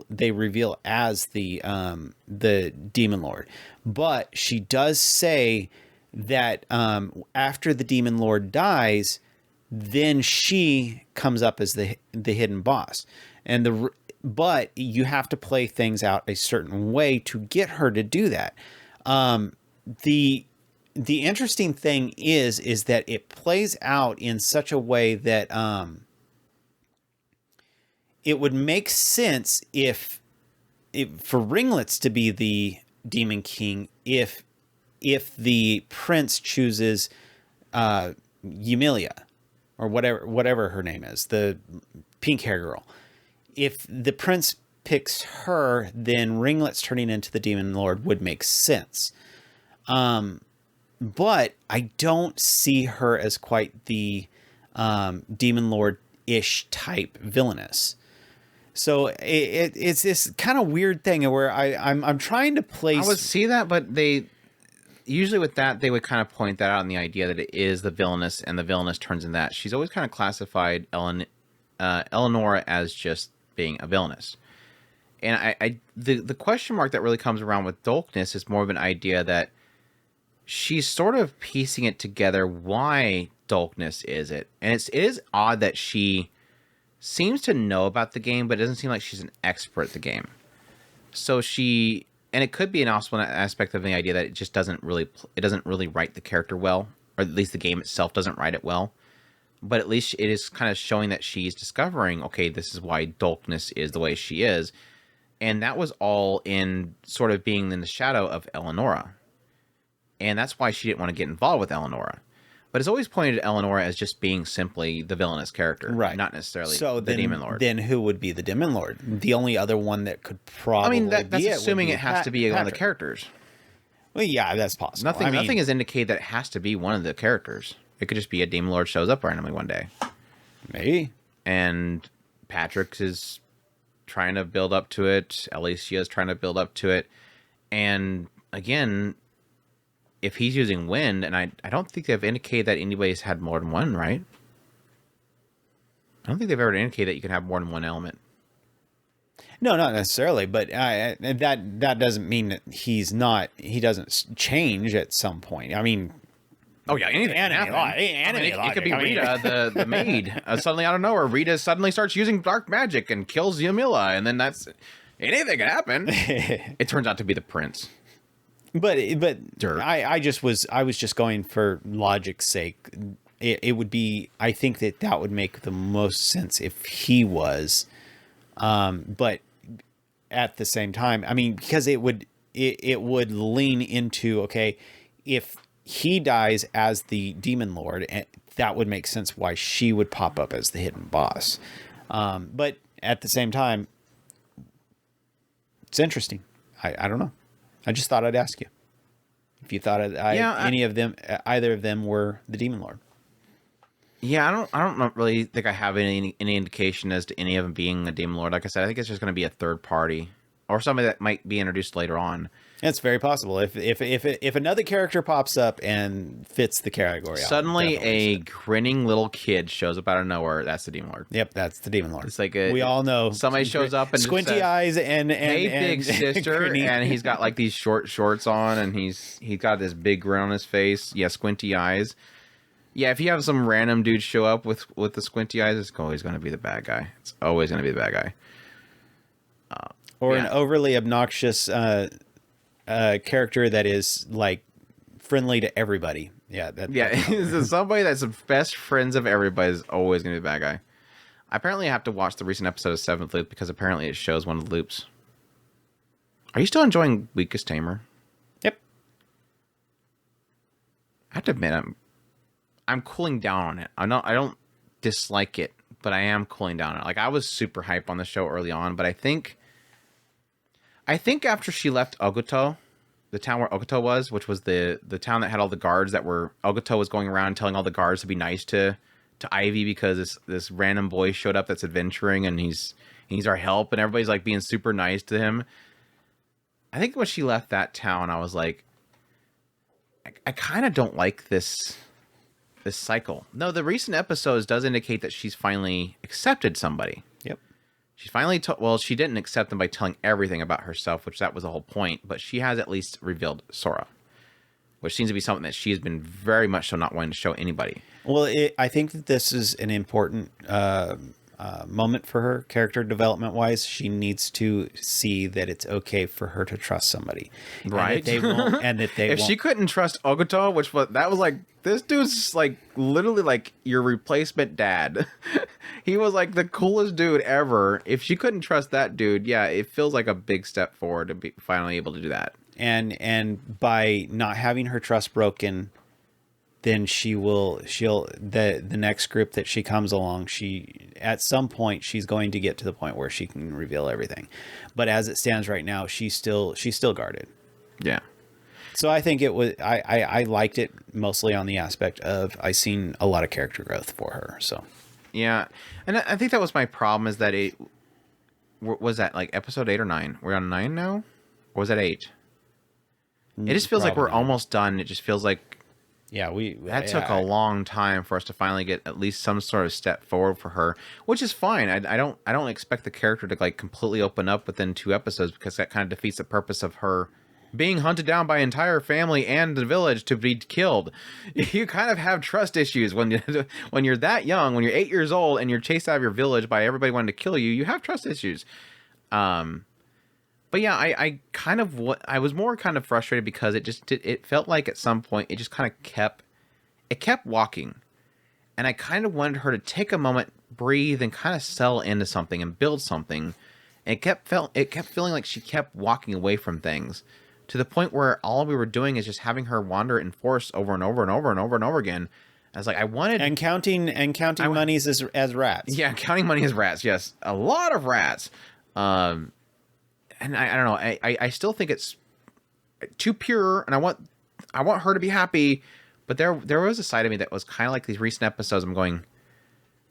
they reveal as the Demon Lord, but she does say that after the Demon Lord dies, then she comes up as the hidden boss, but you have to play things out a certain way to get her to do that. The interesting thing is that it plays out in such a way that it would make sense if for Ringlets to be the Demon King if the prince chooses Emilia, or whatever her name is, the pink hair girl. If the prince picks her, then Ringlets turning into the Demon Lord would make sense. But I don't see her as quite the Demon Lord-ish type villainess. So it's this kind of weird thing where I'm trying to place... I would see that, but they... Usually with that, they would kind of point that out in the idea that it is the villainess, and the villainess turns in that. She's always kind of classified Eleonora as just being a villainess. And the question mark that really comes around with Dolkness is more of an idea that she's sort of piecing it together why Dulkness is it. And it is odd that she seems to know about the game, but it doesn't seem like she's an expert at the game. So and it could be also an aspect of the idea that it just doesn't really write the character well, or at least the game itself doesn't write it well. But at least it is kind of showing that she's discovering, okay, this is why Dulkness is the way she is. And that was all in sort of being in the shadow of Eleonora. And that's why she didn't want to get involved with Eleonora. But it's always pointed at Eleonora as just being simply the villainous character, right? Not necessarily the Demon Lord. Then who would be the Demon Lord? The only other one that could probably that's assuming it has to be one of the characters. Well, yeah, that's possible. Nothing is indicated that it has to be one of the characters. It could just be a Demon Lord shows up randomly one day. Maybe. And Patrick is trying to build up to it. Alicia is trying to build up to it. And again, if he's using wind, and I don't think they've indicated that anybody's had more than one, right? I don't think they've ever indicated that you can have more than one element. No, not necessarily, but that doesn't mean that he doesn't change at some point. I mean, oh yeah, anything can happen. It could be Rita, the maid. Suddenly out of nowhere, Rita suddenly starts using dark magic and kills Yamila, and then anything can happen. It turns out to be the prince. But Dirt. I was just going for logic's sake. It would be, I think that would make the most sense if he was, but at the same time, I mean, because it would lean into, okay, if he dies as the Demon Lord, that would make sense why she would pop up as the hidden boss. But at the same time, it's interesting. I don't know. I just thought I'd ask you if you thought either of them were the Demon Lord. Yeah, I don't really think I have any indication as to any of them being a Demon Lord. Like I said, I think it's just going to be a third party or somebody that might be introduced later on. It's very possible if another character pops up and fits the category. Suddenly, a grinning little kid shows up out of nowhere. That's the Demon Lord. Yep, that's the Demon Lord. It's like we all know somebody shows up and squinty just says, eyes and hey, big sister, and he's got like these short shorts on, and he's got this big grin on his face. Yeah, squinty eyes. Yeah, if you have some random dude show up with the squinty eyes, it's always going to be the bad guy. It's always going to be the bad guy. An overly obnoxious character that is like friendly to everybody. Yeah, somebody that's the best friends of everybody is always going to be the bad guy. I apparently have to watch the recent episode of Seventh Loop because apparently it shows one of the loops. Are you still enjoying Weakest Tamer? Yep. I have to admit, I'm cooling down on it. I don't dislike it, but I am cooling down on it. Like, I was super hype on the show early on, but I think after she left Ogoto, the town where Ogoto was, which was the town that had all the guards that were, Ogoto was going around telling all the guards to be nice to Ivy because this random boy showed up that's adventuring and he's our help, and everybody's like being super nice to him. I think when she left that town, I was like, I kind of don't like this cycle. No, the recent episodes does indicate that she's finally accepted somebody. Yep. She's finally she didn't accept them by telling everything about herself, which that was the whole point, but she has at least revealed Sora, which seems to be something that she has been very much so not wanting to show anybody. Well, I think that this is an important moment for her, character development wise. She needs to see that it's okay for her to trust somebody, right? And that they if she couldn't trust Ogoto, that was like, this dude's like literally like your replacement dad. He was like the coolest dude ever. If she couldn't trust that dude, yeah, it feels like a big step forward to be finally able to do that. And by not having her trust broken, then the next group that she comes along, at some point she's going to get to the point where she can reveal everything. But as it stands right now, she's still guarded. Yeah. So I think it was, I liked it mostly on the aspect of I seen a lot of character growth for her. So yeah, and I think that was my problem, is that was that like episode 8 or 9? We're on 9 now, or was that 8? It just feels like we're almost done. It just feels like that took a long time for us to finally get at least some sort of step forward for her, which is fine. I don't expect the character to like completely open up within 2 episodes, because that kind of defeats the purpose of her being hunted down by entire family and the village to be killed. You kind of have trust issues when you're that young, when you're 8 years old and you're chased out of your village by everybody wanting to kill you. You have trust issues. But yeah, I was more kind of frustrated because it felt like at some point it just kind of kept walking, and I kind of wanted her to take a moment, breathe, and kind of settle into something and build something. And it kept feeling like she kept walking away from things, to the point where all we were doing is just having her wander in forest over and over and over and over and over again. I was like, I wanted counting monies as rats. Yeah, counting money as rats. Yes, a lot of rats. And I don't know. I still think it's too pure, and I want her to be happy. But there was a side of me that was kind of like these recent episodes. I'm going,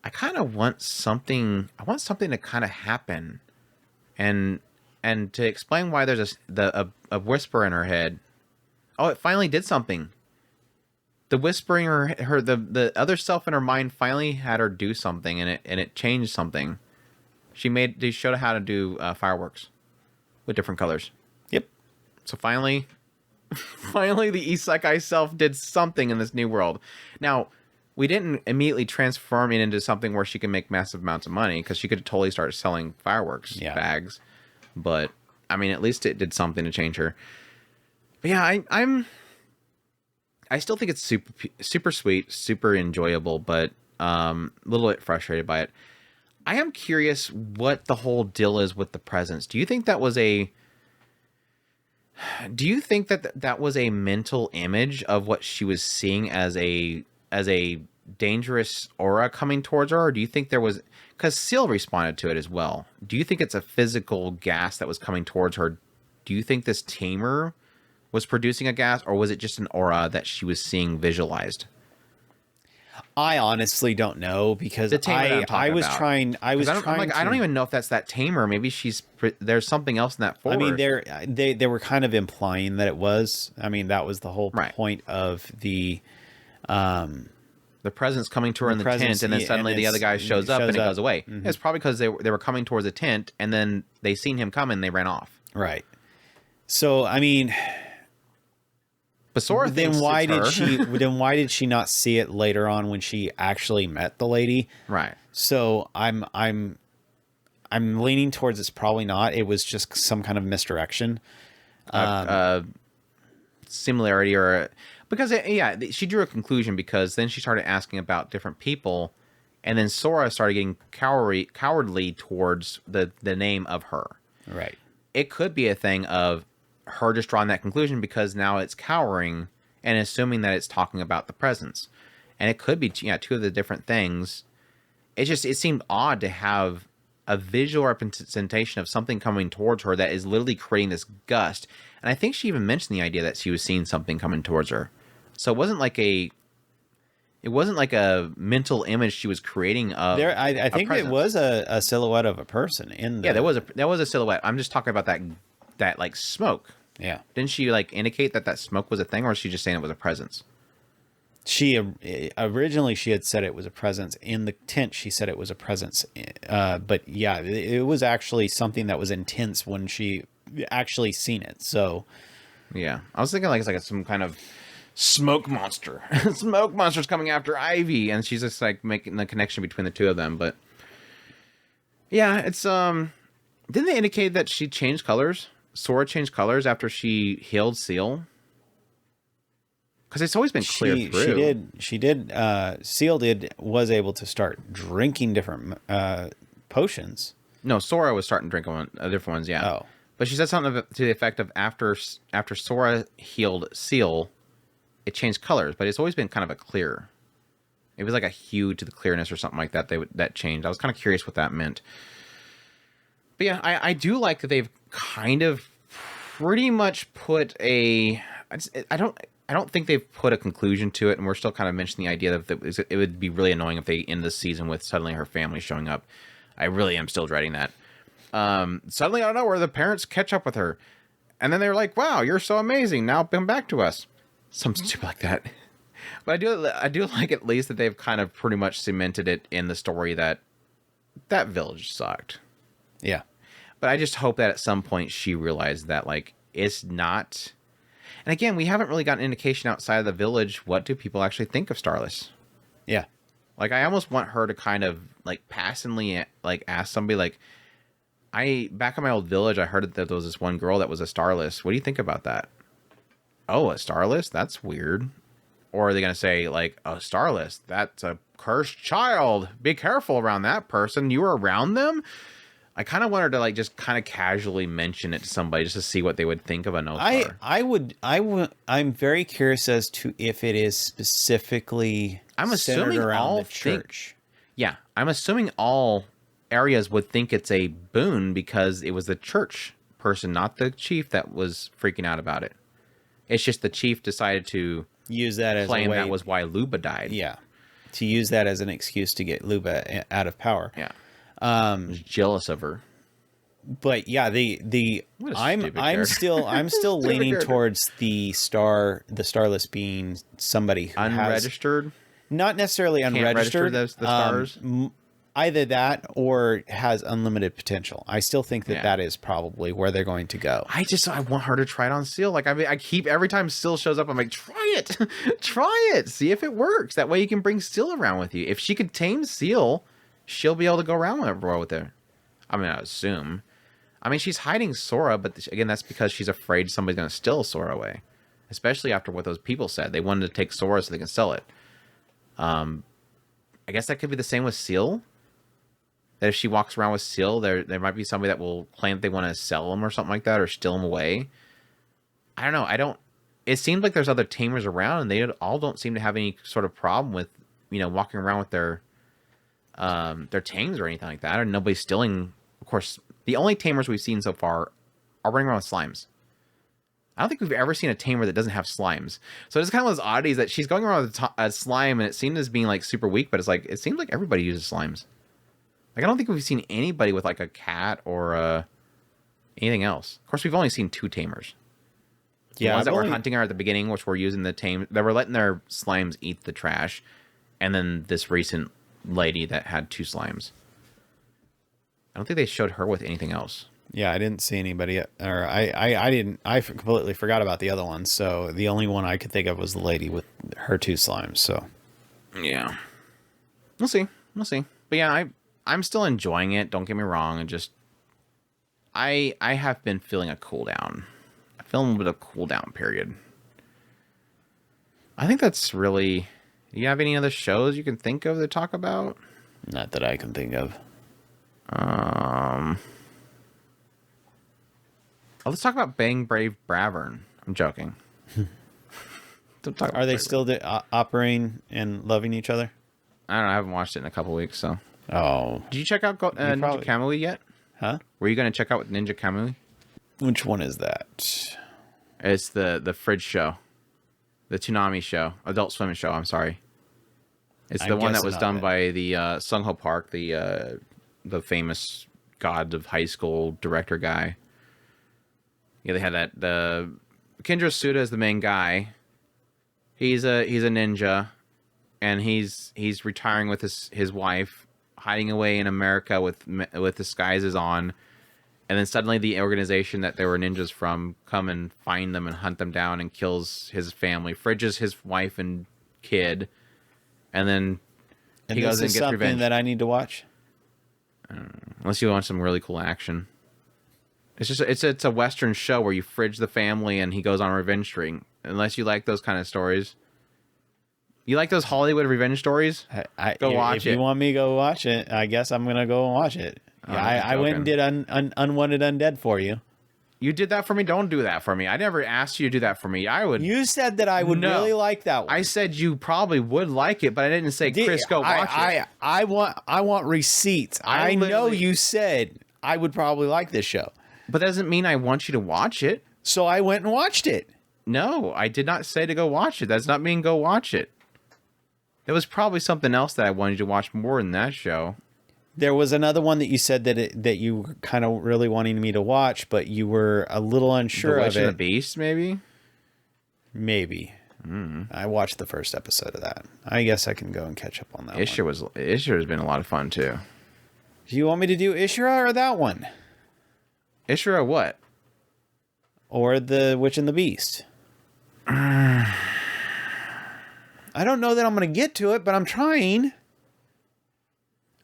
I kind of want something. I want something to kind of happen, and to explain why there's a whisper in her head. Oh, it finally did something. The whispering, the other self in her mind finally had her do something, and it changed something. They showed her how to do fireworks with different colors. Yep. So finally the isekai self did something in this new world. Now, we didn't immediately transform it into something where she can make massive amounts of money, because she could totally start selling fireworks bags. But I mean, at least it did something to change her. But yeah, I still think it's super sweet, super enjoyable, but a little bit frustrated by it. I am curious what the whole deal is with the presence. Do you think that was a mental image of what she was seeing as a dangerous aura coming towards her? Or do you think there was, because Seal responded to it as well. Do you think it's a physical gas that was coming towards her? Do you think this Tamer was producing a gas, or was it just an aura that she was seeing visualized? I honestly don't know, because I was trying. I don't even know if that's that Tamer. Maybe there's something else in that forest. I mean, they were kind of implying that it was. I mean, that was the whole point of the presence coming to her in the tent, and then suddenly the other guy shows up and it goes away. Mm-hmm. It's probably because they were coming towards the tent, and then they seen him come and they ran off. Right. So I mean, but Sora then why did she not see it later on when she actually met the lady? Right. So I'm leaning towards it's probably not. It was just some kind of misdirection. Similarity, or because she drew a conclusion, because then she started asking about different people, and then Sora started getting cowardly towards the name of her. Right. It could be a thing of her just drawing that conclusion because now it's cowering and assuming that it's talking about the presence. And it could be two of the different things. It seemed odd to have a visual representation of something coming towards her that is literally creating this gust. And I think she even mentioned the idea that she was seeing something coming towards her. So it wasn't like a mental image she was creating of there. I think it was a silhouette of a person in there. Yeah, there was a silhouette. I'm just talking about that like smoke. Yeah. Didn't she like indicate that smoke was a thing, or was she just saying it was a presence? She originally she had said it was a presence in the tent. She said it was a presence, but yeah, it was actually something that was intense when she actually seen it. So yeah, I was thinking like it's like some kind of smoke monster. Smoke monster's coming after Ivy, and she's just like making the connection between the two of them. But yeah, it's didn't they indicate that she changed colors? Sora changed colors after she healed Seal? Because it's always been clear through. She did. Seal was able to start drinking different potions. No, Sora was starting to drink different ones. Yeah. Oh. But she said something to the effect of after Sora healed Seal, it changed colors. But it's always been kind of a clear. It was like a hue to the clearness or something like that. That changed. I was kind of curious what that meant. But yeah, I do like that they've kind of pretty much put I don't think they've put a conclusion to it, and we're still kind of mentioning the idea that it would be really annoying if they end the season with suddenly her family showing up. I really am still dreading that. Suddenly, I don't know where the parents catch up with her, and then they're like, "Wow, you're so amazing! Now come back to us." Something stupid like that. But I do like at least that they've kind of pretty much cemented it in the story that village sucked. Yeah. But I just hope that at some point she realized that, like, it's not. And again, we haven't really gotten an indication outside of the village. What do people actually think of Starless? Yeah. Like, I almost want her to kind of, like, passively, like, ask somebody, like, back in my old village, I heard that there was this one girl that was a Starless. What do you think about that? Oh, a Starless? That's weird. Or are they going to say, like, a Starless? That's a cursed child. Be careful around that person. You were around them? I kind of want her to, like, just kind of casually mention it to somebody just to see what they would think of a no-star. I'm very curious as to if it is specifically centered around the church. Yeah, I'm assuming all areas would think it's a boon because it was the church person, not the chief, that was freaking out about it. It's just the chief decided to use that as claim a way, that was why Luba died. Yeah, to use that as an excuse to get Luba out of power. Yeah, was jealous of her. But yeah, I'm still leaning towards the Starless being somebody who unregistered, not necessarily unregistered. The stars. Either that or has unlimited potential. I still think that is probably where they're going to go. I want her to try it on Seal. Like, I mean, every time Seal shows up, I'm like, try it. Try it. See if it works. That way you can bring Seal around with you. If she could tame Seal, she'll be able to go around with her. I mean, I assume. I mean, she's hiding Sora, but again, that's because she's afraid somebody's going to steal Sora away. Especially after what those people said. They wanted to take Sora so they can sell it. I guess that could be the same with Seal. That if she walks around with Seal, there might be somebody that will claim that they want to sell him or something like that, or steal him away. I don't know. It seems like there's other tamers around, and they all don't seem to have any sort of problem with, walking around with their tames or anything like that, or nobody stealing. Of course, the only tamers we've seen so far are running around with slimes. I don't think we've ever seen a tamer that doesn't have slimes. So it's kind of one of those oddities that she's going around with a slime, and it seemed as being like super weak, but it's like it seems like everybody uses slimes. Like, I don't think we've seen anybody with, like, a cat or anything else. Of course, we've only seen 2 tamers. The ones that were hunting her at the beginning, which were using the tame... They were letting their slimes eat the trash. And then this recent lady that had 2 slimes. I don't think they showed her with anything else. Yeah, I didn't see anybody... Or I didn't... I completely forgot about the other one. So the only one I could think of was the lady with her 2 slimes, so... Yeah. We'll see. But yeah, I'm still enjoying it. Don't get me wrong. And just, I have been feeling a cooldown. I feel a little bit of cooldown period. I think that's really. Do you have any other shows you can think of to talk about? Not that I can think of. Let's talk about Bang Brave Bravern. I'm joking. Are they still operating and loving each other? I don't know. I haven't watched it in a couple weeks, so. Oh. Did you check out Ninja Kamui yet? Huh? Were you going to check out Ninja Kamui? Which one is that? It's the Fridge show. The Toonami show. Adult Swim show, I'm sorry. It's the one that was done by the Sung Ho Park, the famous god of high school director guy. Yeah, they had that. The Kendra Suda is the main guy. He's a ninja, and he's retiring with his wife, hiding away in America with disguises on, and then suddenly the organization that they were ninjas from come and find them and hunt them down and kills his family, fridges his wife and kid, and then he goes and gets revenge. That I need to watch. Unless you want some really cool action. It's a Western show where you fridge the family and he goes on a revenge streak. Unless you like those kind of stories. You like those Hollywood revenge stories? Go watch it. If you want me to go watch it, I guess I'm going to go and watch it. I went and did Unwanted Undead for you. You did that for me? Don't do that for me. I never asked you to do that for me. I would. You said that I would really like that one. I said you probably would like it, but I didn't say, Chris, go watch it. I want receipts. I know you said I would probably like this show. But that doesn't mean I want you to watch it. So I went and watched it. No, I did not say to go watch it. That does not mean go watch it. There was probably something else that I wanted you to watch more than that show. There was another one that you said that you were kind of really wanting me to watch, but you were a little unsure of it. The Witch and the Beast, maybe? Maybe. I watched the first episode of that. I guess I can go and catch up on that Ishura has been a lot of fun, too. Do you want me to do Ishura or that one? Ishura what? or The Witch and the Beast. I don't know that I'm going to get to it, but I'm trying.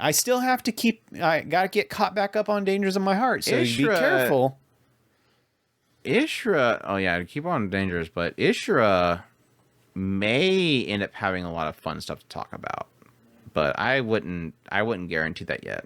I still have to I got to get caught back up on Dangers in My Heart, so be careful. Ishra, oh yeah, keep on Dangerous, but Ishra may end up having a lot of fun stuff to talk about. But I wouldn't guarantee that yet.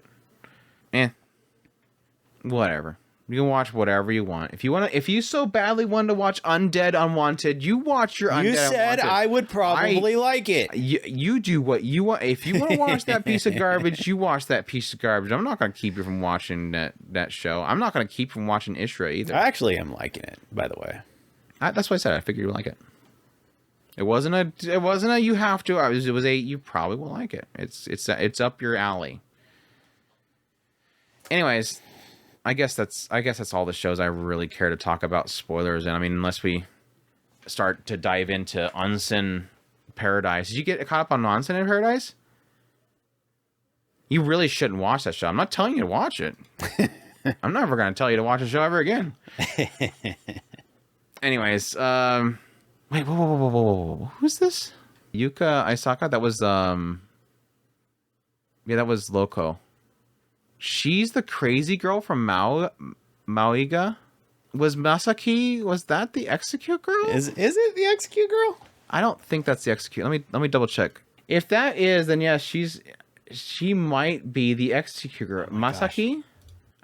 Whatever. You can watch whatever you want. If you so badly want to watch Undead Unwanted, you watch your Undead Unwanted. You said I would probably like it. You do what you want. If you want to watch that piece of garbage, you watch that piece of garbage. I'm not going to keep you from watching that show. I'm not going to keep you from watching Ishra either. I actually am liking it, by the way. That's what I said. I figured you would like it. It wasn't a you have to. It was a you probably will like it. It's up your alley. Anyways, I guess that's all the shows I really care to talk about spoilers. And I mean, unless we start to dive into Onsen Paradise. Did you get caught up on Onsen in Paradise? You really shouldn't watch that show. I'm not telling you to watch it. I'm never going to tell you to watch a show ever again. Anyways, wait, whoa. Who's this? Yuka Aisaka? That was, yeah, that was Loco. She's the crazy girl from Maoiga. Was Masaki, was that the Execute girl? Is it the Execute girl? I don't think that's the Execute. Let me double check. If that is, then yeah, she might be the Execute girl. Oh Masaki? Gosh.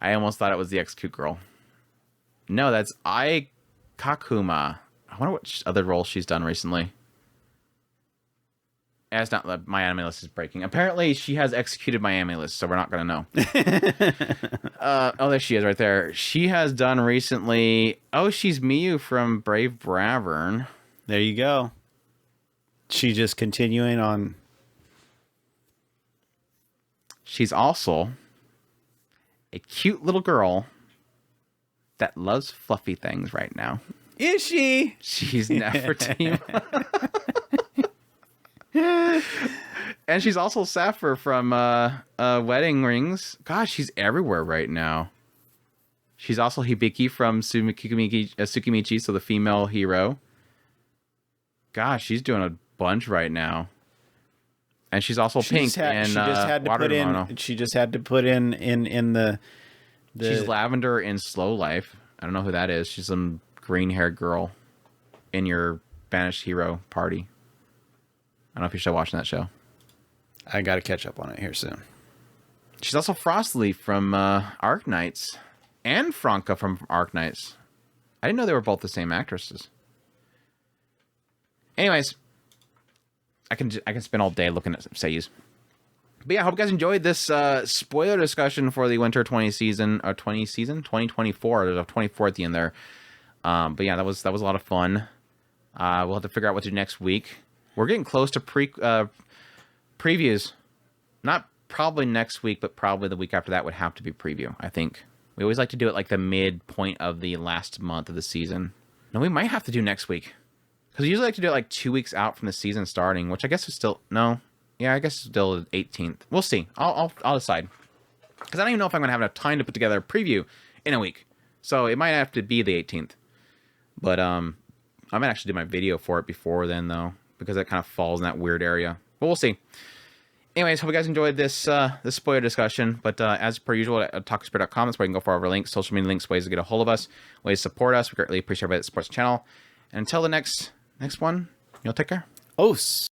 I almost thought it was the Execute girl. No, that's Ai Kakuma. I wonder what other roles she's done recently. It's not, my anime list is breaking. Apparently, she has executed my anime list, so we're not going to know. Oh, there she is right there. She has done recently... Oh, she's Miyu from Brave Bravern. There you go. She just continuing on... She's also a cute little girl that loves fluffy things right now. Is she? She's Nefertiti. And she's also Sapphire from Wedding Rings. Gosh, she's everywhere right now. She's also Hibiki from Tsukimichi, so the female hero. Gosh, she's doing a bunch right now. And she's also Pink and she just had to put in. She just had to put in the. She's Lavender in Slow Life. I don't know who that is. She's some green-haired girl in your Banished Hero party. I don't know if you're still watching that show. I got to catch up on it here soon. She's also Frostleaf from Arknights and Franca from Arknights. I didn't know they were both the same actresses. Anyways, I can spend all day looking at seiyus. But yeah, I hope you guys enjoyed this spoiler discussion for the Winter 2024. There's a 24 at the end there. But yeah, that was a lot of fun. We'll have to figure out what to do next week. We're getting close to previews. Not probably next week, but probably the week after that would have to be preview, I think. We always like to do it like the midpoint of the last month of the season. No, we might have to do next week. Because we usually like to do it like 2 weeks out from the season starting, which I guess is still... No. Yeah, I guess it's still the 18th. We'll see. I'll decide. Because I don't even know if I'm going to have enough time to put together a preview in a week. So it might have to be the 18th. But I might actually do my video for it before then, though. Because that kind of falls in that weird area. But we'll see. Anyways, hope you guys enjoyed this this spoiler discussion. But as per usual, at otakuspirit.com, that's where you can go for all of our links, social media links, ways to get a hold of us, ways to support us. We greatly appreciate everybody that supports the channel. And until the next one, you'll take care. Os.